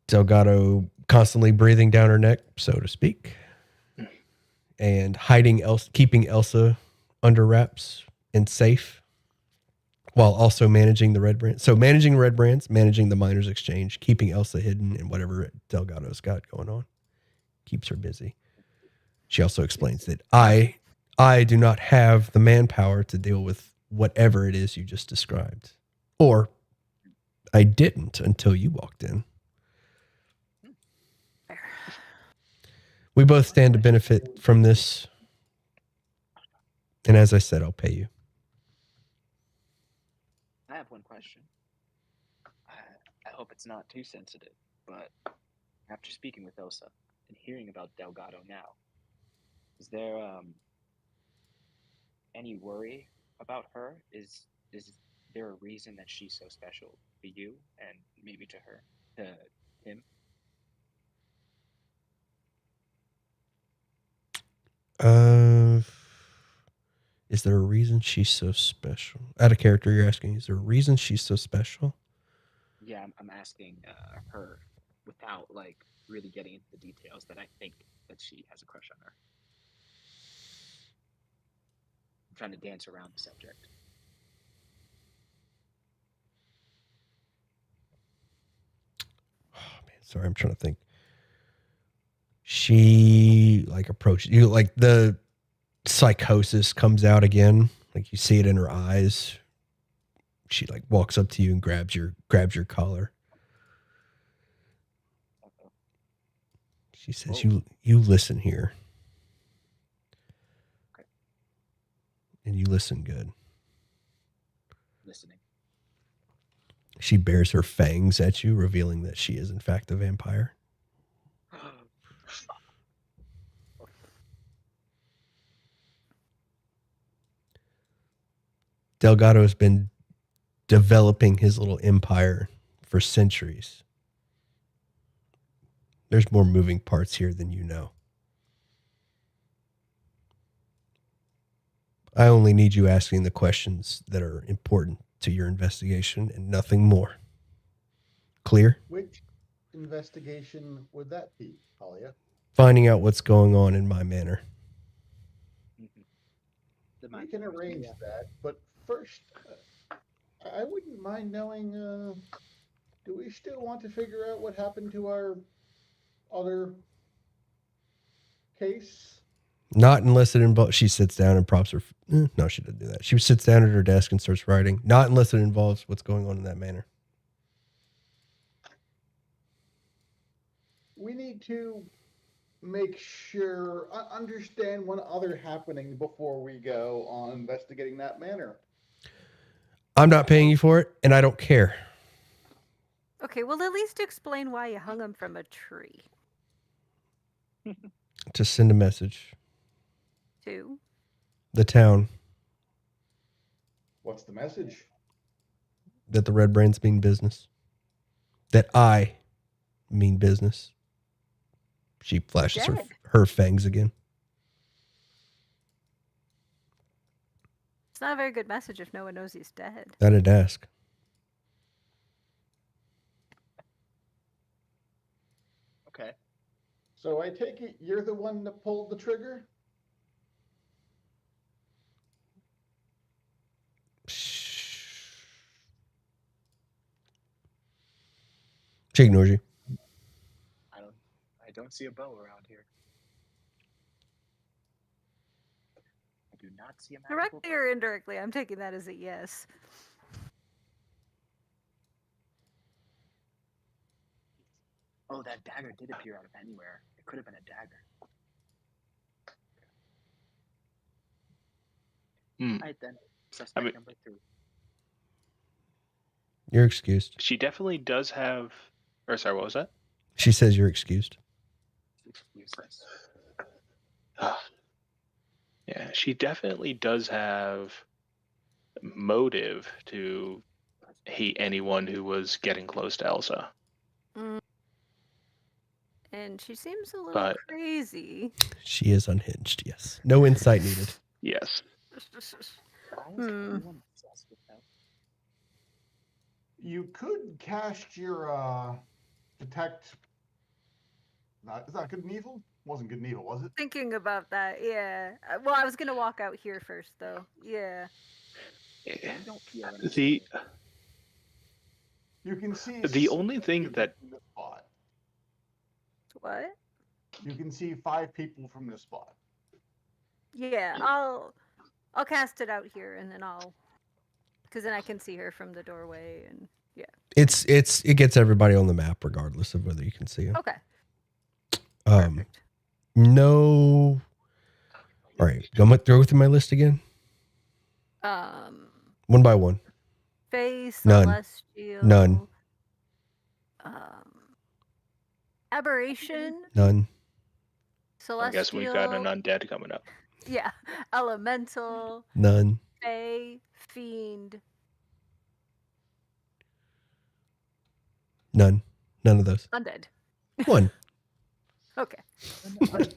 Delgado constantly breathing down her neck, so to speak, and keeping Elsa under wraps and safe, while also managing the red brands. So managing red brands, managing the miners exchange, keeping Elsa hidden and whatever Delgado's got going on, keeps her busy. She also explains that I do not have the manpower to deal with whatever it is you just described, or I didn't until you walked in. Fair. We both stand to benefit from this. And as I said, I'll pay you. I have one question. I hope it's not too sensitive, but after speaking with Elsa and hearing about Delgado now, is there any worry about her? Is there a reason that she's so special to you and maybe to her, to him? Is there a reason she's so special? Out of character, you're asking, is there a reason she's so special? Yeah, I'm asking her without like really getting into the details that I think that she has a crush on her. I'm trying to dance around the subject. Oh man, sorry, I'm trying to think. She like approaches you, like the psychosis comes out again. Like you see it in her eyes. She like walks up to you and grabs your collar. She says, Whoa. You listen here. Okay. And you listen good. Listening. She bares her fangs at you, revealing that she is in fact a vampire. Delgado has been developing his little empire for centuries. There's more moving parts here than you know. I only need you asking the questions that are important to your investigation and nothing more. Clear? Which investigation would that be, Halia? Finding out what's going on in my manor. The We mind can numbers, arrange yeah. that, but first, I wouldn't mind knowing, do we still want to figure out what happened to our other case? Not unless it involves. She sits down and props her. No, she doesn't do that. She sits down at her desk and starts writing. Not unless it involves what's going on in that manor. We need to make sure, understand one other happening before we go on investigating that manor. I'm not paying you for it, and I don't care. Okay, well, at least explain why you hung him from a tree. To send a message. To The town What's the message? that the Red Brands mean business. That I mean business. She flashes dead. her fangs again. It's not a very good message if no one knows he's dead. I didn't ask. Okay. So I take it you're the one that pulled the trigger? She ignores you. I don't see a bow around here. I do not see a magical Directly or indirectly, I'm taking that as a yes. Oh, that dagger did appear out of anywhere. It could have been a dagger. Hmm. All right then. Suspect number 3. You're excused. She definitely does have. Or sorry, what was that? She says you're excused. Useless. Yeah, she definitely does have motive to hate anyone who was getting close to Elsa. And she seems a little But- crazy. She is unhinged, yes. No insight needed. Yes. Why is Hmm. everyone obsessed with that? You could cast your detect. Is that good and evil? Wasn't good and evil, was it? Thinking about that, yeah. Well, I was gonna walk out here first, though. Yeah. I don't feel any The You can see The only thing people that- from this spot. What? You can see 5 people from this spot. Yeah, I'll cast it out here, and then because then I can see her from the doorway, and yeah. It gets everybody on the map regardless of whether you can see them. Okay. Perfect. No. All right, go through my list again. One by one. Fae, None. Celestial. None. Aberration. None. Celestial. I guess we've got an undead coming up. Yeah. Elemental. None. Fae. Fiend. None. None of those. Undead. One. Okay. Wait,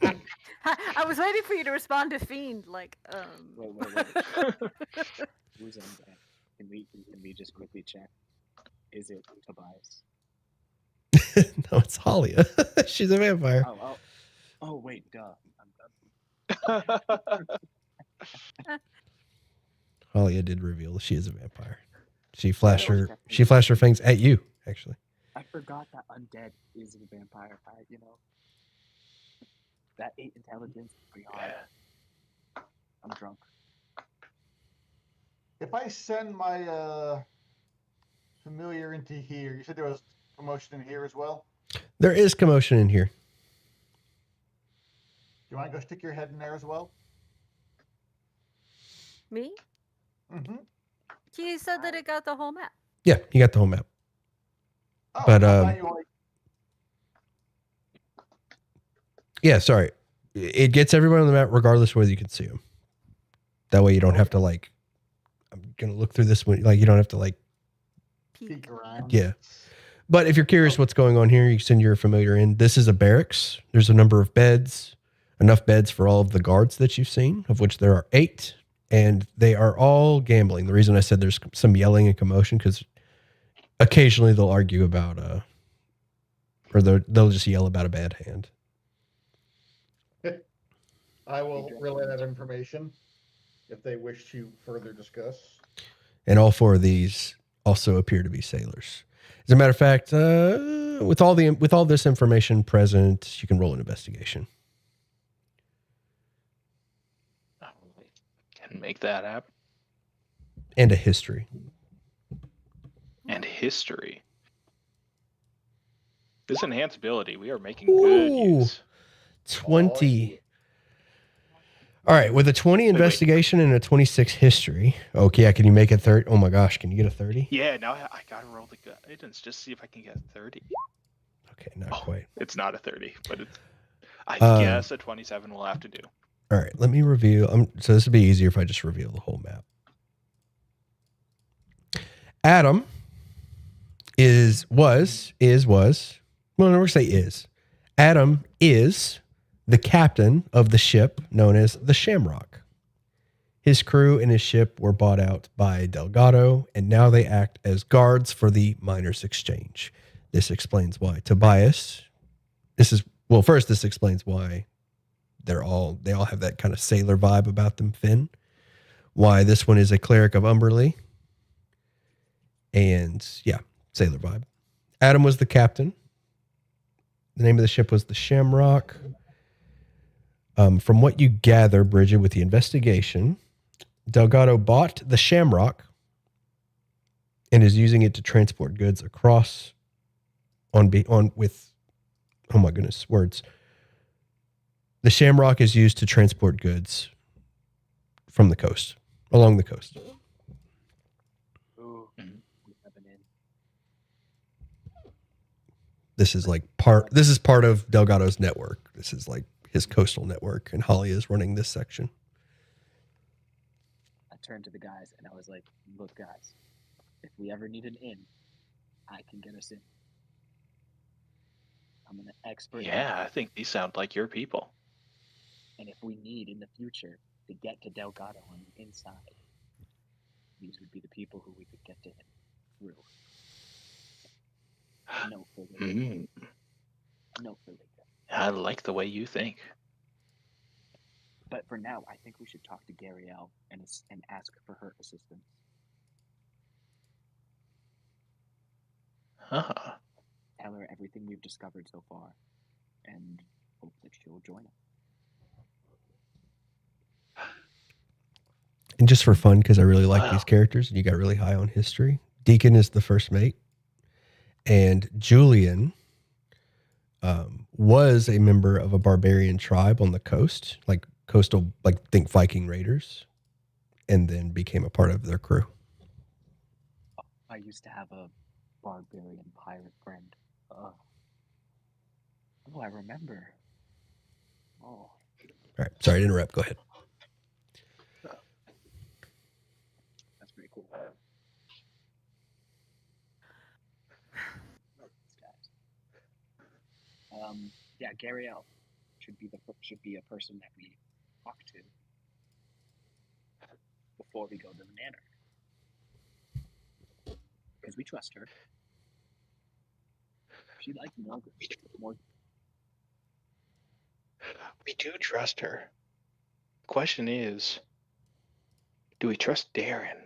I was waiting for you to respond to fiend. Like, wait. Who's undead? Can we just quickly check? Is it Tobias? No, it's Halia. She's a vampire. Oh, wait, duh. Halia did reveal she is a vampire. She Yeah, flashed that was her definitely- fangs at you, actually. I forgot that undead is a vampire. That 8 intelligence. Beyond. I'm drunk. If I send my familiar into here, you said there was commotion in here as well. There is commotion in here. Do you want to go stick your head in there as well? me? Mm-hmm. He said that it got the whole map. Yeah, you got the whole map. Oh, But, I thought you only. Yeah, sorry. It gets everyone on the map regardless of whether you can see them. That way you don't have to like, I'm going to look through this one. Like you don't have to like, Peek around. yeah. But if you're curious what's going on here, you can send your familiar in. This is a barracks. There's a number of beds, enough beds for all of the guards that you've seen, of which there are 8. And they are all gambling. The reason I said there's some yelling and commotion, because occasionally they'll argue about, or they'll just yell about a bad hand. I will relay that information if they wish to further discuss. And all 4 of these also appear to be sailors. As a matter of fact, with all this information present, you can roll an investigation. Can make that happen. And a history. And history. This enhanced ability, we are making good Ooh. use. 20. All right, with a 20 investigation and a 26 history. Okay, yeah, can you make a 30? Oh my gosh, can you get a 30? Yeah, now I gotta roll the guidance just see if I can get 30. Okay, not quite. It's not a 30, but it's. I Um, guess a 27 will have to do. All right, let me reveal. So this would be easier if I just reveal the whole map. Adam was. Well, no, we're going to say is. Adam is the captain of the ship known as the Shamrock. His crew and his ship were bought out by Delgado, and now they act as guards for the miners' exchange. This explains why Tobias. This explains why they all have that kind of sailor vibe about them, Finn. Why this one is a cleric of Umberley. And yeah, sailor vibe. Adam was the captain. The name of the ship was the Shamrock. From what you gather, Bridget, with the investigation, Delgado bought the Shamrock and is using it to transport goods across with, oh my goodness, words. The Shamrock is used to transport goods from the coast, along the coast. Ooh, we have an in. This is part of Delgado's network. This is like his coastal network, and Halia is running this section. I turned to the guys and I was like, "Look, guys, if we ever need an in, I can get us in. I'm an expert. Yeah, I think these sound like your people. And if we need in the future to get to Delgado on the inside, these would be the people who we could get to him through. No further. Mm, No further. I like the way you think. But for now, I think we should talk to Garielle and ask for her assistance. Huh. Tell her everything we've discovered so far, and hope that she'll join us. And just for fun, because I really like Wow. these characters, and you got really high on history. Deacon is the first mate, and Julian was a member of a barbarian tribe on the coast, like coastal, like think Viking raiders, and then became a part of their crew. I used to have a barbarian pirate friend. Oh, I remember. Oh. All right, sorry to interrupt. Go ahead. That's pretty cool. Yeah, Gariel should be a person that we talk to before we go to the manor, because we trust her. She likes more. We do trust her. The question is, do we trust Darren?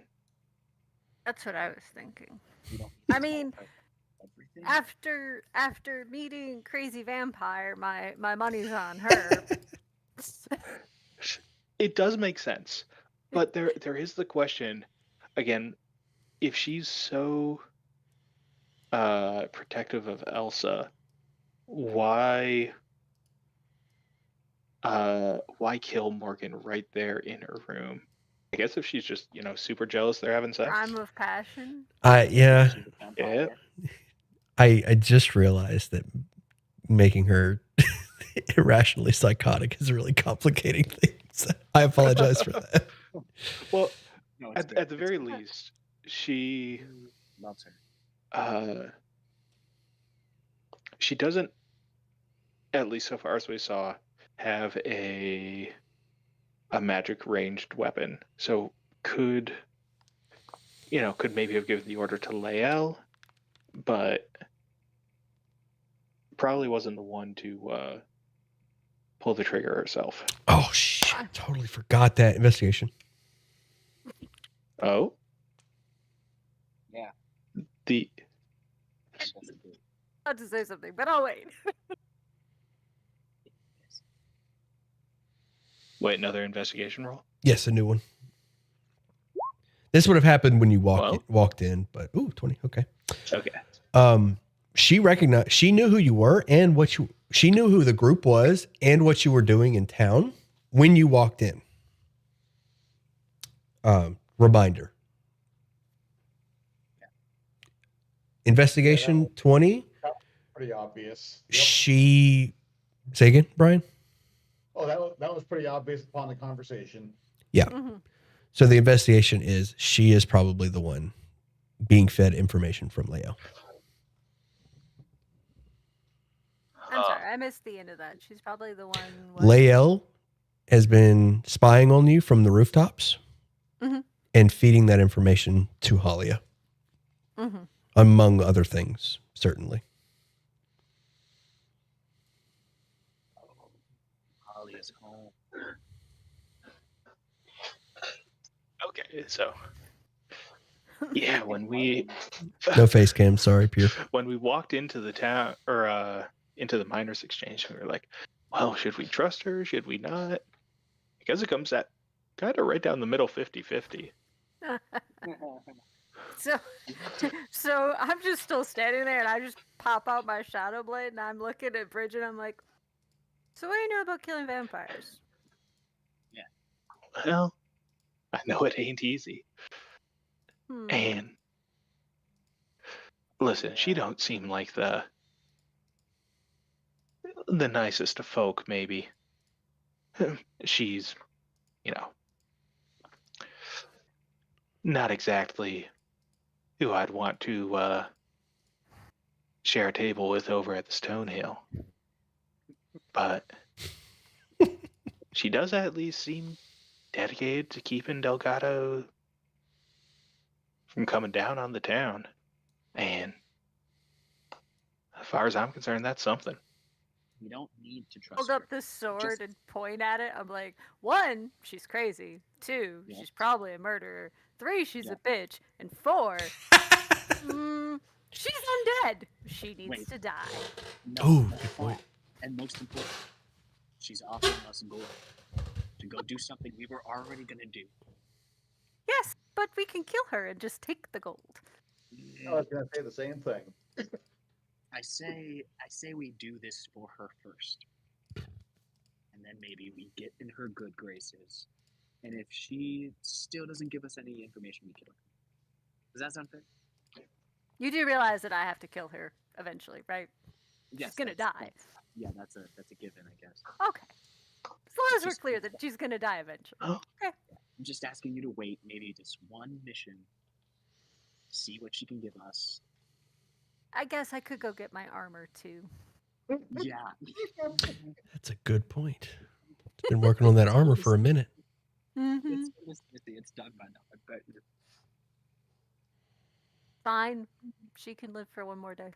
That's what I was thinking. We don't I need to mean, tell her everything. after meeting Crazy Vampire, my money's on her. It does make sense, but there is the question again: if she's so protective of Elsa, why kill Morgan right there in her room? I guess if she's just super jealous they're having sex. Crime of passion. Yeah, She's a vampire. I just realized that making her irrationally psychotic is really complicating things. I apologize for that. Well, No, it's at the good. very least, she Loves her. she doesn't, at least so far as we saw, have a magic ranged weapon. So could maybe have given the order to Lael, but probably wasn't the one to pull the trigger herself. Oh shit! Totally forgot that investigation. Oh, Yeah. the I had to say something, but I'll wait. wait, another investigation roll? Yes, a new one. This would have happened when you Well. walked in, but 20. Okay. Okay. She knew who you were and she knew who the group was and what you were doing in town when you walked in. Reminder. Investigation 20. Pretty obvious. Yep. Say again, Brian? Oh, that was pretty obvious upon the conversation. Yeah. Mm-hmm. So the investigation is she is probably the one being fed information from Leo. I'm sorry, I missed the end of that. She's probably the one. Lael has been spying on you from the rooftops and feeding that information to Halia, among other things, certainly. Halia's home. Okay, so yeah, when we No face cam, sorry, Pierre. when we walked into the town or into the miners' exchange, we were like, well, should we trust her? Should we not? Because it comes at kind of right down the middle, 50-50. So I'm just still standing there, and I just pop out my shadow blade, and I'm looking at Bridget. I'm like, so what do you know about killing vampires? Yeah. Well, I know it ain't easy. And listen, she don't seem like the nicest of folk, maybe. She's, not exactly who I'd want to share a table with over at the Stonehill. But she does at least seem dedicated to keeping Delgado from coming down on the town. And as far as I'm concerned, that's something. We don't need to trust Hold her. up the sword and point at it. I'm like, 1, she's crazy. 2, she's probably a murderer. 3, she's a bitch. And 4, she's undead. She needs to die. No, good point. And most important, she's offering us gold to go do something we were already going to do. Yes, but we can kill her and just take the gold. I was going to say the same thing. I say we do this for her first. And then maybe we get in her good graces. And if she still doesn't give us any information, we kill her. Does that sound fair? You do realize that I have to kill her eventually, right? Yes, she's gonna die. That's a given, I guess. Okay. As long as we're clear that she's gonna die eventually. Okay. I'm just asking you to wait maybe just one mission. See what she can give us. I guess I could go get my armor too. Yeah. That's a good point. It's been working on that armor for a minute. Mm-hmm. It's done by now. I bet you. Fine. She can live for one more day.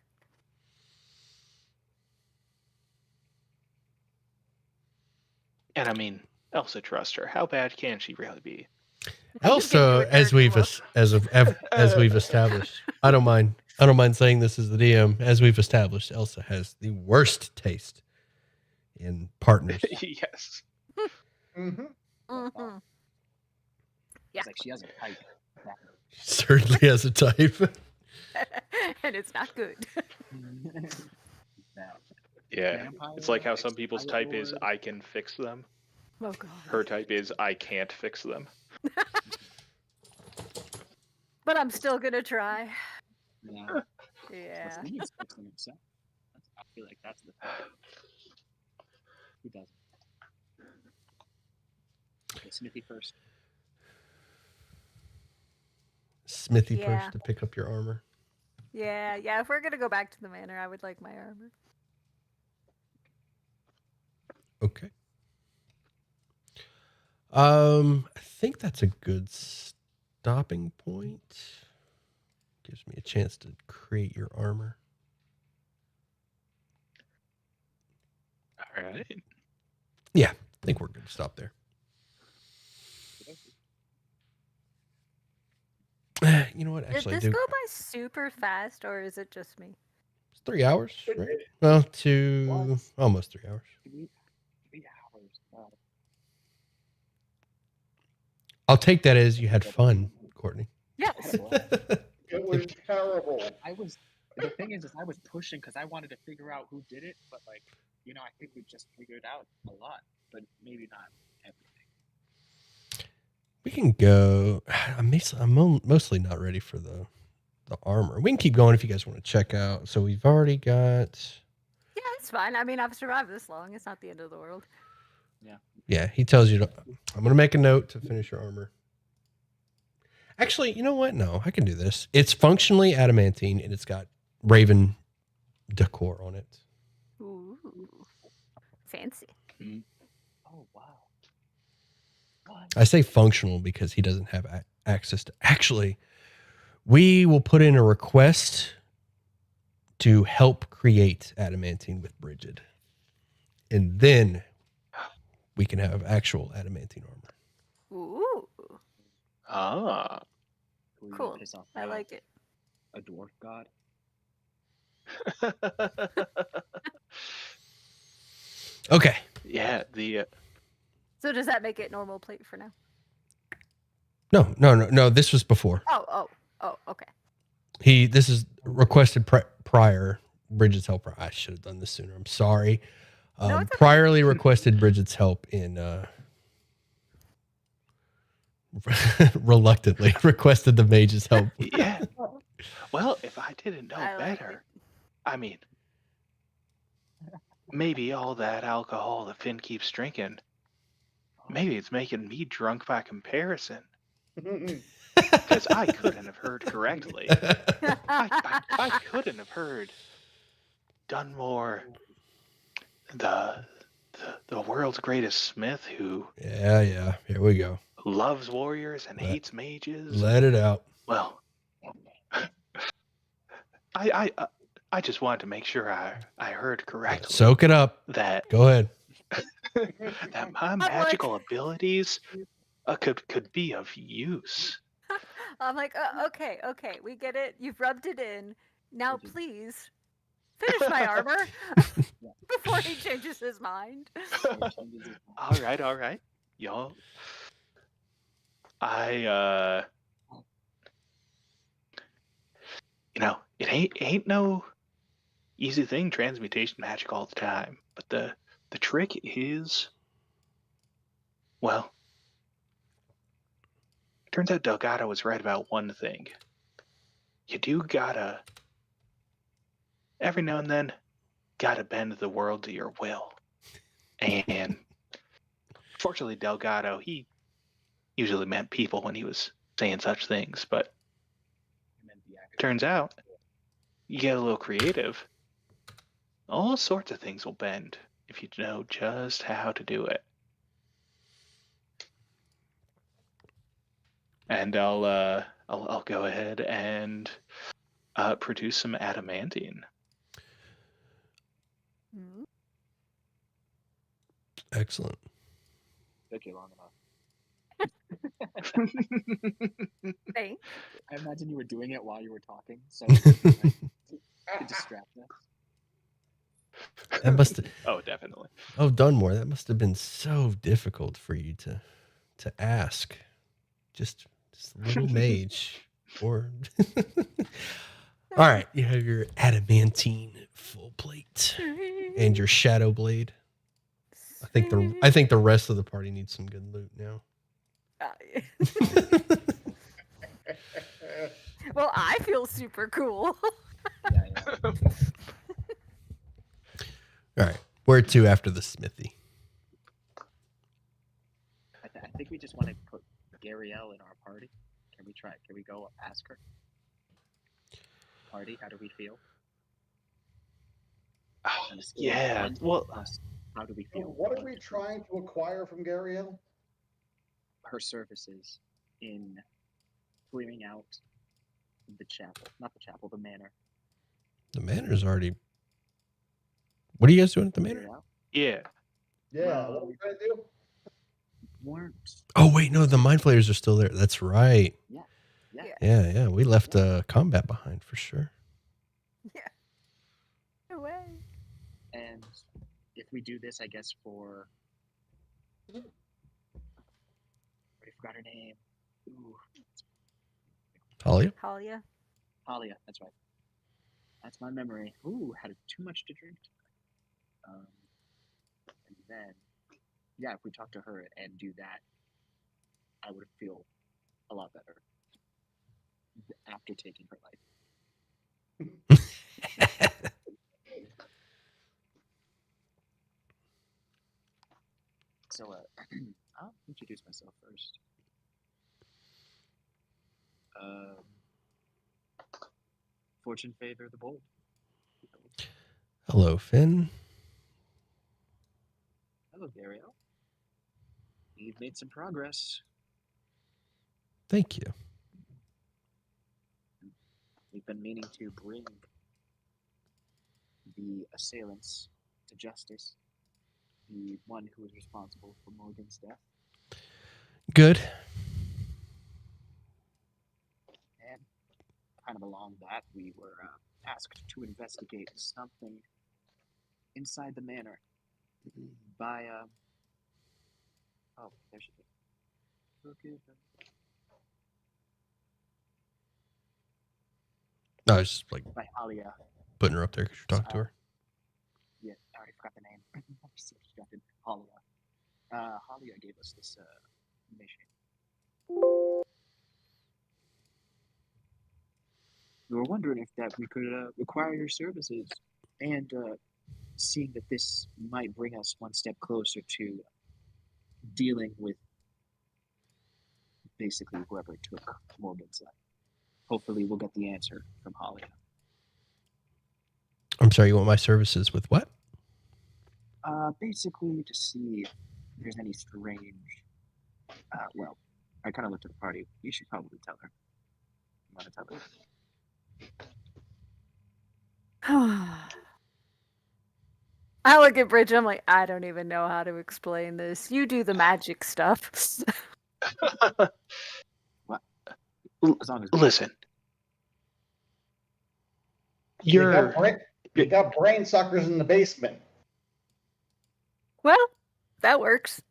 And I mean, Elsa trusts her. How bad can she really be? I'll just give you Elsa, a as dirty we've look. as we've established, I don't mind saying this as the DM. As we've established, Elsa has the worst taste in partners. Yes. Mm-hmm. Mm-hmm. Yeah. It's like she has a type. Certainly has a type. And it's not good. That Yeah. vampire, It's like how some people's Expired type is Lord. I can fix them. Oh god. Her type is I can't fix them. But I'm still gonna try. Yeah. Yeah. He needs fixing himself. I feel like that's the thing. He doesn't. Okay, Smithy first. Smithy Yeah. first to pick up your armor. Yeah, yeah. If we're gonna go back to the manor, I would like my armor. Okay. I think that's a good stopping point. Gives me a chance to create your armor. All right. Yeah, I think we're good to stop there. You know what? Did Actually, I this do. go by super fast, or is it just me? It's 3 hours, It right? did. Well, What? almost 3 hours. 3 hours. Wow. I'll take that as you had fun, Courtney. Yes. I had a blast. It was terrible. The thing is I was pushing because I wanted to figure out who did it, but like, I think we just figured out a lot, but maybe not everything. We can go. I'm mostly not ready for the armor. We can keep going if you guys want to check out. So we've already got. Yeah, it's fine. I mean, I've survived this long. It's not the end of the world. Yeah, he tells you to. I'm going to make a note to finish your armor. Actually, you know what? No, I can do this. It's functionally adamantine, and it's got raven decor on it. Ooh, fancy. Oh wow. What? I say functional because he doesn't have access to. Actually, we will put in a request to help create adamantine with Bridget, and then we can have actual adamantine armor. Ooh, Ah. Who are you cool. gonna piss off I now? like it. A dwarf god. Okay. Yeah, So does that make it normal plate for now? No. This was before. Oh, okay. This is requested prior Bridget's help. I should have done this sooner. I'm sorry. No, it's okay. Priorly requested Bridget's help in reluctantly requested the mage's help. yeah. Well, if I didn't know I like better, I mean, maybe all that alcohol that Finn keeps drinking, maybe it's making me drunk by comparison. Because I couldn't have heard correctly. I couldn't have heard Dunmore, the world's greatest smith who Yeah. Here we go. loves warriors and hates mages. Let it out. Well, I just wanted to make sure I heard correctly. Soak it up. That Go ahead. that my magical abilities could be of use. I'm like, okay, we get it. You've rubbed it in. Now, please finish my armor before he changes his mind. All right, y'all. It ain't no easy thing, transmutation magic all the time. But the trick is, well, turns out Delgado was right about one thing. You do gotta, every now and then, gotta bend the world to your will. And fortunately, Delgado, he usually meant people when he was saying such things, but turns out you get a little creative All sorts of things will bend if you know just how to do it. And I'll go ahead and produce some adamantine. Mm. Excellent. Took you long enough. Thanks. I imagine you were doing it while you were talking, so to distract us. That must. Oh, definitely. Oh, Dunmore, that must have been so difficult for you to ask. Just a little mage, or. All right, you have your adamantine full plate and your shadow blade. I think the rest of the party needs some good loot now. Well, I feel super cool. Yeah. All right, where to after the smithy? I think we just want to put Garielle in our party. Can we try? Can we go ask her? Party, how do we feel? Oh, On a scale of yeah. 1 to Well, plus, how do we So feel? what are we trying to acquire from Garielle? Her services in clearing out the chapel, not the chapel, the manor. The manor's already. What are you guys doing at the manor? Garielle yeah. Yeah, what are we trying to do? weren't. Oh wait, no, the mind flayers are still there. That's right. Yeah. Yeah. We left combat behind for sure. Yeah. No way. And if we do this, I guess for. I already forgot her name. Ooh, Halia? Halia. Halia, that's right. That's my memory. Ooh, had too much to drink. And then, yeah, if we talk to her and do that, I would feel a lot better after taking her life. So, I'll introduce myself first. Fortune favor the bold. Hello, Finn. Hello, Garielle. You've made some progress. Thank you. We've been meaning to bring the assailants to justice. The one who was responsible for Morgan's death. Good. And kind of along that, we were asked to investigate something inside the manor by, oh, there she is. No, I was just like By Halia. putting her up there because you're talking to her. Yeah, I already forgot the name. I'm so distracted. Halia. Halia gave us this mission. We were wondering if that we could require your services, and seeing that this might bring us one step closer to dealing with basically whoever took Morgan's life. Hopefully, we'll get the answer from Halia. I'm sorry, you want my services with what? Basically to see if there's any strange. Well, I kind of looked at the party. You should probably tell her. You want to tell her? I look at Bridget, I'm like, I don't even know how to explain this. You do the magic stuff. As long as Listen. You got brain suckers in the basement. Well, that works.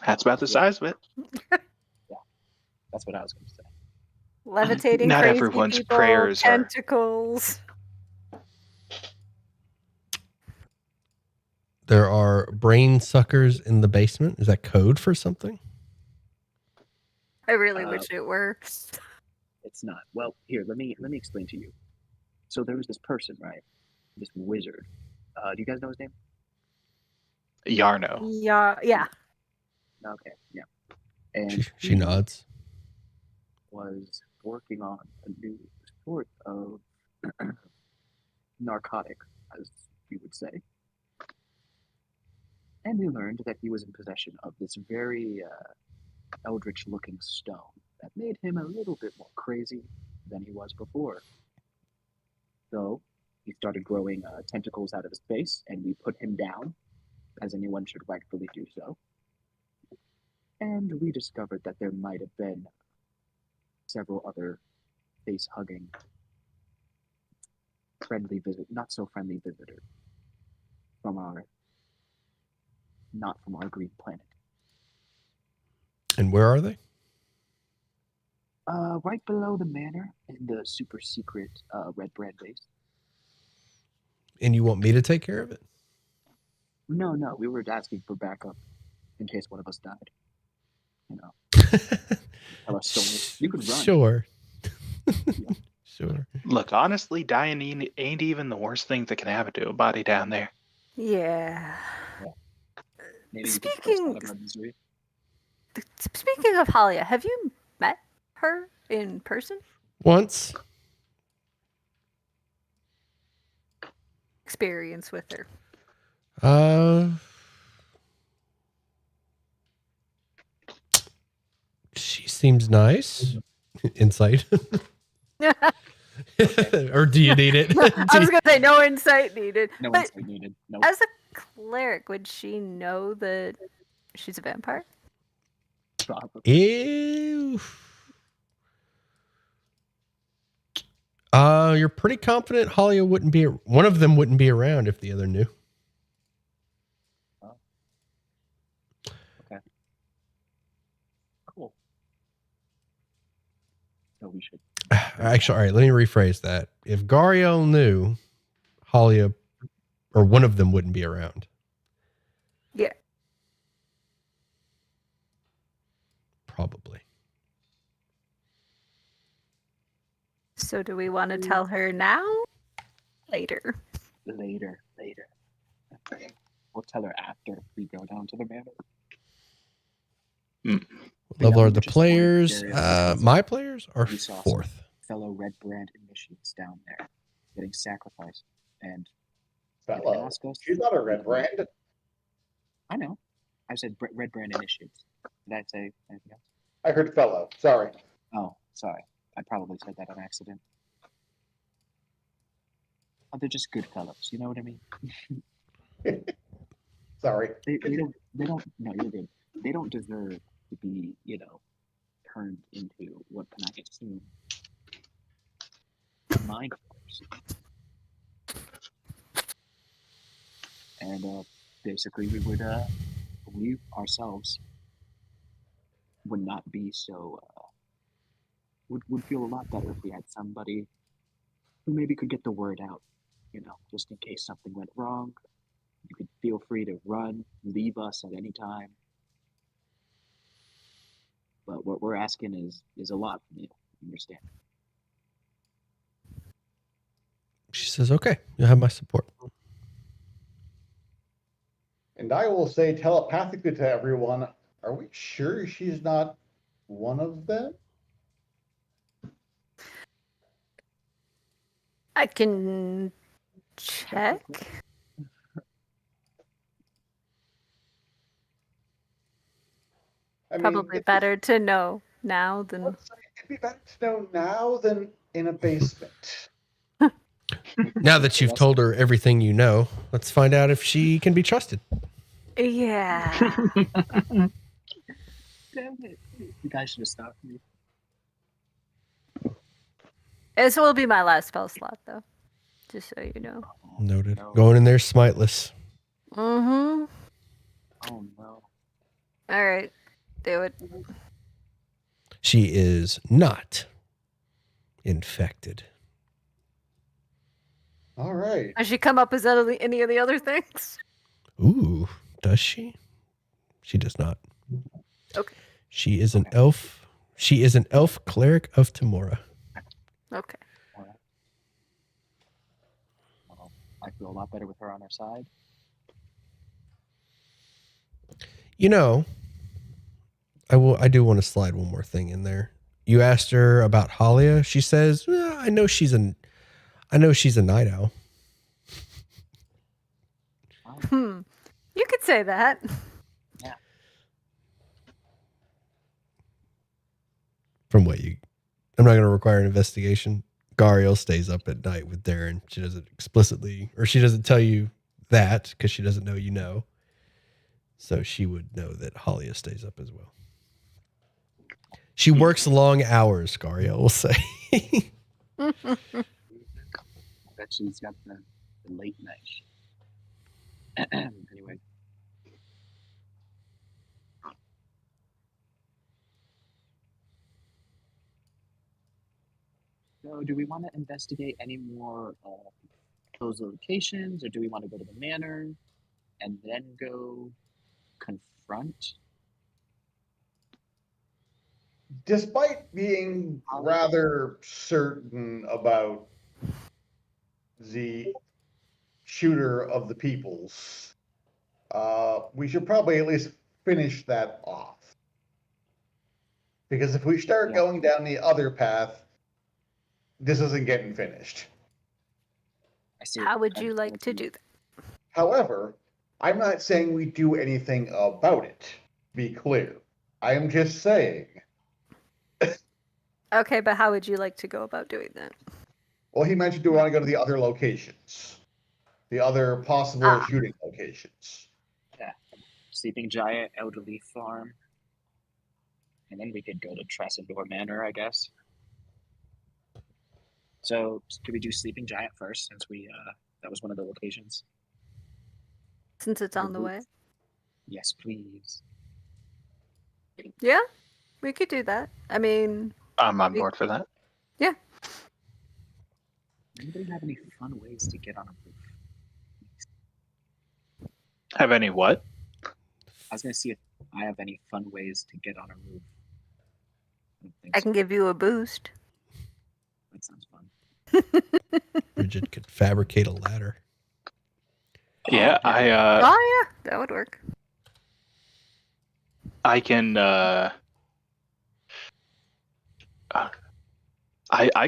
That's about the size of it. that's what I was going to say. Levitating Not crazy everyone's people, prayers are- tentacles. There are brain suckers in the basement. Is that code for something? I really wish it were. It's not. Well, here, let me explain to you. So there was this person, right? This wizard. Do you guys know his name? Yarno. Yeah. Okay, yeah. And She nods. was working on a new sort of narcotic, as we would say. And we learned that he was in possession of this very eldritch-looking stone that made him a little bit more crazy than he was before. So he started growing tentacles out of his face, and we put him down, as anyone should rightfully do so. And we discovered that there might have been several other face-hugging, not so friendly visitors not from our green planet. And where are they? Right below the manor in the super secret Red Brand base. And you want me to take care of it? No, we were asking for backup in case one of us died. You know, tell us stories. You could run. Sure. Yeah. Sure. Look, honestly, dying ain't even the worst thing that can happen to a body down there. Yeah. Maybe you could force Speaking out of our misery. speaking of Halia, have you met her in person? Once. Experience with her. She seems nice. Insight. Or do you need it? I was gonna say no insight needed. No but insight needed. No. as a cleric, would she know that she's a vampire? Probably. Ew. You're pretty confident Halia wouldn't be, one of them wouldn't be around if the other knew. Oh. Okay. Cool. So we should. Actually, all right, let me rephrase that. If Gariel knew, Halia or one of them wouldn't be around. Yeah. Probably. So do we want to tell her now? Later. Later. We'll tell her after we go down to the manor. What level we are were the just wondering, players? Gary, My players are we saw some 4th. fellow Red Brand initiates down there getting sacrificed, and they Fellow. asked us. She's not a red brand. I know. I said Red Brand initiates. Did I say anything else? I heard fellow. Sorry. Oh, sorry. I probably said that on accident. Oh, they're just good fellows. You know what I mean? Sorry. They don't. No, you're good. They don't deserve to be, turned into what can I assume mind force. And basically, we ourselves would not be so. Would feel a lot better if we had somebody who maybe could get the word out. Just in case something went wrong, you could feel free to run, leave us at any time. But what we're asking is a lot from you. Understand? She says, okay, you'll have my support. And I will say telepathically to everyone, are we sure she's not one of them? I can check. I mean, Probably better to know now than. It'd be better to know now than in a basement. Now that you've told her everything you know, let's find out if she can be trusted. Yeah. Damn it! You guys should have stopped me. This will be my last spell slot, though. Just so you know. Noted. No. Going in there smiteless. Mm-hmm. Oh no! All right. Do it. She is not infected. All right. Does she come up as any of the other things? Ooh, does she? She does not. Okay. She is an elf. She is an elf cleric of Tamora. Okay. All right. Well, I feel a lot better with her on our side. I do want to slide one more thing in there. You asked her about Halia. She says, I know she's a night owl. You could say that. From what I'm not going to require an investigation. Gariel stays up at night with Darren. She doesn't explicitly, or she doesn't tell you that because she doesn't know you know. So she would know that Halia stays up as well. She works long hours, Gariel will say. I bet she's got the late night. Anyway. So, do we want to investigate any more those locations, or do we want to go to the manor and then go confront? Despite being rather certain about the shooter of the peoples, we should probably at least finish that off. Because if we start going down the other path, this isn't getting finished. I see. How would you like to do that? However, I'm not saying we do anything about it. Be clear. I am just saying. Okay, but how would you like to go about doing that? Well, he mentioned do we want to go to the other locations? The other possible shooting locations. Yeah. Sleeping Giant, Elderly Farm. And then we could go to Trassador Manor, I guess. So, could we do Sleeping Giant first, since we that was one of the locations? Since it's on the way? Yes, please. Yeah, we could do that. I mean... I'm on board for that. Yeah. Anybody have any fun ways to get on a roof? Have any what? I was going to see if I have any fun ways to get on a roof. I can give you a boost. That sounds fun. Bridget could fabricate a ladder. Yeah, Oh yeah, that would work. I can I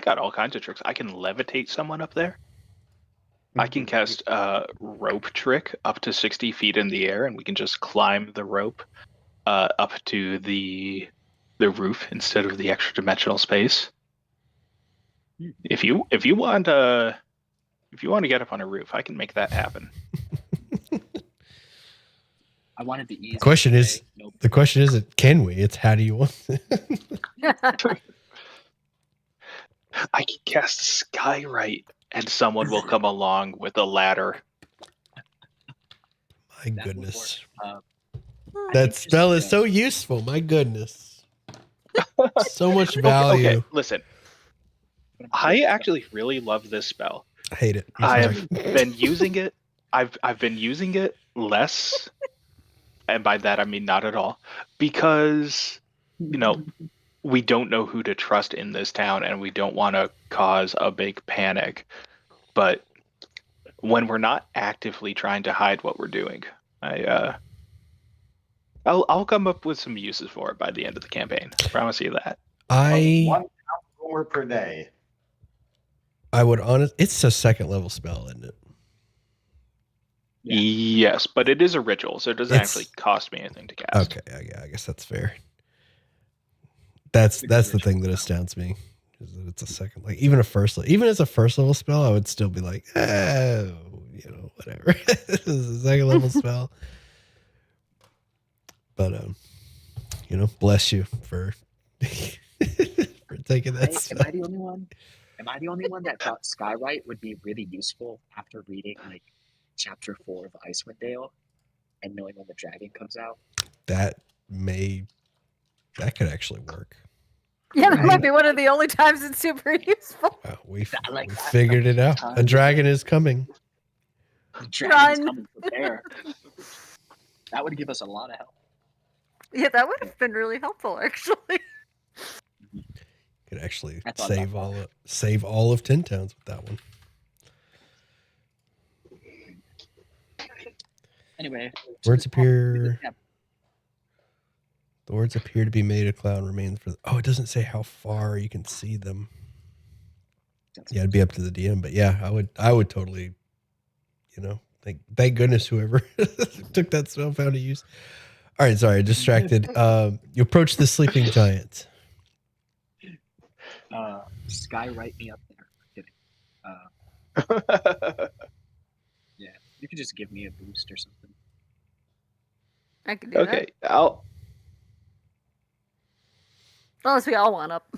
got all kinds of tricks. I can levitate someone up there. I can cast a rope trick up to 60 feet in the air, and we can just climb the rope up to the roof instead of the extra dimensional space. If you want to get up on a roof, I can make that happen. I wanted the easy. The question isn't can we? It's how do you want it? I can cast Skywrite, and someone will come along with a ladder. My goodness. I That think spell just, is so useful. My goodness. So much value. Okay, listen. I actually really love this spell. I hate it. I've been using it. I've been using it less, and by that I mean not at all, because we don't know who to trust in this town, and we don't want to cause a big panic. But when we're not actively trying to hide what we're doing, I'll come up with some uses for it by the end of the campaign. I promise you that. One rumor per day. I would it's a second level spell, isn't it? Yeah. Yes, but it is a ritual, so it doesn't actually cost me anything to cast. Okay, yeah, I guess that's fair. That's the thing that astounds me, is that it's a second, like even as a first level spell, I would still be like, whatever. This is a second level spell. But bless you for for taking that. Am I the only one? Am I the only one that thought Skywrite would be really useful after reading like Chapter 4 of Icewind Dale and knowing when the dragon comes out? That could actually work. Yeah, that might be one of the only times it's super useful. Wow, we figured it out. A dragon is coming. The dragon's coming. Prepare. That would give us a lot of help. Yeah, that would have been really helpful, actually. Could actually save all of 10 towns with that one. Anyway, words appear. The words appear to be made. A cloud remains for. It doesn't say how far you can see them. Yeah, it'd be up to the DM, but yeah, I would totally, Thank goodness whoever took that spell found to use. All right, sorry, distracted. You approach the sleeping giant. Sky, write me up there. Kidding. Yeah, you could just give me a boost or something. I can do Okay, that. I'll. Unless we all want up.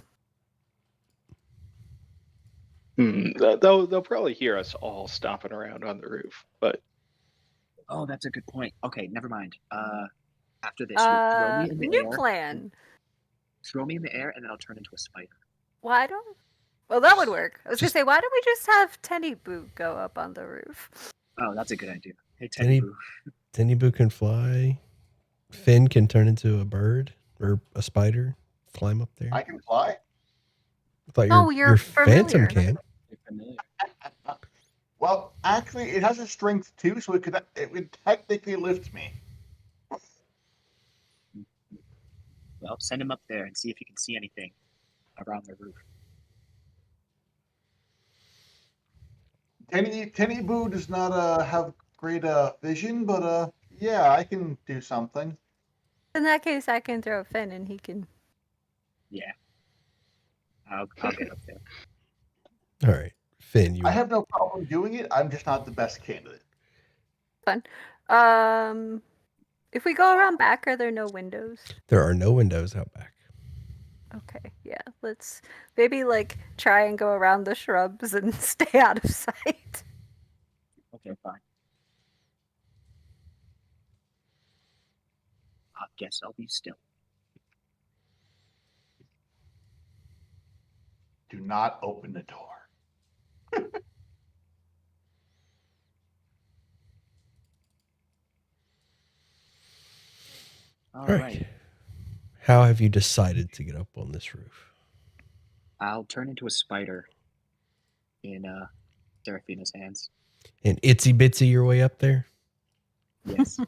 They'll probably hear us all stomping around on the roof, but Oh, that's a good point. Okay, never mind. After this, you throw me in the New air. plan. Throw me in the air, and then I'll turn into a spider. Why don't? Well, that would work. I was gonna say, why don't we just have Tenny Boo go up on the roof? Oh, that's a good idea. Hey, Tenny- Teddy Boo. Tenny Boo can fly. Finn can turn into a bird or a spider. Climb up there. I can fly. I thought No, your you're phantom familiar. can. You're familiar. Well, actually, it has a strength too, so it would technically lift me. Well, send him up there and see if you can see anything around the roof. Tenny Boo does not have great vision, but yeah, I can do something. In that case, I can throw Finn and he can. Yeah. I'll get up there. All right, Finn. You I have no problem doing it. I'm just not the best candidate. Fun. If we go around back, are there no windows? There are no windows out back. Okay, yeah. Let's maybe like try and go around the shrubs and stay out of sight. Okay, fine. I guess I'll be still. Do not open the door. All All right. right. How have you decided to get up on this roof? I'll turn into a spider in Seraphina's hands. And itsy bitsy your way up there? Yes.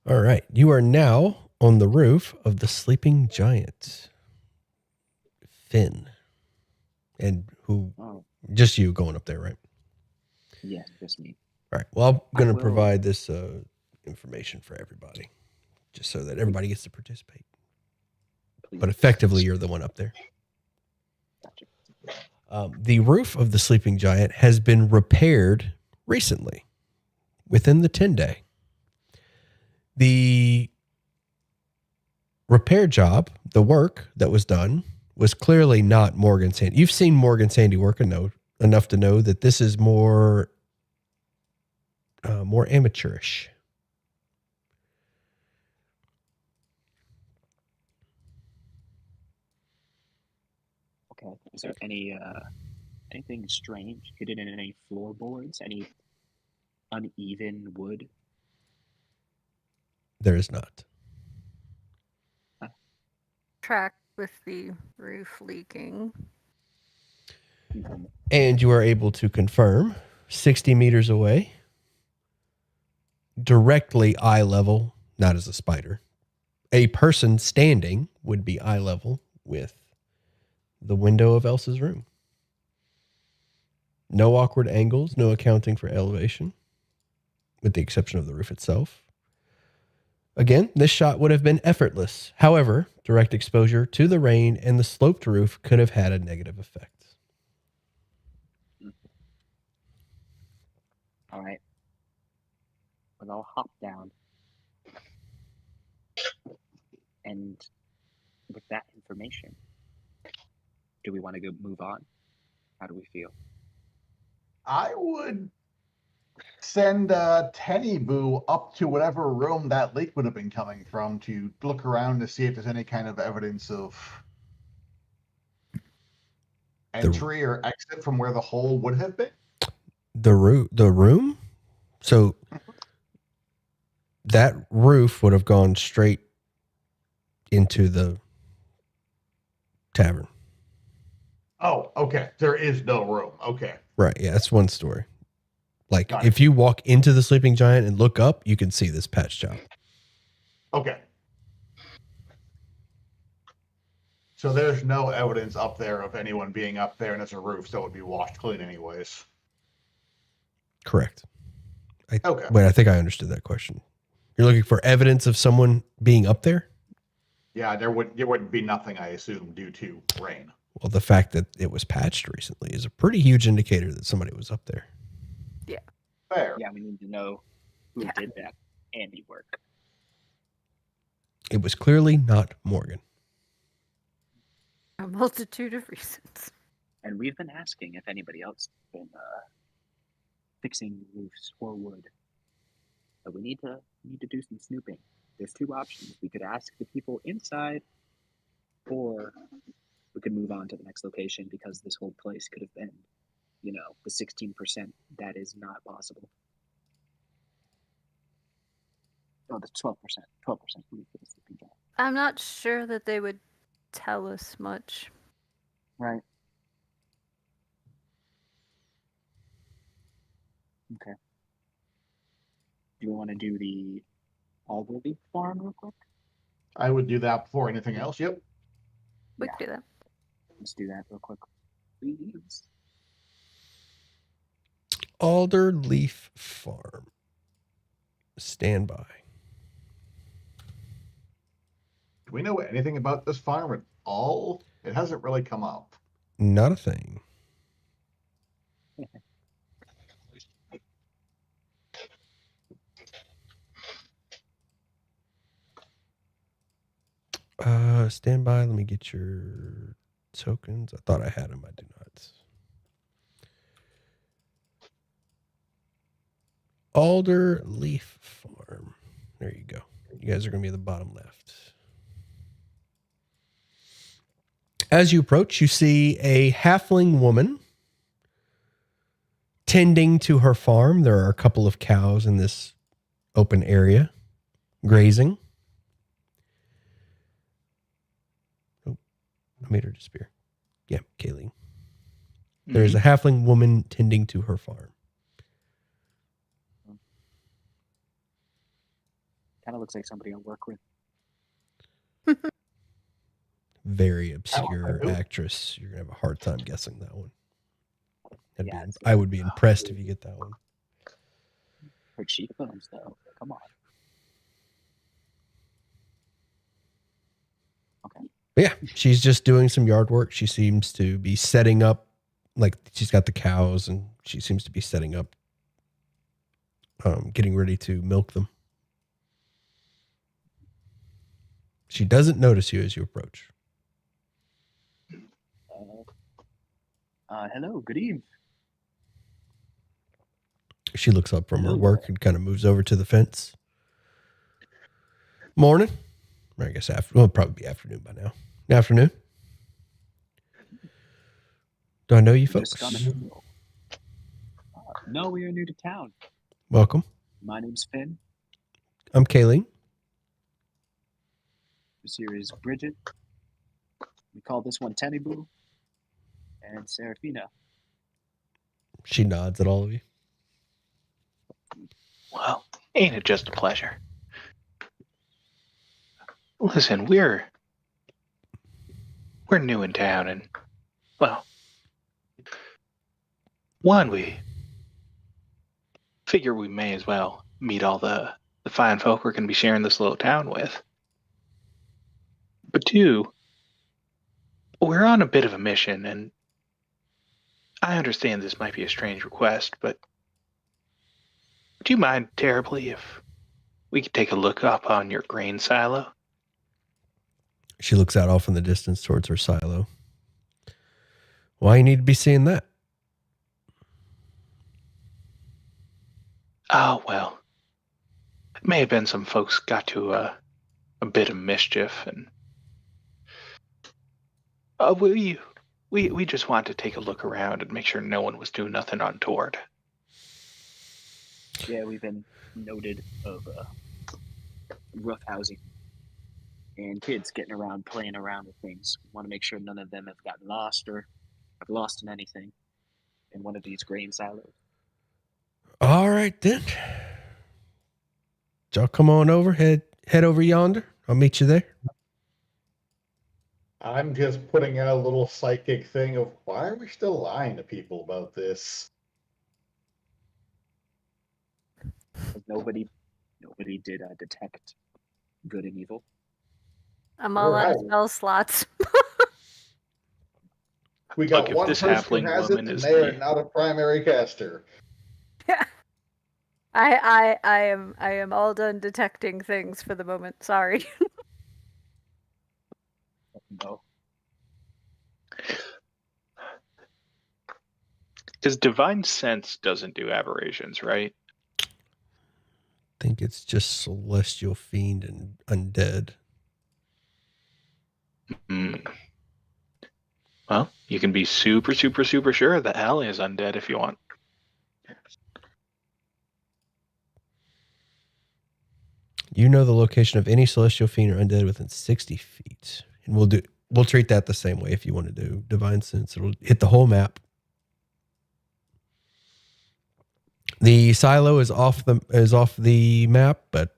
All right. You are now on the roof of the sleeping giant. Finn. And who? Oh, Just you going up there, right? yeah, just me. All right. Well, I'm going to will- provide this information for everybody, just so that everybody gets to participate. Please. But effectively, you're the one up there. Gotcha. The roof of the sleeping giant has been repaired recently, within the 10-day. The repair job, the work that was done, was clearly not Morgan Sandy. You've seen Morgan Sandy work enough to know that this is more amateurish. Okay. Is there anything strange hidden in any floorboards? Any uneven wood? There is not. Track with the roof leaking. Mhm. And you are able to confirm 60 meters away, directly eye level, not as a spider. A person standing would be eye level with the window of Elsa's room. No awkward angles, no accounting for elevation, with the exception of the roof itself. Again, this shot would have been effortless. However, direct exposure to the rain and the sloped roof could have had a negative effect. All right. Well, I'll hop down. And with that information, do we want to go move on? How do we feel? I would send Tenny Boo up to whatever room that leak would have been coming from to look around to see if there's any kind of evidence of entry or exit from where the hole would have been. The room? So that roof would have gone straight into the tavern. Oh, okay. There is no room. Okay. Right. Yeah, that's one story. Like, Got if you walk into the sleeping giant and look up, you can see this patch job. Okay. So there's no evidence up there of anyone being up there, and it's a roof, so it would be washed clean anyways. Correct. Okay. Wait, I think I understood that question. You're looking for evidence of someone being up there? Yeah, there wouldn't be nothing, I assume, due to rain. Well, the fact that it was patched recently is a pretty huge indicator that somebody was up there. Fair. Yeah, we need to know who Yeah. did that handiwork. It was clearly not Morgan. A multitude of reasons. And we've been asking if anybody else has been fixing roofs or wood. But we need to do some snooping. There's two options. We could ask the people inside, or we could move on to the next location because this whole place could have been, the 16% that is not possible. Oh, the 12%. 12% roof for the sleeping giant. I'm not sure that they would tell us much. Right. Okay. Do you want to do the Alderley farm real quick? I would do that before anything else. Yep. We Yeah. could do that. Let's do that real quick, please. Alderleaf Farm. Stand by. Do we know anything about this farm at all? It hasn't really come up. Not a thing. Stand by. Let me get your tokens. I thought I had them. I do not. Alderleaf Farm. There you go. You guys are going to be at the bottom left. As you approach, you see a halfling woman tending to her farm. There are a couple of cows in this open area grazing. Oh, I made her disappear. Yeah, Kayleen. There's a halfling woman tending to her farm. Kind of looks like somebody I work with. Very obscure who? actress. You're going to have a hard time guessing that one. Yeah, it's I would be impressed if you get that one. her cheekbones, though. Come on. Okay. But yeah, she's just doing some yard work. She seems to be setting up, like she's got the cows and she seems to be setting up, getting ready to milk them. She doesn't notice you as you approach. Hello, good evening. She looks up from her Hello. work and kind of moves over to the fence. Morning. Or I guess it'll probably be afternoon by now. Afternoon. Do I know you folks? No, we are new to town. Welcome. My name's Finn. I'm Kayleen. This here is Bridget. We call this one Tenny Boo. And Serafina. She nods at all of you. Well, ain't it just a pleasure? Listen, we're new in town, and well, one, we figure we may as well meet all the fine folk we're going to be sharing this little town with. But two, we're on a bit of a mission, and I understand this might be a strange request, but would you mind terribly if we could take a look up on your grain silo? She looks out off in the distance towards her silo. Why you need to be seeing that? Oh, well, it may have been some folks got to a bit of mischief, and we just want to take a look around and make sure no one was doing nothing untoward. Yeah, we've been noted of rough housing and kids getting around, playing around with things. We want to make sure none of them have gotten lost or have lost in anything in one of these grain silos. All right then. Y'all come on over. Head over yonder. I'll meet you there. I'm just putting out a little psychic thing of why are we still lying to people about this? nobody did detect good and evil. I'm all out of Alright. spell slots. We got Look, if one this person who halfling has it, woman and is they are the- not a primary caster. I am all done detecting things for the moment. Sorry. No. Because divine sense doesn't do aberrations, right? I think it's just celestial fiend and undead. Hmm. Well, you can be super, super, super sure that Halia is undead if you want. You know the location of any celestial fiend or undead within 60 feet. And we'll treat that the same way if you want to do divine sense. It'll hit the whole map. The silo is off the map, but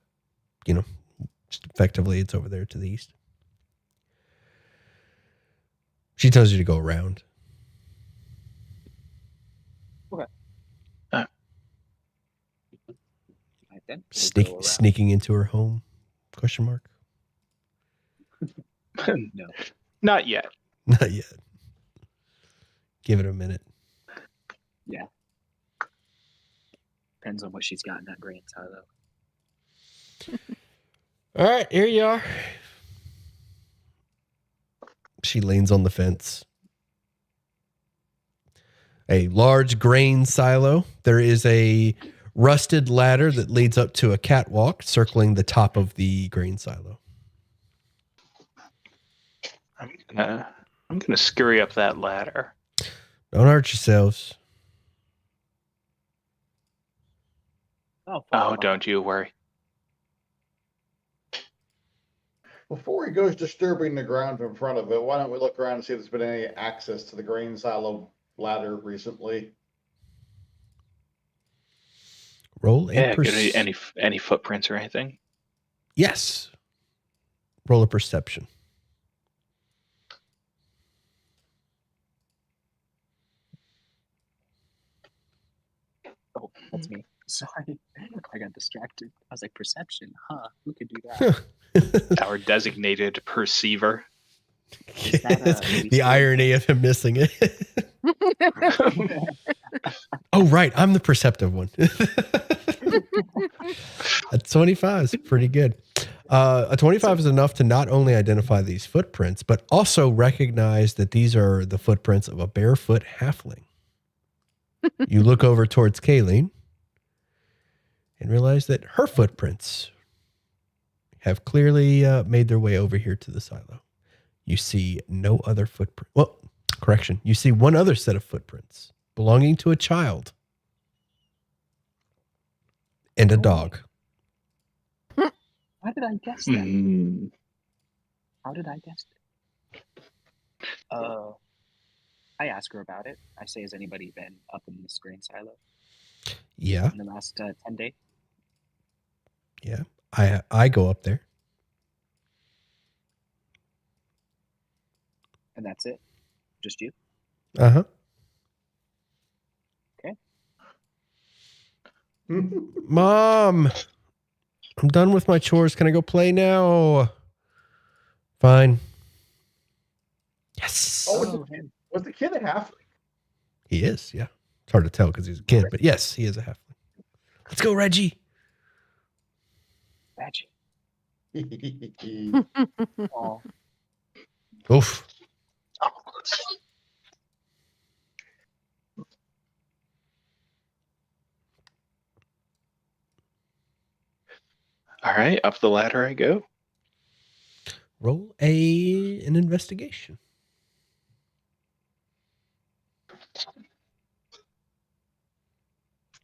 just effectively it's over there to the east. She tells you to go around. Right then, we'll go around. Sneaking into her home? Question mark. No. Not yet. Not yet. Give it a minute. Yeah. Depends on what she's got in that grain silo. All right, here you are. She leans on the fence. A large grain silo. There is a rusted ladder that leads up to a catwalk circling the top of the grain silo. I'm gonna scurry up that ladder. Don't hurt yourselves. Oh, don't you worry. Before he goes disturbing the ground in front of it, why don't we look around and see if there's been any access to the grain silo ladder recently? Roll a Yeah, get any footprints or anything? Yes. Roll a perception. Oh, that's me. Sorry. I got distracted. I was like, perception, huh? Who could do that? Our designated perceiver. Is that, The irony of him missing it. Oh, right. I'm the perceptive one. A 25 is pretty good. A 25 is enough to not only identify these footprints, but also recognize that these are the footprints of a barefoot halfling. You look over towards Kayleen and realize that her footprints have clearly made their way over here to the silo. You see no other footprint. Well, correction. You see one other set of footprints belonging to a child and a dog. How did I guess that? Mm. How did I guess it? I ask her about it. I say, has anybody been up in this grain silo Yeah. in the last 10 days? Yeah. I go up there. And that's it? Just you? Uh-huh. Okay. Mom, I'm done with my chores. Can I go play now? Fine. Yes. Oh, him. was the kid a halfling? He is, yeah. It's hard to tell because he's a kid, but yes, he is a halfling. Let's go, Reggie. Reggie. Oh, Oof. All right, up the ladder I go. Roll an investigation.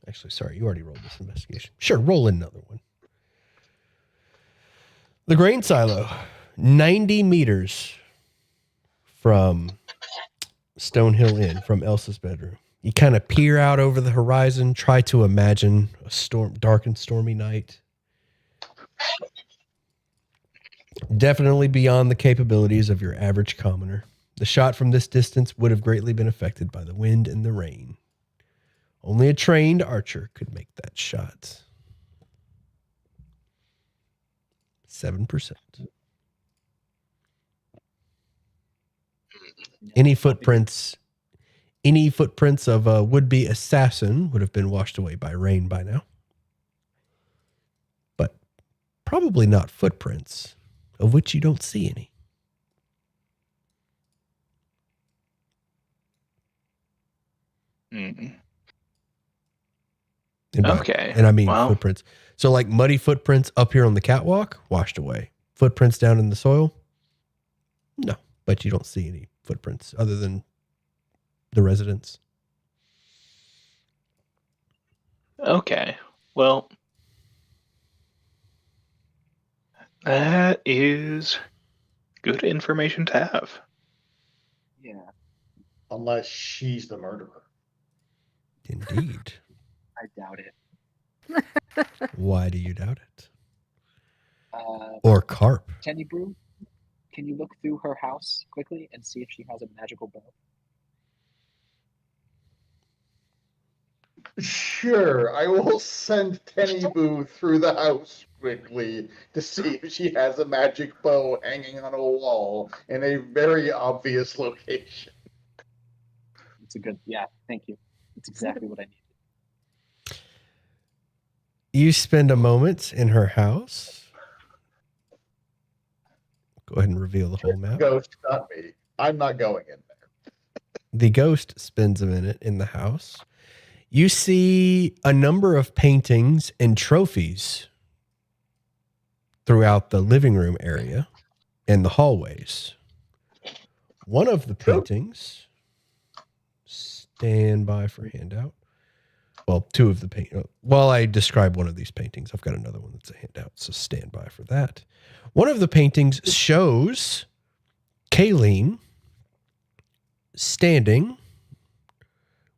Actually, sorry, you already rolled this investigation. Sure, roll another one. The grain silo, 90 meters from Stonehill Inn, from Elsa's bedroom. You kind of peer out over the horizon, try to imagine a dark and stormy night. Definitely beyond the capabilities of your average commoner. The shot from this distance would have greatly been affected by the wind and the rain. Only a trained archer could make that shot. 7%. No, Any I don't think footprints of a would-be assassin would have been washed away by rain by now. But probably not footprints, of which you don't see any. Mm. And I mean well, footprints. So like muddy footprints up here on the catwalk, washed away. Footprints down in the soil? No, but you don't see any footprints other than the residents. okay. Well, that is good information to have. Yeah, Unless she's the murderer. Indeed. I doubt it. Why do you doubt it? Uh, Or carp? Tenny Brew, can you look through her house quickly and see if she has a magical bow? Sure, I will send Tenny Boo through the house quickly to see if she has a magic bow hanging on a wall in a very obvious location. It's a good, yeah, thank you. It's exactly what I needed. You spend a moment in her house. Go ahead and reveal the whole map. Ghost, not me. I'm not going in there. The ghost spends a minute in the house. You see a number of paintings and trophies throughout the living room area and the hallways. One of the paintings, stand by for handout. Well, two of the paintings. While I describe one of these paintings, I've got another one that's a handout, so stand by for that. One of the paintings shows Kayleen standing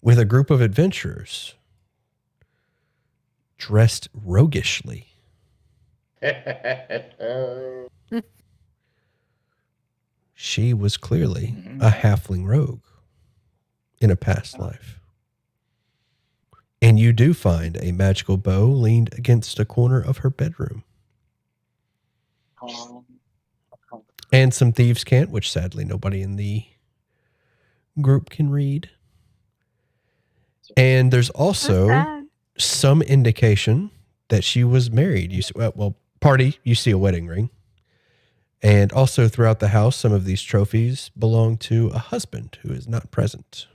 with a group of adventurers dressed roguishly. She was clearly a halfling rogue in a past life. And you do find a magical bow leaned against a corner of her bedroom. And some thieves' cant, which sadly nobody in the group can read. And there's also some indication that she was married. You see, you see a wedding ring. And also throughout the house, some of these trophies belong to a husband who is not present.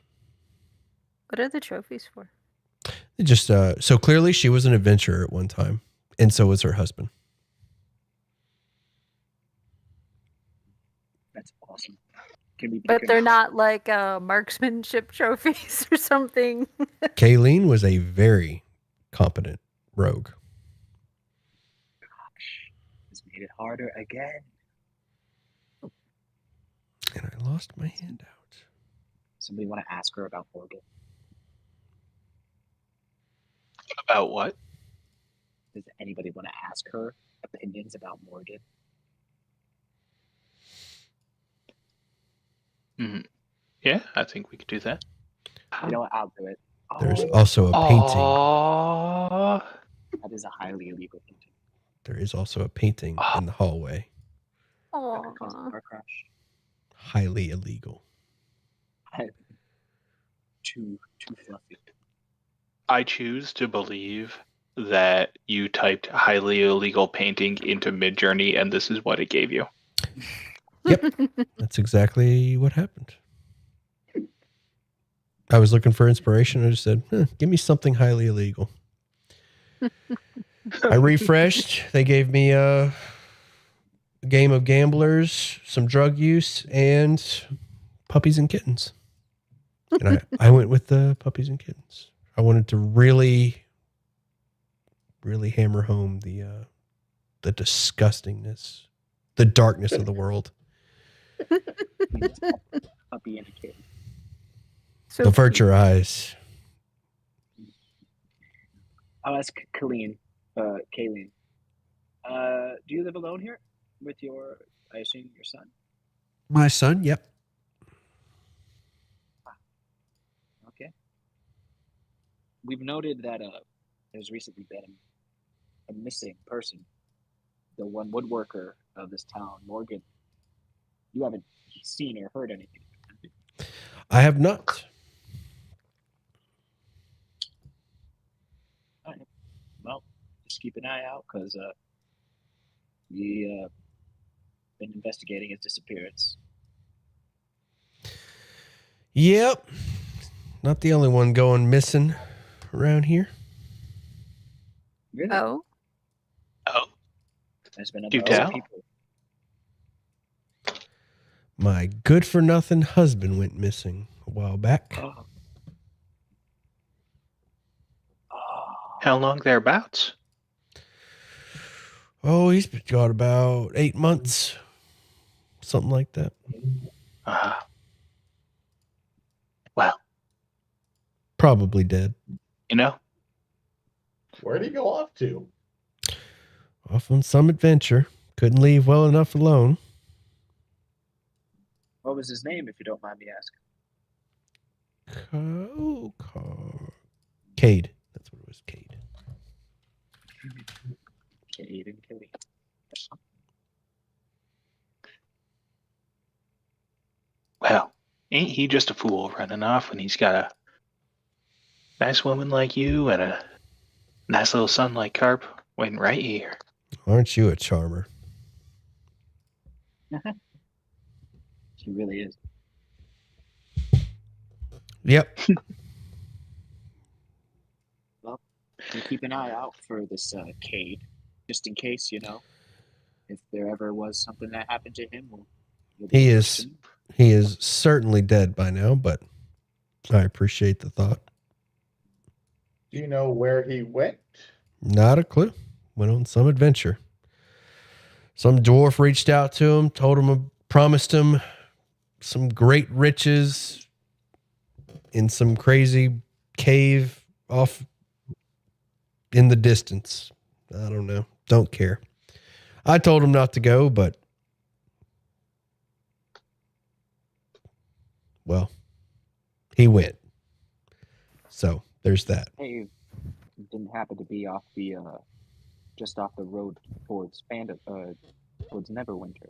What are the trophies for? Just so clearly she was an adventurer at one time, and so was her husband. That's awesome. But they're not like marksmanship trophies or something. Kayleen was a very competent rogue. Gosh, this made it harder again. And I lost my handout. Somebody want to ask her about Morgan? About what? Does anybody want to ask her opinions about Morgan? Yeah, I think we could do that. You know what? I'll do it. There's also a painting. Aww. That is a highly illegal painting. There is also a painting in the hallway. That could cause a car crash. Highly illegal. Too fluffy. I choose to believe that you typed highly illegal painting into Midjourney and this is what it gave you. Yep. That's exactly what happened. I was looking for inspiration. I just said, give me something highly illegal. I refreshed. They gave me a game of gamblers, some drug use, and puppies and kittens. And I went with the puppies and kittens. I wanted to really, really hammer home the disgustingness, the darkness of the world. Puppy and a kitten. So Avert your eyes. I'll ask Kayleen. Do you live alone here with I assume your son? My son, yep. Okay. We've noted that there's recently been a missing person the one woodworker of this town, Morgan. You haven't seen or heard anything. I have not. All right. Well, just keep an eye out because we been investigating his disappearance. Yep. Not the only one going missing around here. Really? Oh, Oh, There's been Do other tell. people. My good for nothing husband went missing a while back. Oh. How long thereabouts? Oh, he's been gone about 8 months. Something like that. Well, Probably dead. you know, Where'd he go off to? Off on some adventure. Couldn't leave well enough alone. What was his name, if you don't mind me asking? Cade. That's what it was. Cade. Cade and Killy. well, ain't he just a fool running off when he's got a nice woman like you and a nice little son like Carp waiting right here? Aren't you a charmer? He really is. Yep. Well, we'll keep an eye out for this Cade, just in case, if there ever was something that happened to him. We'll He be is. listening. He is certainly dead by now, but I appreciate the thought. Do you know where he went? Not a clue. Went on some adventure. Some dwarf reached out to him, told him, promised him some great riches in some crazy cave off in the distance. I don't know. Don't care. I told him not to go, but well, he went. So there's that. Hey, it didn't happen to be off the just off the road towards towards Neverwinter,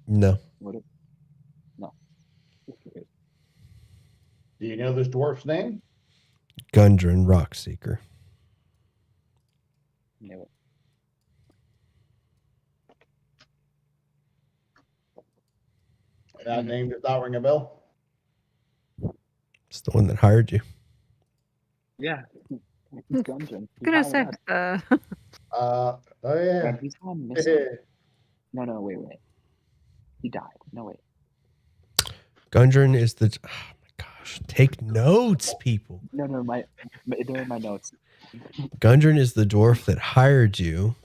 No. would it? No. Do you know this dwarf's name? Gundren Rockseeker. Knew it. That name does not ring a bell. It's the one that hired you. Yeah. He's Gundren. He gonna hired say, us, Oh yeah. and he's gone missing. No, wait. He died. No, wait. Gundren is the... Oh my gosh. Take notes, people. No, they're in my notes. Gundren is the dwarf that hired you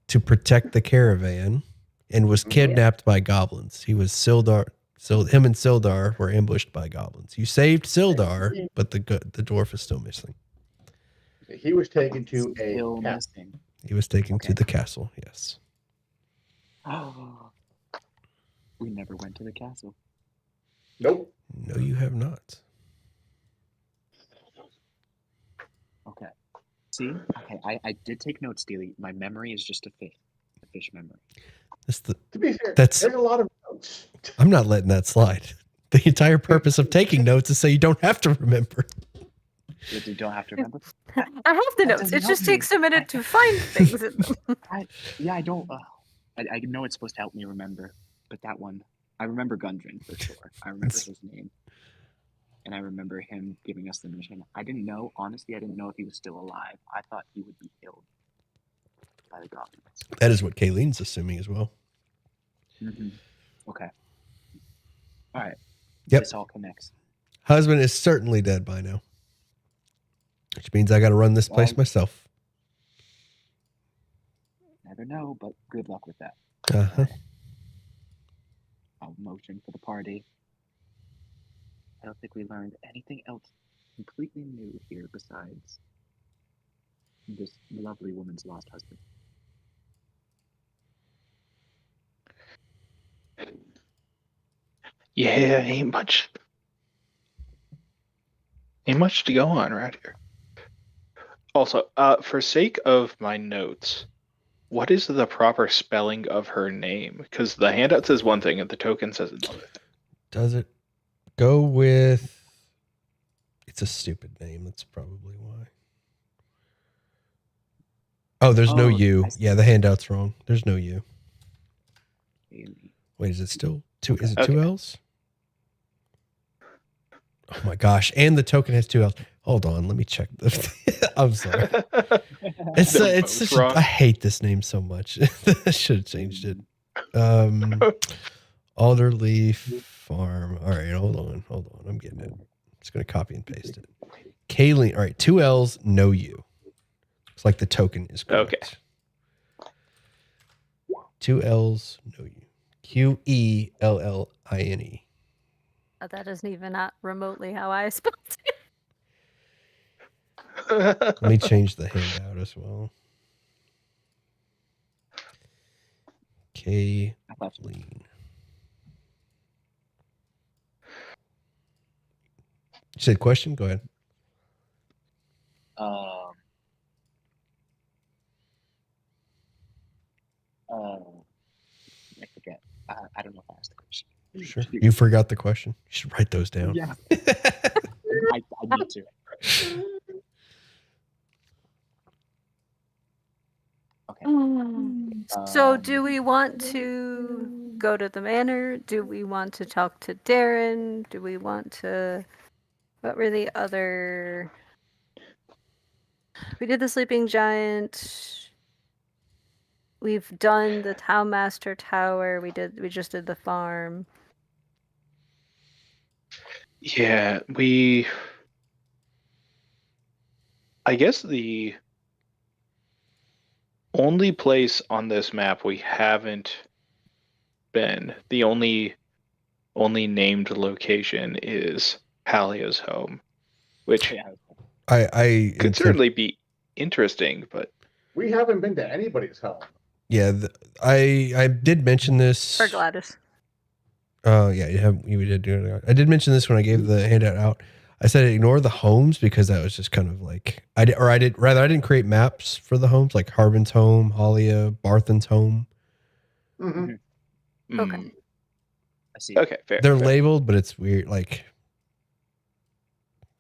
to protect the caravan and was kidnapped by goblins. He was Sildar. So him and Sildar were ambushed by goblins. You saved Sildar, but the dwarf is still missing. He was taken to a Still castle. missing. He was taken to Okay. the castle. Yes. Oh, we never went to the castle. Nope. No, you have not. Okay. See? Okay, I did take notes, Steely. My memory is just a fish memory. To be fair, That's- there's a lot of notes. I'm not letting that slide. The entire purpose of taking notes is so you don't have to remember. You don't have to remember. I have the That notes. doesn't It just help me. takes a minute to find things in them. I don't. I know it's supposed to help me remember, but that one, I remember Gundren for sure. I remember his name, and I remember him giving us the mission. Honestly, I didn't know if he was still alive. I thought he would be killed by the goblins. That is what Kayleen's assuming as well. Mm-hmm. Okay. All right. Yep. This all connects. Husband is certainly dead by now, which means I got to run this place myself. Never know, but good luck with that. Uh-huh. I'll motion for the party. I don't think we learned anything else completely new here besides this lovely woman's lost husband. Yeah, ain't much to go on right here. Also, for sake of my notes, what is the proper spelling of her name? Because the handout says one thing and the token says another thing. Does it go with? It's a stupid name. That's probably why. Oh, there's no Oh, U. I see. Yeah, the handout's wrong. There's no U. Haley. Wait, is it still two? Is it Okay. two L's? Oh my gosh! And the token has two L's. Hold on, let me check this. I'm sorry. It's They're it's both such. wrong. I hate this name so much. I should have changed it. Alderleaf Farm. All right, hold on. I'm getting it. I'm just gonna copy and paste it. Kayleen. All right, two L's, no U. It's like the token is correct. Okay. Two L's, no U. QELLINE. That isn't even not remotely how I spelled it. Let me change the handout as well. Kayleen. I thought you- You said question? Go ahead. I forget. I don't know if I asked the question. Sure. You forgot the question. You should write those down. Yeah. I need to. Okay. So do we want to go to the manor? Do we want to talk to Darren? Do we want to... What were the other... We did the Sleeping Giant. We've done the Townmaster Tower. We just did the farm. Yeah, I guess the only place on this map we haven't been, the only named location is Halia's home, which Yeah. I could certainly be interesting, but We haven't been to anybody's home. yeah, I did mention this. For Gladys. Oh yeah, you did do it. I did mention this when I gave the handout out. I said ignore the homes because that was just kind of like I didn't create maps for the homes like Harbin's home, Halia, Barthen's home. Mm-hmm. Okay. I see. Okay, fair. They're fair. labeled, but it's weird. Like,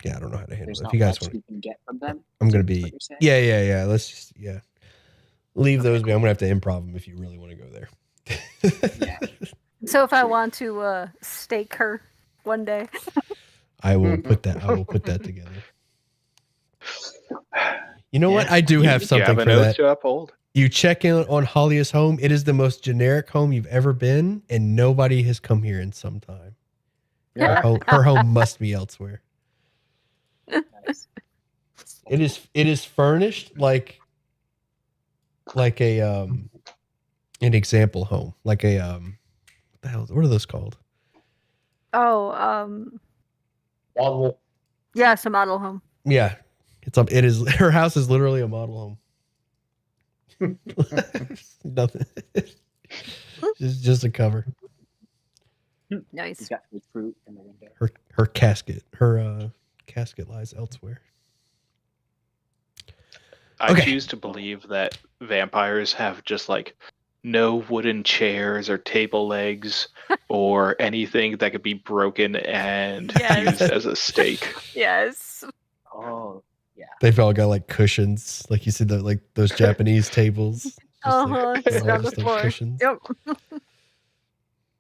yeah, I don't know how to handle There's it. not If you guys much want, you can get from them. I'm gonna Is be what you're saying? yeah. Let's just leave Okay, those. But I'm gonna have to improv them if you really want to go there. Yeah. So if I want to stake her one day. I will put that together. You know what? Yeah. I do have You something have for an oath that. to uphold. You check in on Halia's home. It is the most generic home you've ever been, and nobody has come here in some time. Yeah. Her home must be elsewhere. Nice. It is furnished like a an example home, like a what the hell? What are those called? Oh, Model. yeah, it's a model home. Yeah, it is. Her house is literally a model home. Nothing. just a cover. Nice. He's got the fruit in the window. Her casket lies elsewhere. I Okay. choose to believe that vampires have just like no wooden chairs or table legs or anything that could be broken and Yes. used as a stake. Yes. Oh, yeah. They've all got like cushions, like you see like those Japanese tables. Just like, Sit all on the just, like, floor. cushions. Yep.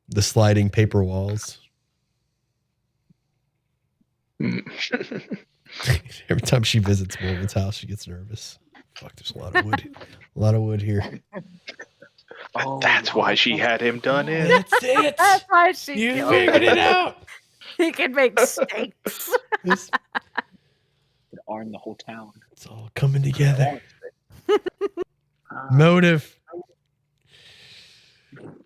The sliding paper walls. Every time she visits Morgan's house, she gets nervous. Fuck, there's a lot of wood. A lot of wood here. Oh, That's why she had him done in. That's it. That's why she You killed figured him. it out. He can make steaks. This, could arm the whole town. it's all coming together. Ah, Motive.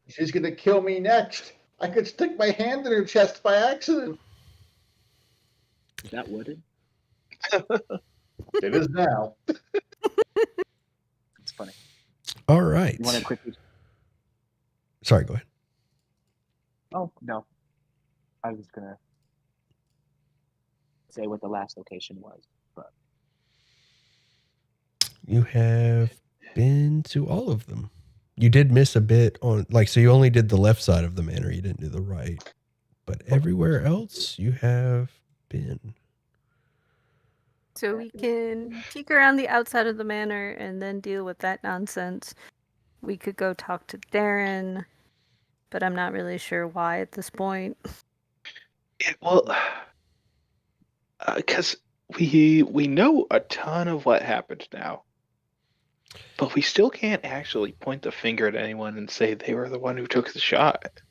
She's gonna kill me next. I could stick my hand in her chest by accident. is that wooded? It is now. It's funny. All right. You want to quickly? Sorry, go ahead. Oh no, I was gonna say what the last location was, but You have been to all of them. You did miss a bit on, like, so you only did the left side of the manor. You didn't do the right. But everywhere else you have been. So we can peek around the outside of the manor and then deal with that nonsense. We could go talk to Darren, but I'm not really sure why at this point. Because we know a ton of what happened now, but we still can't actually point the finger at anyone and say they were the one who took the shot,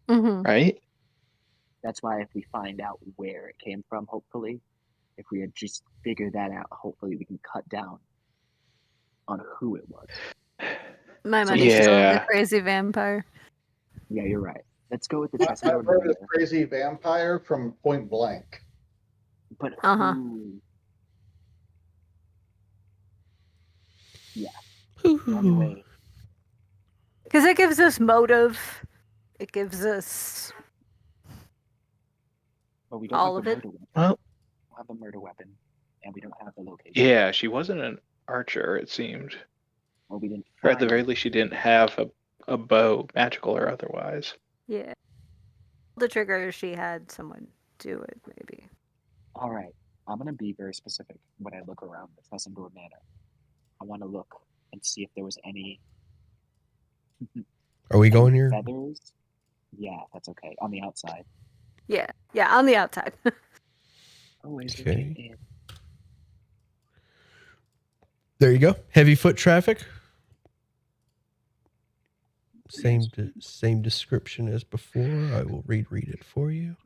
Mm-hmm. right? That's why if we find out where it came from, hopefully, if we had just figured that out, hopefully we can cut down on who it was. My money's still on the Yeah. crazy vampire. Yeah, you're right. Let's go with the I've Trustador heard of Mayor. crazy vampire from Point Blank. But Uh-huh. who? Yeah. The only way. Because it gives us motive. It gives us But we don't all have of the it. murder weapon. Well, We don't have the murder weapon, and we don't have the location. yeah, she wasn't an archer, it seemed. Or we didn't Or at the find very it. least, she didn't have a bow, magical or otherwise. Yeah. The trigger, she had someone do it, maybe. All right. I'm gonna be very specific when I look around the Trustador Manor. I want to look and see if there was any Are we going here? feathers. Yeah, that's okay. On the outside. Yeah. Yeah, on the outside. Always Okay. looking in. There you go. Heavy foot traffic. Same description as before. I will read it for you.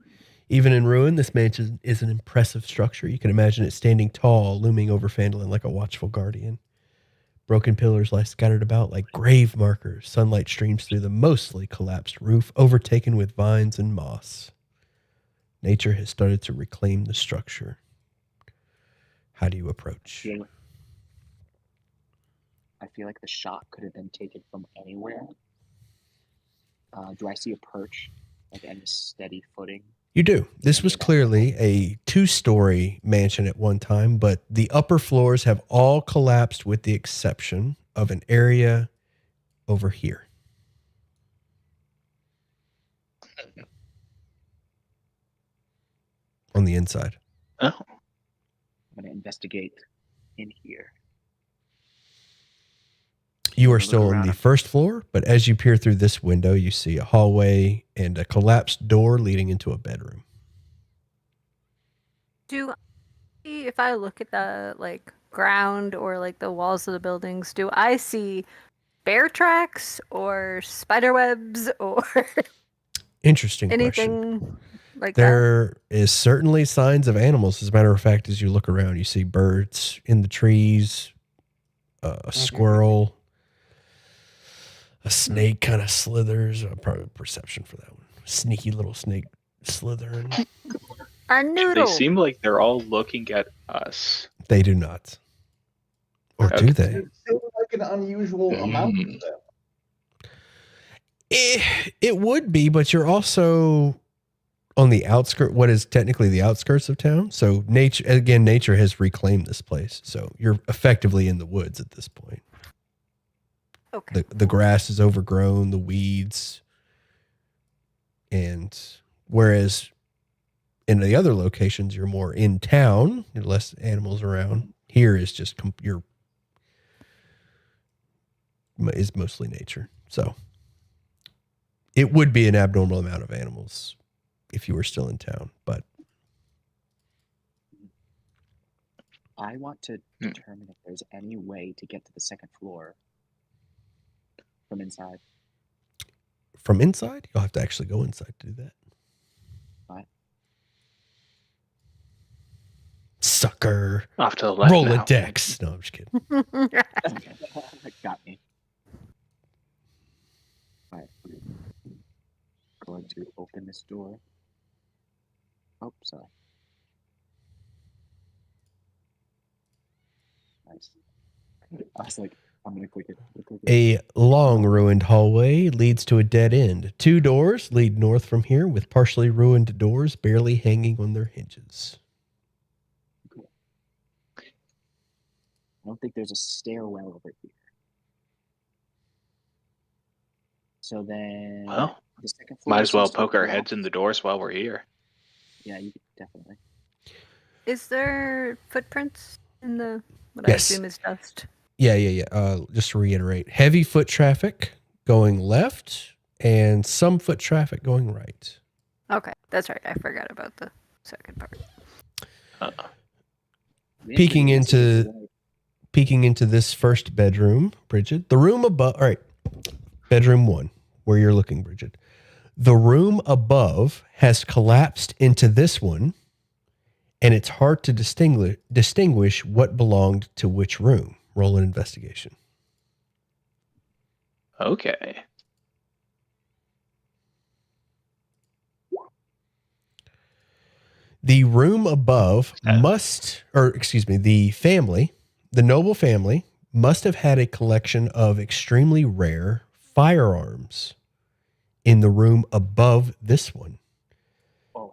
Even in ruin, this mansion is an impressive structure. You can imagine it standing tall, looming over Phandalin like a watchful guardian. Broken pillars lie scattered about like grave markers. Sunlight streams through the mostly collapsed roof, overtaken with vines and moss. Nature has started to reclaim the structure. How do you approach? I feel like the shot could have been taken from anywhere. Do I see a perch, like any steady footing? You do. This was clearly a 2-story mansion at one time, but the upper floors have all collapsed with the exception of an area over here. On the inside. Oh. I'm going to investigate in here. You are Look still on around. the first floor, but as you peer through this window, you see a hallway and a collapsed door leading into a bedroom. If I look at the ground or the walls of the buildings, do I see bear tracks or spider webs or Interesting anything question. like that? There is certainly signs of animals. As a matter of fact, as you look around, you see birds in the trees, a squirrel, a snake kind of slithers. Probably perception for that one. Sneaky little snake slithering. A noodle. They seem like they're all looking at us. They do not. Or do they? It seems like an unusual amount of them. It would be, but you're also on the outskirts, what is technically the outskirts of town. So nature has reclaimed this place. So you're effectively in the woods at this point. Okay. The grass is overgrown, the weeds. And whereas in the other locations, you're more in town, less animals around. Here is just is mostly nature. So it would be an abnormal amount of animals if you were still in town, but I want to determine if there's any way to get to the second floor from inside. From inside, you'll have to actually go inside to do that. What? Sucker. Off to the left. Rolodex. No, I'm just kidding. Got me. All right. Going to open this door. Oh, sorry. Nice. I was like, I'm going to click it. A long ruined hallway leads to a dead end. 2 doors lead north from here with partially ruined doors barely hanging on their hinges. I don't think there's a stairwell over here. So then, Well, the second floor might as well seems to be poke our blocked. heads in the doors while we're here. Yeah, you could definitely. Is there footprints in the what Yes. I assume is dust? Yeah. Just to reiterate, heavy foot traffic going left and some foot traffic going right. Okay, that's right. I forgot about the second part. Peeking into this first bedroom, Bridget. The room above. All right, bedroom 1, where you're looking, Bridget. The room above has collapsed into this one, and it's hard to distinguish what belonged to which room. Roll an investigation. Okay. The room above the noble family must have had a collection of extremely rare firearms in the room above this one.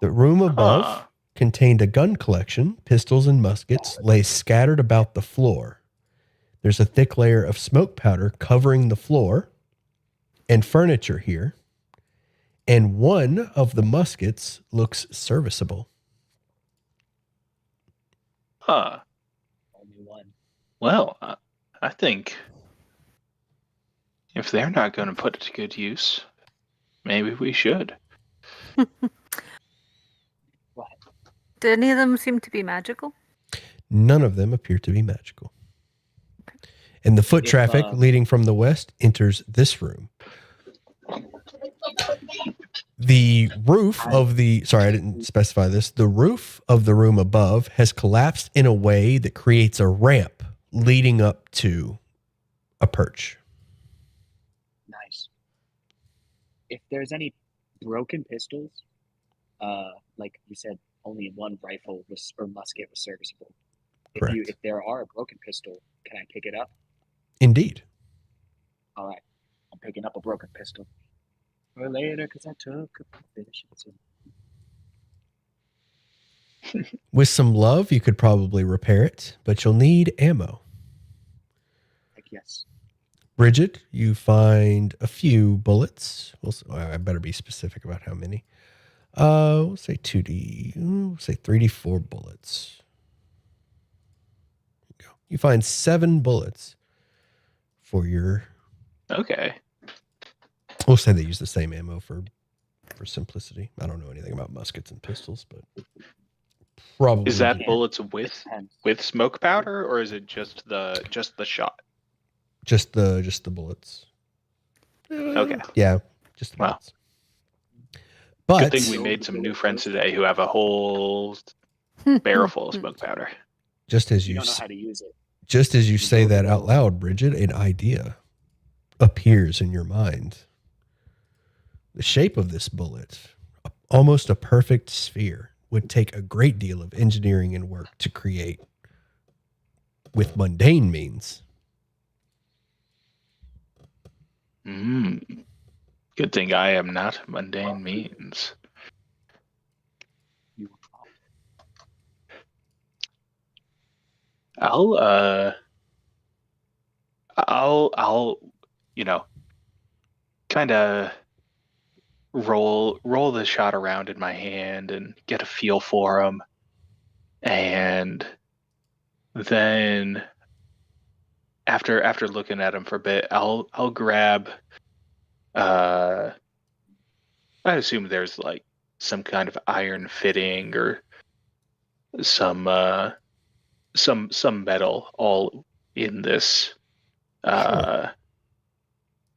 The room above contained a gun collection. Pistols and muskets lay scattered about the floor. There's a thick layer of smoke powder covering the floor and furniture here. And one of the muskets looks serviceable. Huh. Only one. Well, I think if they're not going to put it to good use, maybe we should. What? Did any of them seem to be magical? None of them appear to be magical. And the foot traffic leading from the west enters this room. The roof of the, sorry, I didn't specify this. The roof of the room above has collapsed in a way that creates a ramp leading up to a perch. Nice. If there's any broken pistols, like you said, only one rifle or musket was serviceable. Correct. If there are a broken pistol, can I pick it up? Indeed. All right, I'm picking up a broken pistol. For later, because I took a proficiency. With some love, you could probably repair it, but you'll need ammo. Like, yes. Bridget, you find a few bullets. I better be specific about how many. We'll say 2D. We'll say 3D4 bullets. There you go. You find 7 bullets for your. Okay. We'll say they use the same ammo for simplicity. I don't know anything about muskets and pistols, but probably. Is that bullets with smoke powder, or is it just the shot? Just the bullets. Okay. Yeah, just the bullets. But good thing we made some new friends today who have a whole barrel full of smoke powder. Just as you don't know how to use it. Just as you say that out loud, Bridget, an idea appears in your mind. The shape of this bullet, almost a perfect sphere, would take a great deal of engineering and work to create with mundane means. Good thing I am not mundane means. I'll kind of roll the shot around in my hand and get a feel for them, and then after looking at them for a bit, I'll grab. I assume there's like some kind of iron fitting or some metal all in this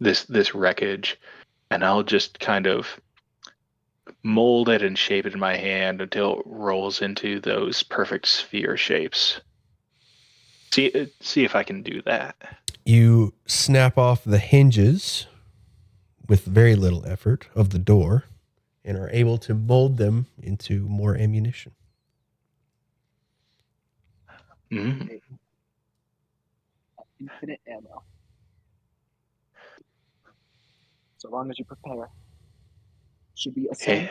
this wreckage, and I'll just kind of mold it and shape it in my hand until it rolls into those perfect sphere shapes. See if I can do that. You snap off the hinges with very little effort of the door and are able to mold them into more ammunition. Infinite ammo. So long as you prepare. Should be a Hey.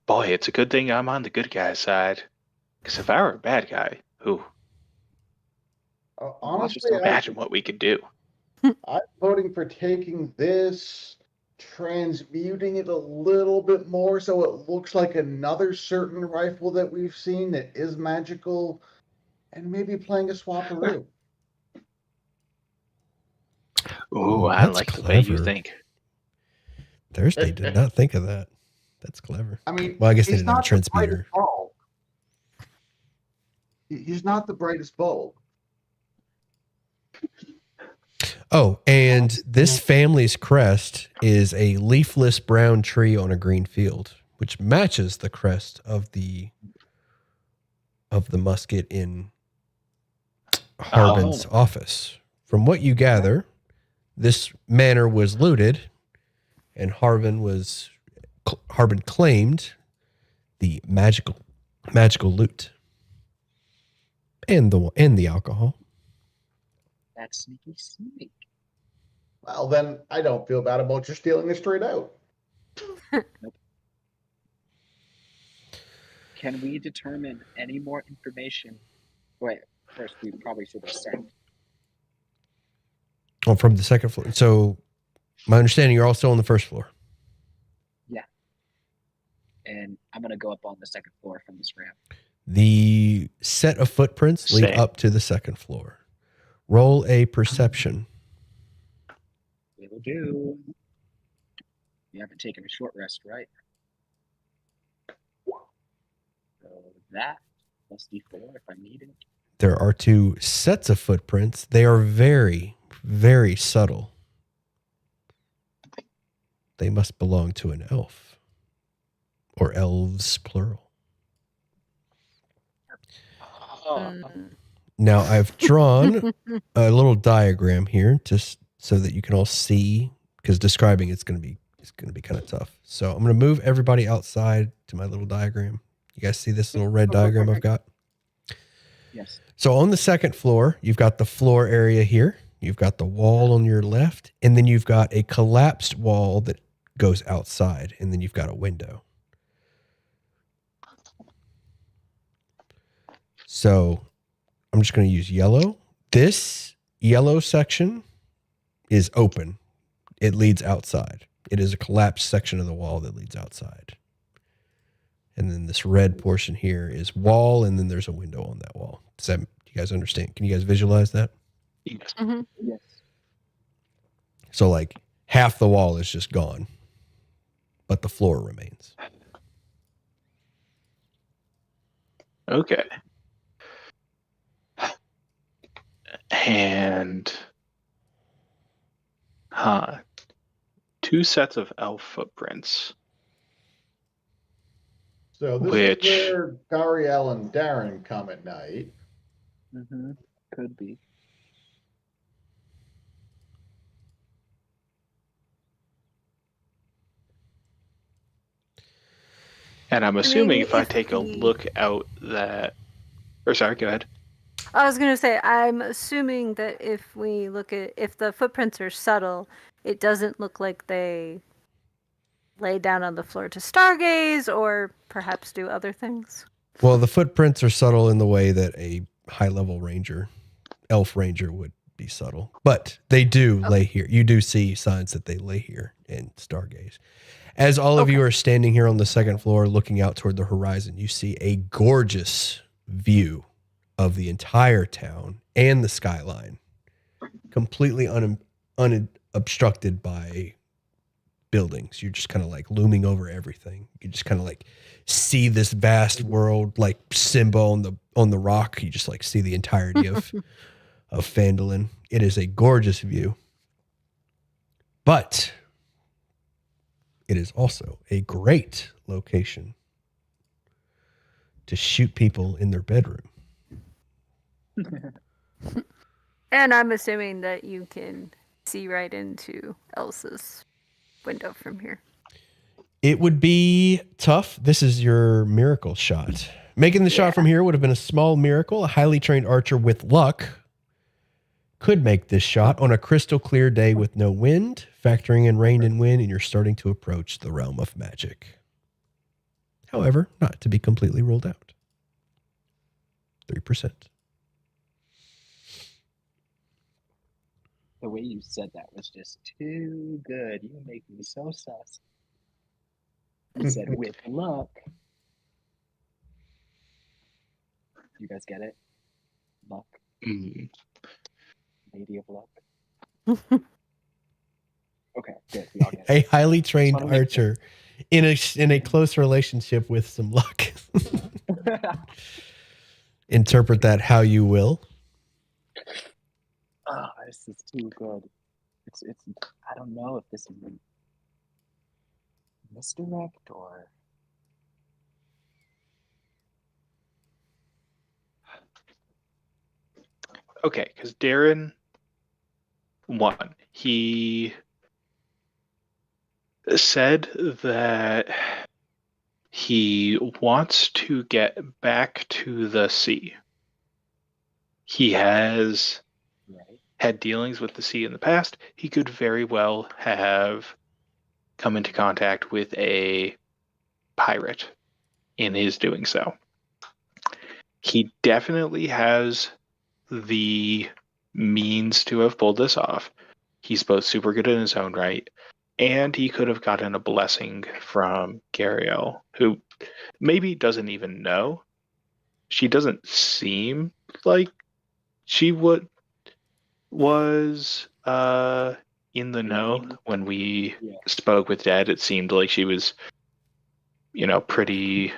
Boy, it's a good thing I'm on the good guy's side. Because if I were a bad guy, Honestly, imagine what we could do. I'm voting for taking this, transmuting it a little bit more so it looks like another certain rifle that we've seen that is magical, and maybe playing a swaparoo. Ooh, I That's like the way you clever. think. Thursday did not think of that. That's clever. I mean, Well, I guess they he's didn't have a not the brightest transmuter. bulb. He's not the brightest bulb. Oh, and this family's crest is a leafless brown tree on a green field, which matches the crest of the musket in Harbin's office. From what you gather, this manor was looted, and Harbin claimed the magical loot and the alcohol. That's sneaky sneak. Well, then I don't feel bad about just stealing it straight out. Can we determine any more information? Wait, first we probably should ascend. Oh, from the second floor. So, my understanding, you're all still on the first floor. Yeah. And I'm gonna go up on the second floor from this ramp. The set of footprints lead Same. up to the second floor. Roll a perception. We will do. You haven't taken a short rest, right? So that plus D4 if I need it. There are two sets of footprints. They are very, very subtle. They must belong to an elf. Or elves, plural. Mm. Now, I've drawn a little diagram here just so that you can all see, because describing it's going to be kind of tough. So I'm going to move everybody outside to my little diagram. You guys see this little red diagram I've got? Yes. So on the second floor, you've got the floor area here. You've got the wall on your left, and then you've got a collapsed wall that goes outside, and then you've got a window. So I'm just going to use yellow. This yellow section is open. It leads outside. It is a collapsed section of the wall that leads outside. And then this red portion here is wall, and then there's a window on that wall. Do you guys understand? Can you guys visualize that? Yes. Mhm. Yes. So like half the wall is just gone, but the floor remains. Okay. And two sets of elf footprints. So this Which- is where Gariel and Darren come at night. Mm-hmm. Could be. And I'm assuming if I if take a we- look out that, or sorry, go ahead. I was going to say, I'm assuming that if we look at, if the footprints are subtle, it doesn't look like they lay down on the floor to stargaze or perhaps do other things. Well, the footprints are subtle in the way that a high-level ranger, elf ranger would be subtle. But they do lay here. You do see signs that they lay here and stargaze. As all of you are standing here on the second floor looking out toward the horizon, you see a gorgeous view of the entire town and the skyline, completely unobstructed by buildings. You're just kind of like looming over everything. You just kind of like see this vast world, like Simba on the rock. You just like see the entirety of Phandelver. It is a gorgeous view, but it is also a great location to shoot people in their bedroom. And I'm assuming that you can see right into Elsa's window from here. It would be tough. This is your miracle shot. Making the shot from here would have been a small miracle. A highly trained archer with luck could make this shot on a crystal clear day with no wind, factoring in rain and wind, and you're starting to approach the realm of magic. However, not to be completely ruled out. 3%. The way you said that was just too good. You make me so sus. You said with luck. You guys get it? Luck. Mm. Lady of luck. Okay, good. We all get A it. highly trained wanna make archer in a close relationship with some luck. Interpret that how you will. Ah, this is too good. It's. I don't know if this is a misdirect or. Okay, because Darren, one, he said that he wants to get back to the sea. He has Right. had dealings with the sea in the past. He could very well have come into contact with a pirate in his doing so. He definitely has the means to have pulled this off. He's both super good in his own right, and he could have gotten a blessing from Gariel, who maybe doesn't even know. She doesn't seem like she was in the know when we spoke with Dad. It seemed like she was, pretty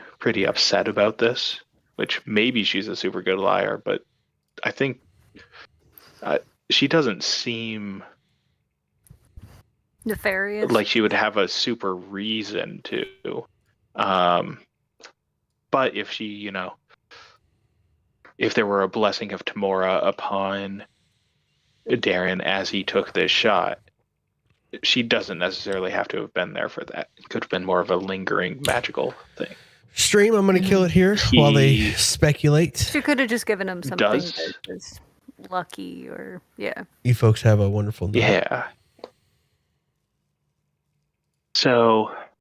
upset about this. Which maybe she's a super good liar, but I think she doesn't seem Nefarious. like she would have a super reason to. But if she, if there were a blessing of Tamora upon Darren as he took this shot, she doesn't necessarily have to have been there for that. It could have been more of a lingering magical thing. Stream, I'm going to kill it here while they speculate. She could have just given him something Does- that was lucky or yeah. You folks have a wonderful night. Yeah. So